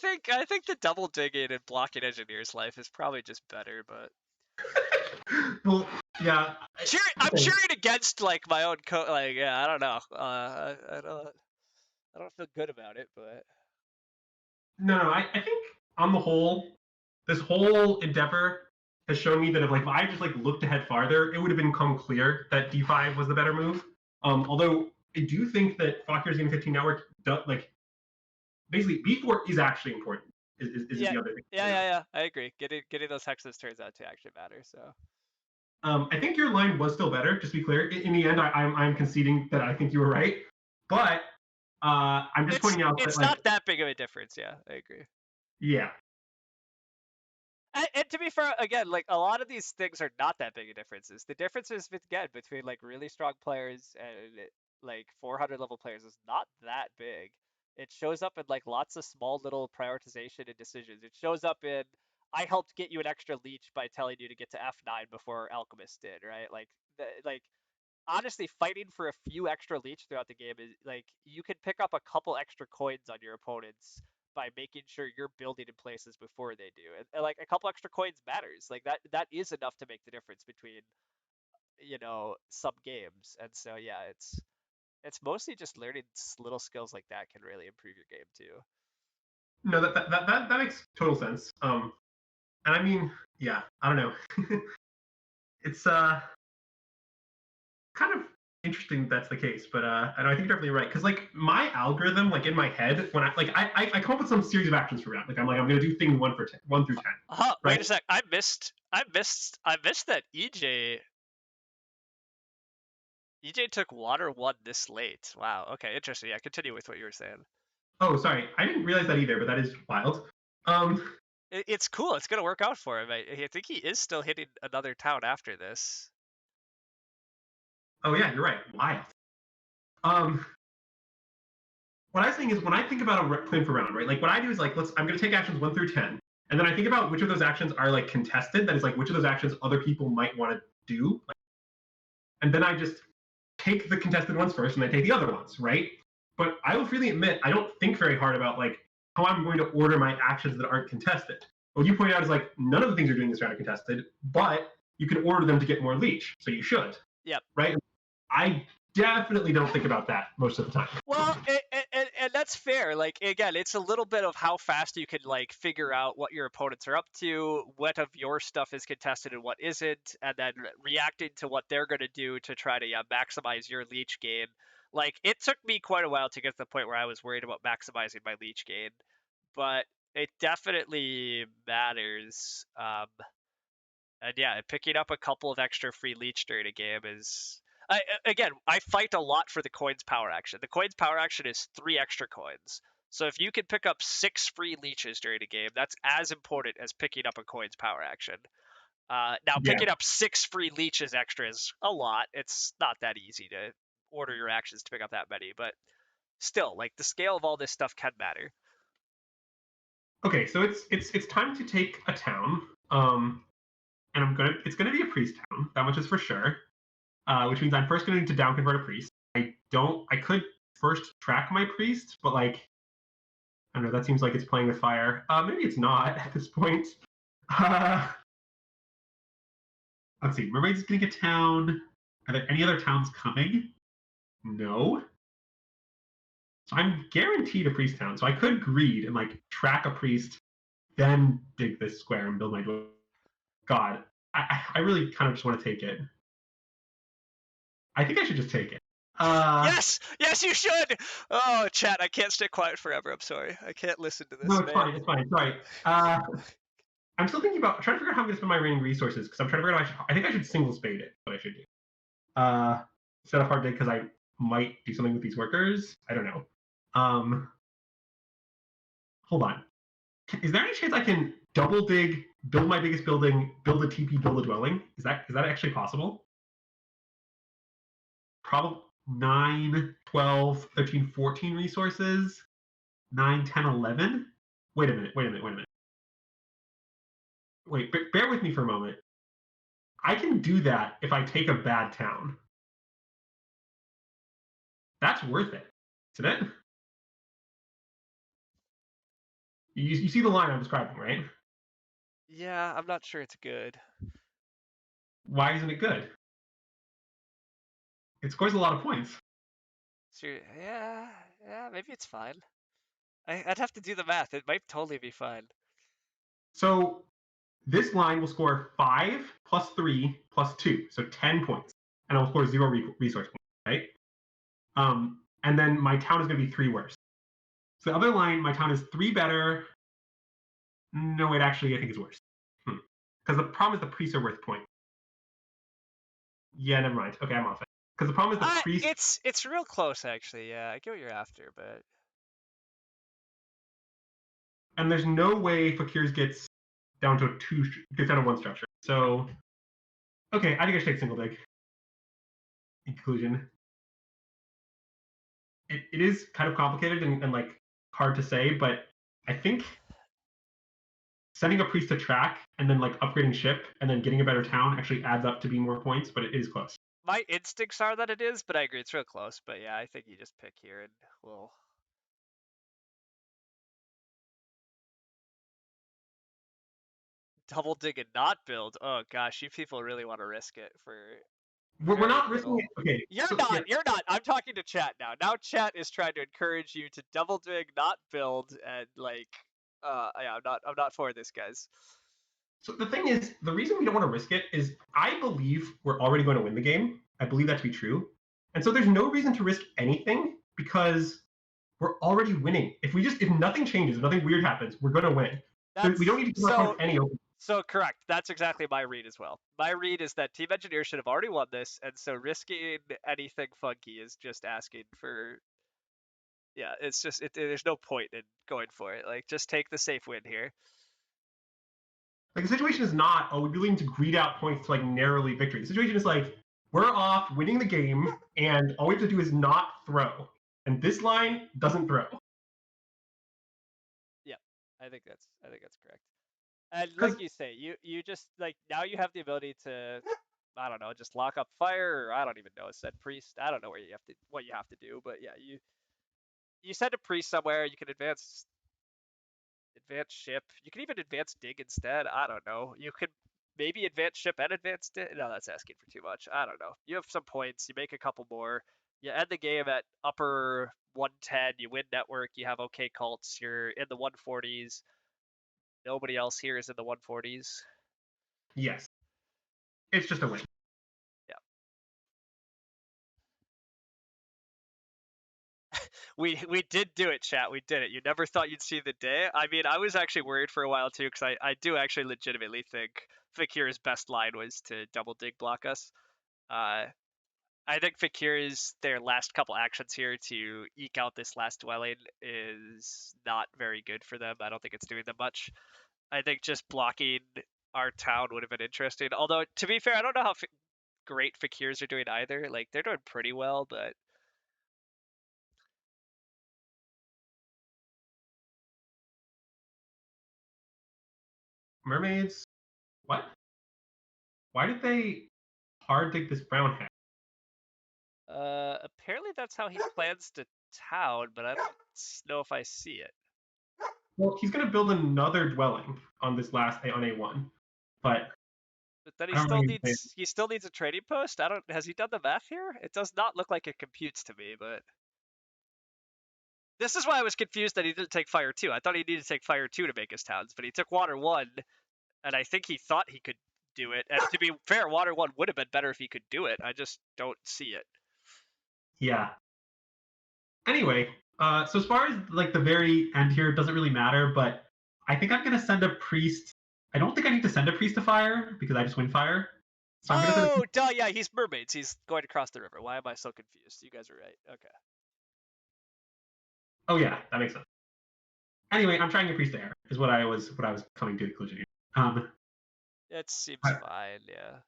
think the double digging and blocking engineer's life is probably just better, but well, yeah. I'm cheering against like my own like yeah, I don't know. I don't feel good about it, but No, I think on the whole, this whole endeavor has shown me that if I just looked ahead farther, it would have become clear that D5 was the better move. Although I do think that Fakir's Game 15 network basically B4 is actually important. Is yeah, the other thing. yeah. I agree. Getting those hexes turns out to actually matter. So I think your line was still better. Just to be clear, in the end, I'm conceding that I think you were right, but I'm just pointing out that it's not that big of a difference. Yeah, I agree. yeah, And to be fair, again, like a lot of these things are not that big of differences. The differences again between like really strong players and like 400 level players is not that big. It shows up in like lots of small little prioritization and decisions. It shows up in I helped get you an extra leech by telling you to get to F9 before Alchemist did, right? Like honestly, fighting for a few extra leech throughout the game is like you can pick up a couple extra coins on your opponents by making sure you're building in places before they do. And like a couple extra coins matters. Like that is enough to make the difference between, some games. And so yeah, it's mostly just learning little skills like that can really improve your game too. no, that makes total sense. And I mean, yeah, I don't know. It's kind of interesting that's the case, but I think you're definitely right because like my algorithm, like in my head, when I come up with some series of actions for round, I'm gonna do thing 1 through 10, right? Wait a sec. I missed that EJ took water one this late. Wow. Okay, interesting. Yeah, continue with what you were saying. Oh, sorry, I didn't realize that either, but that is wild. Um, It's cool. It's gonna work out for him. I think he is still hitting another town after this. oh yeah, you're right, wild. Um, what I was saying is when I think about a plan for round, right? Like what I do is like I'm gonna take actions 1 through 10, and then I think about which of those actions are like contested. That is like which of those actions other people might want to do, and then I just take the contested ones first, and then take the other ones, right? But I will freely admit I don't think very hard about like how I'm going to order my actions that aren't contested. What you point out is like none of the things you're doing this round are contested, but you can order them to get more leech, so you should, Yep. right? I definitely don't think about that most of the time. Well, and that's fair. Like again, it's a little bit of how fast you can like figure out what your opponents are up to, what of your stuff is contested and what isn't, and then reacting to what they're going to do to try to maximize your leech gain. Like it took me quite a while to get to the point where I was worried about maximizing my leech gain, but it definitely matters. And yeah, picking up a couple of extra free leech during a game is. Again, I fight a lot for the coin's power action. The coin's power action is 3 extra coins. So if you can pick up 6 free leeches during a game, that's as important as picking up a coin's power action. Now, Yeah. picking up 6 free leeches extra is a lot. It's not that easy to order your actions to pick up that many, but still, like the scale of all this stuff can matter. Okay, so it's time to take a town. And it's gonna be a priest town. That much is for sure. Which means I'm first going to down convert a priest. I could first track my priest, but like I don't know. That seems like it's playing with fire. Maybe it's not at this point. Uh, let's see. Mermaid's getting a town. Are there any other towns coming? No. So I'm guaranteed a priest town. So I could greed and like track a priest, then dig this square and build my dwelling. God, I really kind of just want to take it. I think I should just take it. Yes, yes, you should. Oh, chat, I can't stay quiet forever. I'm sorry. I can't listen to No, this, it's man. fine. It's fine. Sorry. I'm still thinking about trying to figure out how I'm going to spend my remaining resources because I'm trying to figure out. I think I should single spade it. What I should do. Set a hard dig because I might do something with these workers. I don't know. Um, hold on. Is there any chance I can double dig, build my biggest building, build a TP, build a dwelling? Is that actually possible? Probably 9, 12, 13, 14 resources. 9, 10, 11. Wait a minute. Wait a minute. Wait a minute. Wait. Bear with me for a moment. I can do that if I take a bad town. That's worth it, isn't it? You see the line I'm describing, right? Yeah, I'm not sure it's good. Why isn't it good? It scores a lot of points. Yeah, yeah, maybe it's fine. I'd have to do the math. It might totally be fine. So this line will score 5 plus 3 plus 2, so 10 points, and it will score 0 resource points, right? And then my town is going to be 3 worse. So the other line, my town is 3 better. No, wait, actually, I think it's worse. Because the problem is the priests are worth point. Yeah, never mind. Okay, I'm off it. Because the problem is the priest, It's real close actually. Yeah, I get what you're after, but and there's no way Fakir's gets down to gets down to 1 structure. So, okay, I think I should take single dig. In conclusion, it is kind of complicated and like hard to say, but I think sending a priest to track and then like upgrading ship and then getting a better town actually adds up to be more points, but it is close. my instincts are that it is, but I agree it's real close. But yeah, I think you just pick here and we'll double dig and not build. Oh gosh, you people really want to risk it for We're very not risking little. it. Okay, You're so yeah, not. You're not. I'm talking to chat now. Now chat is trying to encourage you to double dig, not build, and like, yeah, I'm not for this, guys. so the thing is, the reason we don't want to risk it is I believe we're already going to win the game. I believe that to be true. And so there's no reason to risk anything because we're already winning. If nothing changes, if nothing weird happens, we're gonna win. We don't That's need to give our so opponent any open. so correct. That's exactly my read as well. My read is that Team Engineer should have already won this, and so risking anything funky is just asking for. Yeah, it's just there's no point in going for it. Like, just take the safe win here. Like the situation is not, oh, we're willing to greed out points to like narrowly victory. The situation is like we're off winning the game, and all we have to do is not throw. And this line doesn't throw. Yeah, I think that's correct. And like Because you say, you just like now you have the ability to, I don't know, just lock up fire, or I don't even know, send priest. I don't know where you have to what you have to do, but yeah, you send a priest somewhere. You can advance ship. You can even advance dig instead. I don't know. You could maybe advance ship and advance dig. No, that's asking for too much. I don't know. You have some points. You make a couple more. You end the game at upper 110. You win network. You have okay cults. You're in the 140s. Nobody else here is in the 140s. yes, it's just a win. Yeah. We did do it, chat. We did it. You never thought you'd see the day. I mean, I was actually worried for a while too, because I do actually legitimately think Fakir's best line was to double dig block us. Uh, I think Fakir's their last couple actions here to eke out this last dwelling is not very good for them. I don't think it's doing them much. I think just blocking our town would have been interesting. Although, to be fair, I don't know how great Fakirs are doing either. Like, they're doing pretty well, but Mermaids, what? Why did they hard dig this brown hat? apparently that's how he plans to town, but I don't know if I see it. Well, he's going to build another dwelling on this last on A1, but But then I don't really. he still needs a trading post. I don't has he done the math here? It does not look like it computes to me, but this is why I was confused that he didn't take fire 2. I thought he needed to take fire 2 to make his towns, but he took water 1, and I think he thought he could do it. And to be fair, water 1 would have been better if he could do it. I just don't see it. Yeah. Anyway, so as far as like the very end here, it doesn't really matter, but I think I'm gonna send a priest. I don't think I need to send a priest to fire because I just win fire. So I'm gonna send. Oh, duh, yeah, he's mermaids. He's going across the river. Why am I so confused? You guys are right. Okay. Oh yeah, that makes sense. Anyway, I'm trying a priest there. Is what I was coming to the conclusion here. It seems fine, yeah.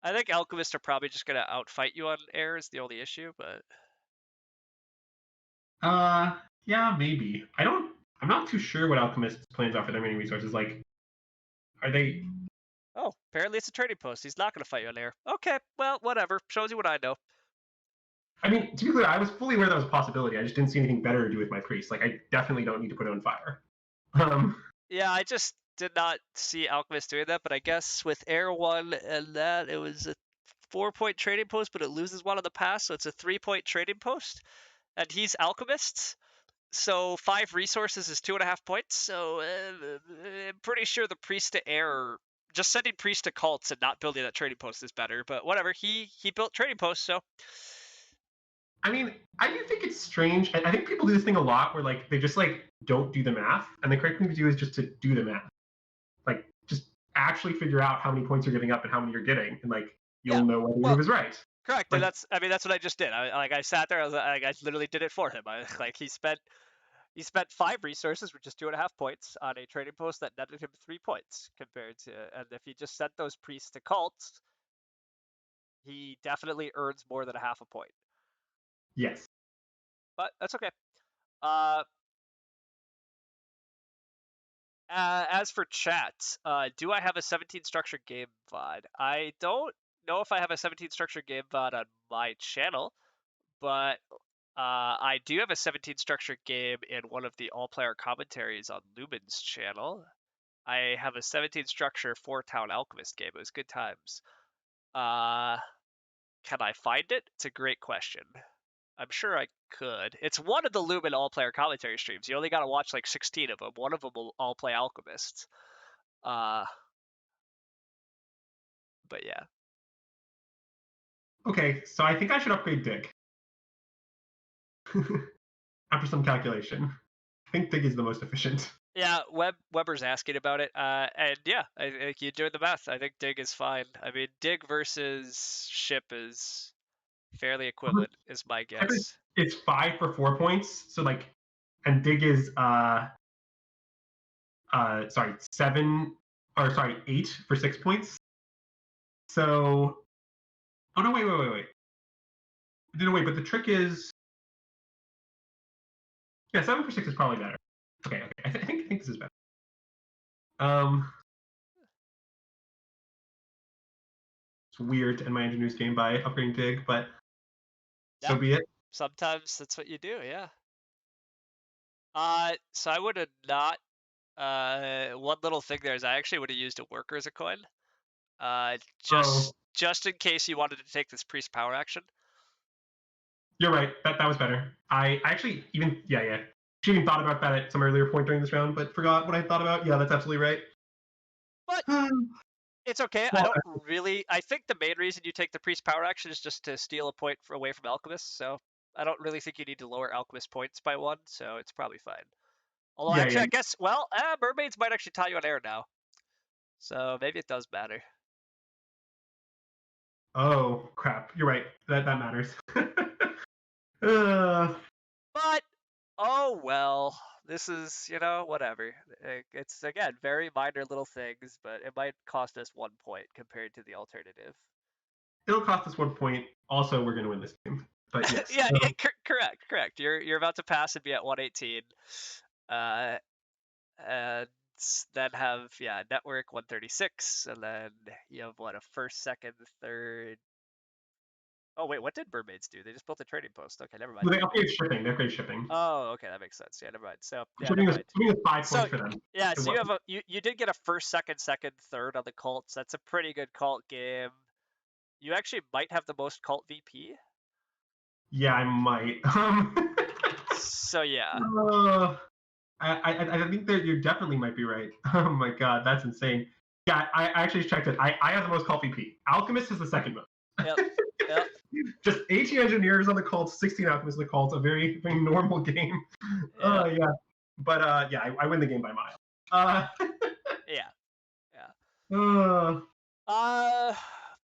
I think alchemists are probably just gonna outfight you on air is the only issue, but yeah, maybe. I don't. I'm not too sure what alchemists' plans are for their main resources. Like, are they? oh, apparently it's a trading post. He's not gonna fight you on air. Okay, well, whatever. Shows you what I know. I mean, to be clear, I was fully aware that was a possibility. I just didn't see anything better to do with my priest. Like, I definitely don't need to put it on fire. Um, Yeah, I just did not see Alchemist doing that, but I guess with Air 1 and that, it was a 4-point trading post, but it loses one on the pass, so it's a 3-point trading post. And he's Alchemist, so 5 resources is 2.5 points, so I'm pretty sure the Priest to Air, just sending Priest to cults and not building that trading post is better, but whatever, he built trading posts, so. I mean, I do think it's strange. I think people do this thing a lot where like they just like don't do the math, and the correct thing to do is just to do the math. Like, just actually figure out how many points you're giving up and how many you're getting, and like Yeah, you'll know whether your well, move is right. correct, and Like, that's what I just did. I sat there, I literally did it for him. Like, he spent 5 resources, which is 2.5 points, on a trading post that netted him 3 points compared to. And if he just sent those priests to cults, he definitely earns more than a half a point. yes. But that's okay. Uh, as for chat, do I have a 17 structured game VOD? I don't know if I have a 17 structured game VOD on my channel, but I do have a 17 structured game in one of the all-player commentaries on Lumen's channel. I have a 17 structure 4-town alchemist game. It was good times. Uh, can I find it? It's a great question. I'm sure I could. It's one of the Lumen all-player commentary streams. You only got to watch like 16 of them. One of them will all play alchemists. Uh, But yeah. Okay, so I think I should upgrade Dig after some calculation. I think Dig is the most efficient. Yeah, Weber's asking about it, and yeah, I think you doing the math. I think Dig is fine. I mean, Dig versus Ship is fairly equivalent, is my Ship guess. is 5 for 4 points, so like, and Dig is sorry, 8 for 6 points. So, oh no, wait. No, wait, but the trick is, yeah, 7 for 6 is probably better. Okay, I think this is better. Um, it's weird to end my engineer's game by upgrading Dig, but Yeah, so be it. sometimes that's what you do. Yeah. So I would have not. One little thing there is I actually would have used a worker as a coin. Oh, Just in case you wanted to take this priest power action. you're right. That was better. I actually even yeah. She even thought about that at some earlier point during this round, but forgot what I thought about. Yeah, that's absolutely right. But it's okay. I Well, don't really. I think the main reason you take the priest power action is just to steal a point away from alchemist. So I don't really think you need to lower alchemist points by one. So it's probably fine. Although yeah. actually, I guess mermaids might actually tie you on air now. So maybe it does matter. Oh crap! You're right. That matters. uh, But oh well. This is, whatever. It's again very minor little things, but it might cost us 1 point compared to the alternative. it'll cost us 1 point. Also, we're going to win this game. But yes. Yeah, correct. You're about to pass and be at 118. Uh, and then have network 136, and then you have what, a first, second, third. Oh wait, what did mermaids do? They just built a trading post. Okay, never mind. Well, they upgrade shipping. They upgrade shipping. Oh, okay, that makes sense. Yeah, never mind. So yeah, never Shipping mind. is 5 points So for them. yeah, And so you what? have you did get a first, second, third on the cults. That's a pretty good cult game. You actually might have the most cult VP. Yeah, I might. So yeah. Uh, I think that you definitely might be right. Oh my god, that's insane. Yeah, I actually checked it. I have the most cult VP. Alchemist is the second most. Yep. Yep. Just 18 engineers on the cult, 16 alchemists on the cult. A very, very normal game. Yeah. Yeah. But yeah, I win the game by a mile. Uh, Yeah. Yeah. uh, Uh,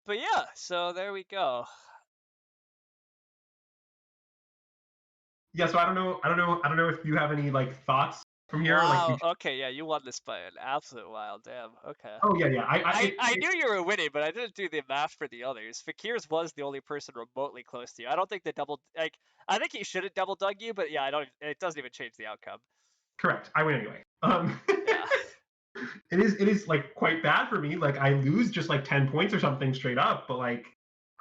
but yeah, so there we go. yeah, so I don't know if you have any like thoughts from here. Like, Wow. Okay, yeah, you won this by an absolute wild. Damn. Okay. oh yeah. I knew you were winning, but I didn't do the math for the others. Fakirs was the only person remotely close to you. I don't think the double I think he should have double dug you, but yeah, I don't. It doesn't even change the outcome. correct. I win anyway. Yeah. It is like quite bad for me. Like I lose just like 10 points or something straight up, but like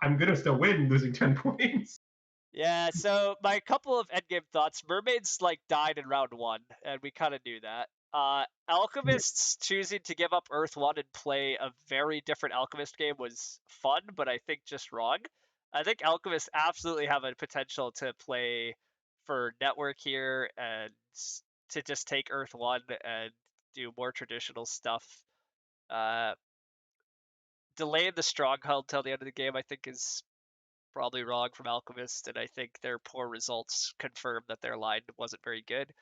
I'm gonna still win losing 10 points. Yeah, so my couple of endgame thoughts. Mermaids like died in round one, and we kind of knew that. Yeah. Alchemists choosing to give up Earth One and play a very different Alchemist game was fun, but I think just wrong. I think Alchemists absolutely have a potential to play for network here and to just take Earth One and do more traditional stuff. Uh, Delaying the stronghold till the end of the game, I think, is probably wrong from Alchemist, and I think their poor results confirm that their line wasn't very good.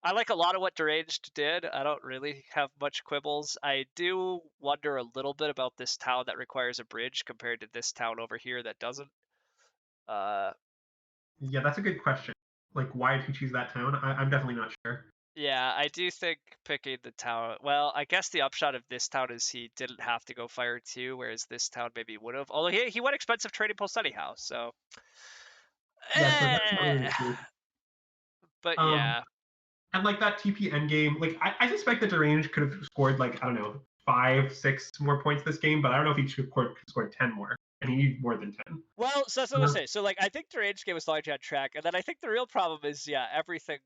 I like a lot of what Deranged did. I don't really have much quibbles. I do wonder a little bit about this town that requires a bridge compared to this town over here that doesn't. Uh, Yeah, that's a good question. Like, why did he choose that town? I'm definitely not sure. yeah, I do think picking the town. Well, I guess the upshot of this town is he didn't have to go fire two, whereas this town maybe would have. Although he went expensive trading post anyhow, so. Yeah, true. That's not Eh, really true. but Um, yeah. and like that TP endgame, like I suspect that Derange could have scored like I don't know 5, 6 more points this game, but I don't know if he could scored 10 more, and he needed more than 10. Well, so that's what I was say. So like I think the range game was largely on track, and then I think the real problem is everything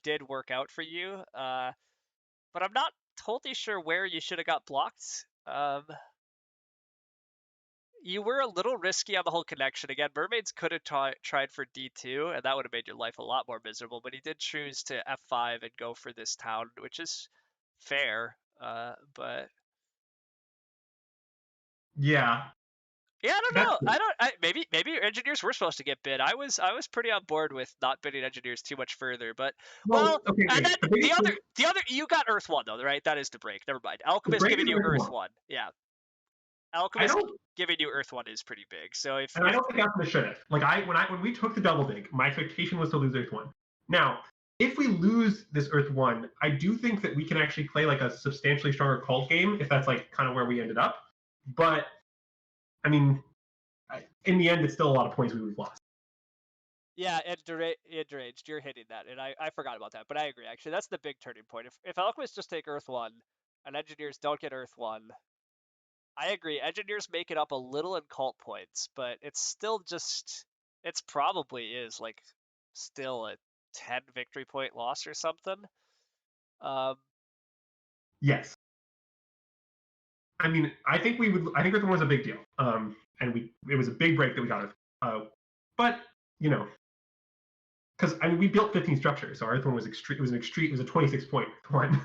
did work out for you. But I'm not totally sure where you should have got blocked. You were a little risky on the whole connection. Again, mermaids could have tried for D2, and that would have made your life a lot more miserable. But he did choose to F5 and go for this town, which is fair. But Yeah, Yeah, I don't that's know. good. Maybe your engineers were supposed to get bid. I was pretty on board with not bidding engineers too much further, but well, Well, okay, and then okay. The biggest thing, the other you got Earth One though, right? That is the break. Never mind. the Alchemist break giving is you Earth Earth One. One. Yeah, I Alchemist don't, giving you Earth One is pretty big. So and I if don't think Alchemist should have. Like when we took the double dig, my expectation was to lose Earth One. Now, if we lose this Earth One, I do think that we can actually play like a substantially stronger cult game if that's like kind of where we ended up. But I mean, in the end, it's still a lot of points we've lost. yeah, and deranged, you're hitting that, and I forgot about that, but I agree. Actually, that's the big turning point. If Alchemists just take Earth One, and engineers don't get Earth One, I agree. Engineers make it up a little in cult points, but it's still just it's probably is like still a 10 victory point loss or something. Um, Yes, I mean, I think we would. I think Earth One was a big deal. And it was a big break that we got. But you know, because I mean, we built 15 structures, so our Earth One was extreme. It was an extreme. It was a 26-point one.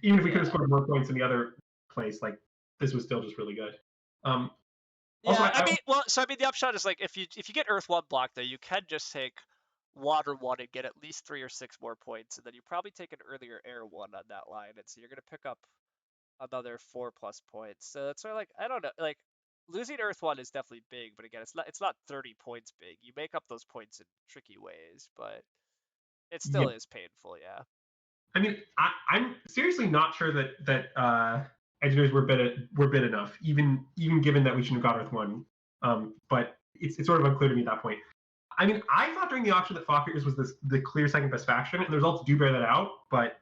Even if we could have yeah, scored more points in the other place, like this was still just really good. Um, Also, yeah. I mean, well, so I mean, the upshot is like if you get Earth One block though, you can just take Water One and get at least 3 or 6 more points, and then you probably take an earlier Air One on that line, and so you're gonna pick up another 4+ points. So it's sort of like I don't know, like losing Earth One is definitely big, but again, it's not 30 points big. You make up those points in tricky ways, but it yeah, still is painful. Yeah. I mean, I'm seriously not sure that engineers were bid enough, even given that we shouldn't have got Earth One. But it's sort of unclear to me at that point. I mean, I thought during the auction that Fockers was the clear second best faction, and the results do bear that out. But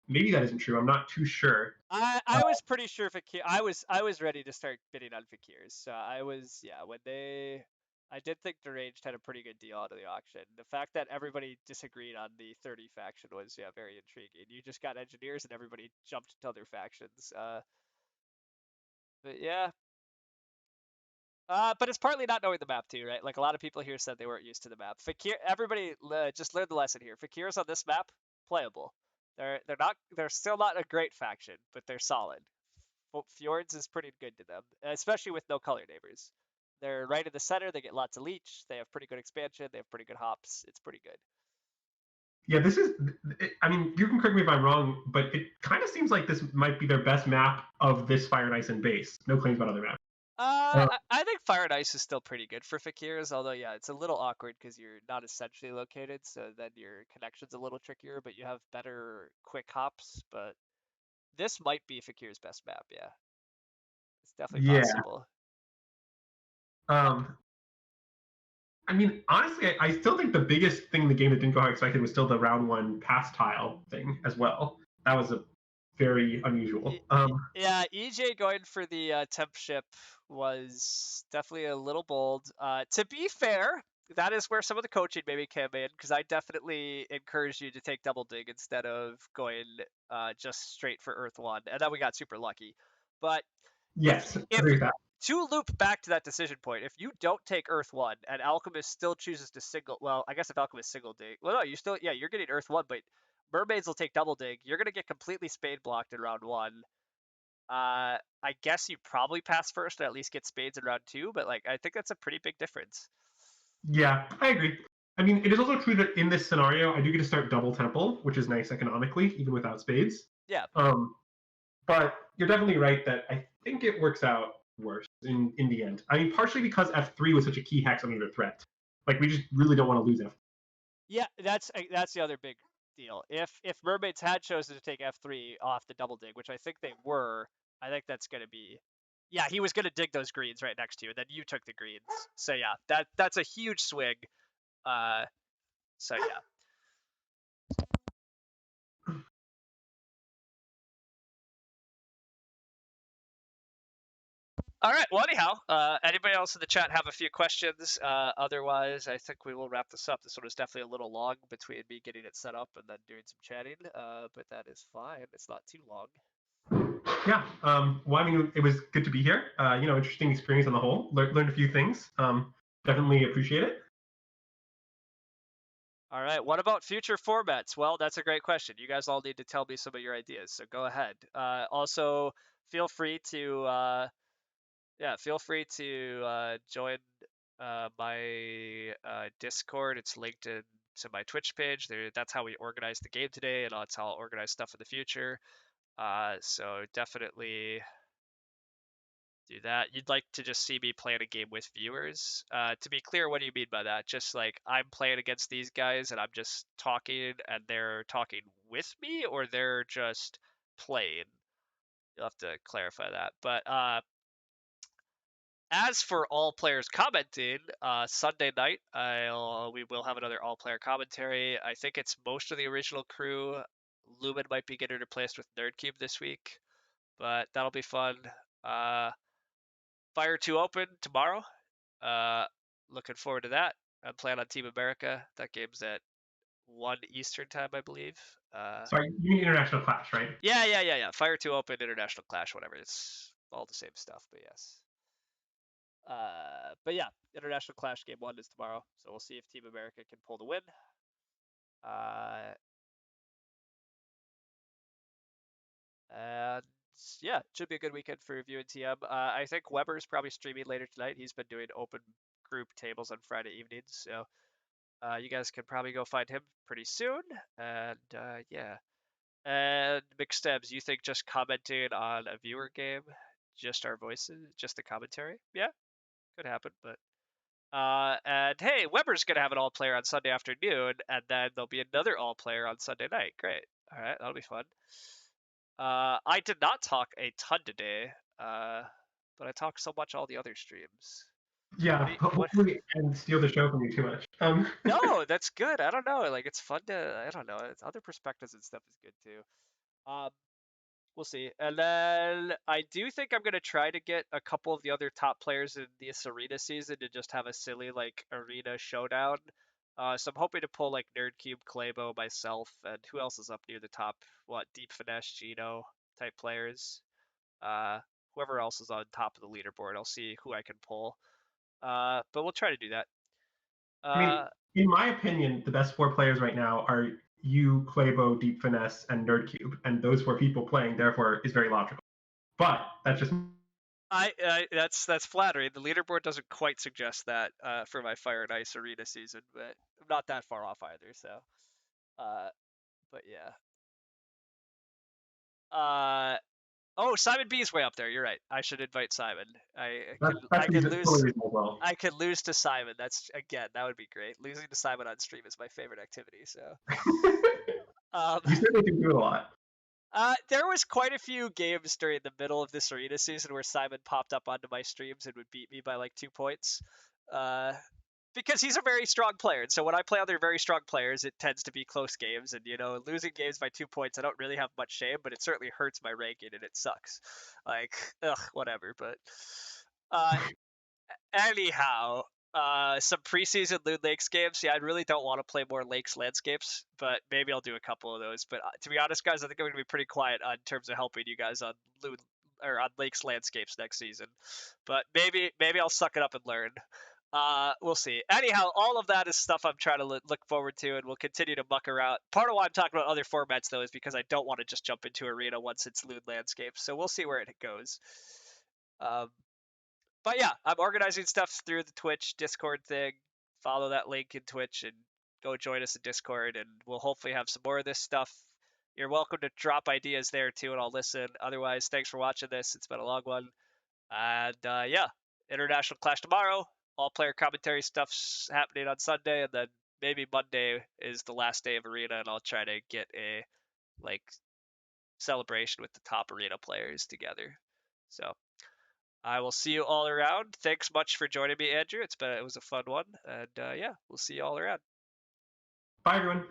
maybe that isn't true. I'm not too sure. Uh, I was pretty sure Fakir. I was ready to start bidding on Fakirs. So I was yeah when they. I did think Deranged had a pretty good deal out of the auction. The fact that everybody disagreed on the 30 faction was yeah very intriguing. You just got engineers and everybody jumped to other factions. But yeah, but it's partly not knowing the map too, right? Like a lot of people here said they weren't used to the map. Fakir, everybody just learned the lesson here. Fakirs on this map, playable. They're still not a great faction, but they're solid. Fjords is pretty good to them, especially with no color neighbors. They're right in the center. They get lots of leech. They have pretty good expansion. They have pretty good hops. It's pretty good. yeah, this is. I mean, you can correct me if I'm wrong, but it kind of seems like this might be their best map of this Fire and Ice and base. No claims about other maps. Uh, I think Fire and Ice is still pretty good for Fakirs, although yeah, it's a little awkward because you're not as centrally located, so then your connection's a little trickier, but you have better quick hops. But this might be Fakir's best map, yeah. It's definitely yeah. possible. Um, I mean, honestly, I still think the biggest thing in the game that didn't go how expected was still the round one pass tile thing as well. That was a very unusual. Yeah, EJ going for the temp ship was definitely a little bold. To be fair, that is where some of the coaching maybe came in because I definitely encouraged you to take double dig instead of going just straight for Earth One, and then we got super lucky. But if Yes, I if agree with that. to loop back to that decision point, if you don't take Earth One and Alchemist still chooses to single, well, I guess if Alchemist single dig, well, no, you still yeah, you're getting Earth One, but Mermaids will take double dig. You're gonna get completely spade blocked in round one. I guess you probably pass first and at least get spades in round two, but like I think that's a pretty big difference. Yeah, I agree. I mean, it is also true that in this scenario, I do get to start double temple, which is nice economically, even without spades. Yeah, Um, but you're definitely right that I think it works out worse in the end. I mean, partially because F3 was such a key hex under threat. Like, we just really don't want to lose F. yeah, that's the other big deal. If Mermaids had chosen to take F3 off the double dig, which I think they were, I think that's gonna be. Yeah, he was gonna dig those greens right next to you, and then you took the greens. So yeah, that's a huge swing. Uh, so yeah. All right. Well, anyhow, anybody else in the chat have a few questions? Otherwise, I think we will wrap this up. This one was definitely a little long between me getting it set up and then doing some chatting, but that is fine. It's not too long. Yeah. Well, I mean, it was good to be here. Interesting experience on the whole. Learned a few things. Definitely appreciate it. All right. What about future formats? Well, that's a great question. You guys all need to tell me some of your ideas, so go ahead. Also, feel free to Yeah, feel free to join my Discord. It's linked to my Twitch page. There, that's how we organize the game today, and that's how I'll organize stuff in the future. So definitely do that. You'd like to just see me playing a game with viewers. To be clear, what do you mean by that? Just like I'm playing against these guys and I'm just talking and they're talking with me, or they're just playing? You'll have to clarify that. But as for all players commenting, Sunday night we will have another all player commentary. I think it's most of the original crew. Lumen might be getting replaced with Nerdcube this week, but that'll be fun. Uh, Fire 2 open tomorrow. Uh, Looking forward to that. I'm playing on Team America. That game's at 1 Eastern time, I believe. Sorry, you mean International Clash, right? Yeah. Fire 2 open, International Clash, whatever. It's all the same stuff, but yes. But yeah, International Clash game 1 is tomorrow, so we'll see if Team America can pull the win. Uh, and yeah, it should be a good weekend for Review and TM. I think Weber's probably streaming later tonight. He's been doing open group tables on Friday evenings, so you guys can probably go find him pretty soon. And yeah. And McStems, you think just commenting on a viewer game, just our voices, just the commentary? Yeah, could happen. But and hey, Weber's gonna have an all player on Sunday afternoon, and then there'll be another all player on Sunday night. Great. All right, that'll be fun. I did not talk a ton today, but I talked so much all the other streams. What Yeah, do you, what? hopefully, and steal the show from you too much. No, that's good. I don't know. Like it's fun to. I don't know. It's, other perspectives and stuff is good too. Um, we'll see. And then I do think I'm gonna try to get a couple of the other top players in this arena season to just have a silly like arena showdown. So I'm hoping to pull like Nerdcube, Claybo, myself, and who else is up near the top? What Deep Finesse, Gino type players. Uh, Whoever else is on top of the leaderboard, I'll see who I can pull. But we'll try to do that. I mean, Uh, in my opinion, the best four players right now are you, Claybo, Deep Finesse, and Nerdcube, and those four people playing, therefore, is very logical. But that's just that's flattering. The leaderboard doesn't quite suggest that for my Fire and Ice Arena season, but I'm not that far off either. So, uh, but yeah. Oh, Simon B is way up there. You're right. I should invite Simon. that's totally reasonable as well. I could lose to Simon. That's again that would be great. Losing to Simon on stream is my favorite activity. So, um, You certainly can do it a lot. there was quite a few games during the middle of this arena season where Simon popped up onto my streams and would beat me by like 2 points. Uh, because he's a very strong player. And so when I play other very strong players, it tends to be close games. And losing games by 2 points, I don't really have much shame, but it certainly hurts my ranking and it sucks. Like, ugh, whatever. But uh, anyhow, some preseason Loon Lakes games. Yeah, I really don't want to play more Lakes landscapes, but maybe I'll do a couple of those. But to be honest, guys, I think I'm gonna be pretty quiet in terms of helping you guys on Loon or on Lakes landscapes next season. But maybe I'll suck it up and learn. We'll see. Anyhow, all of that is stuff I'm trying to look forward to, and we'll continue to muck around. Part of why I'm talking about other formats, though, is because I don't want to just jump into Arena once it's Loon Landscapes. So we'll see where it goes. Um, but yeah, I'm organizing stuff through the Twitch Discord thing. Follow that link in Twitch and go join us in Discord, and we'll hopefully have some more of this stuff. You're welcome to drop ideas there too, and I'll listen. Otherwise, thanks for watching this. It's been a long one. And yeah, International Clash tomorrow. All player commentary stuff's happening on Sunday, and then maybe Monday is the last day of Arena, and I'll try to get a like celebration with the top Arena players together. So I will see you all around. Thanks much for joining me, Andrew. It was a fun one, and yeah, we'll see you all around. Bye, everyone.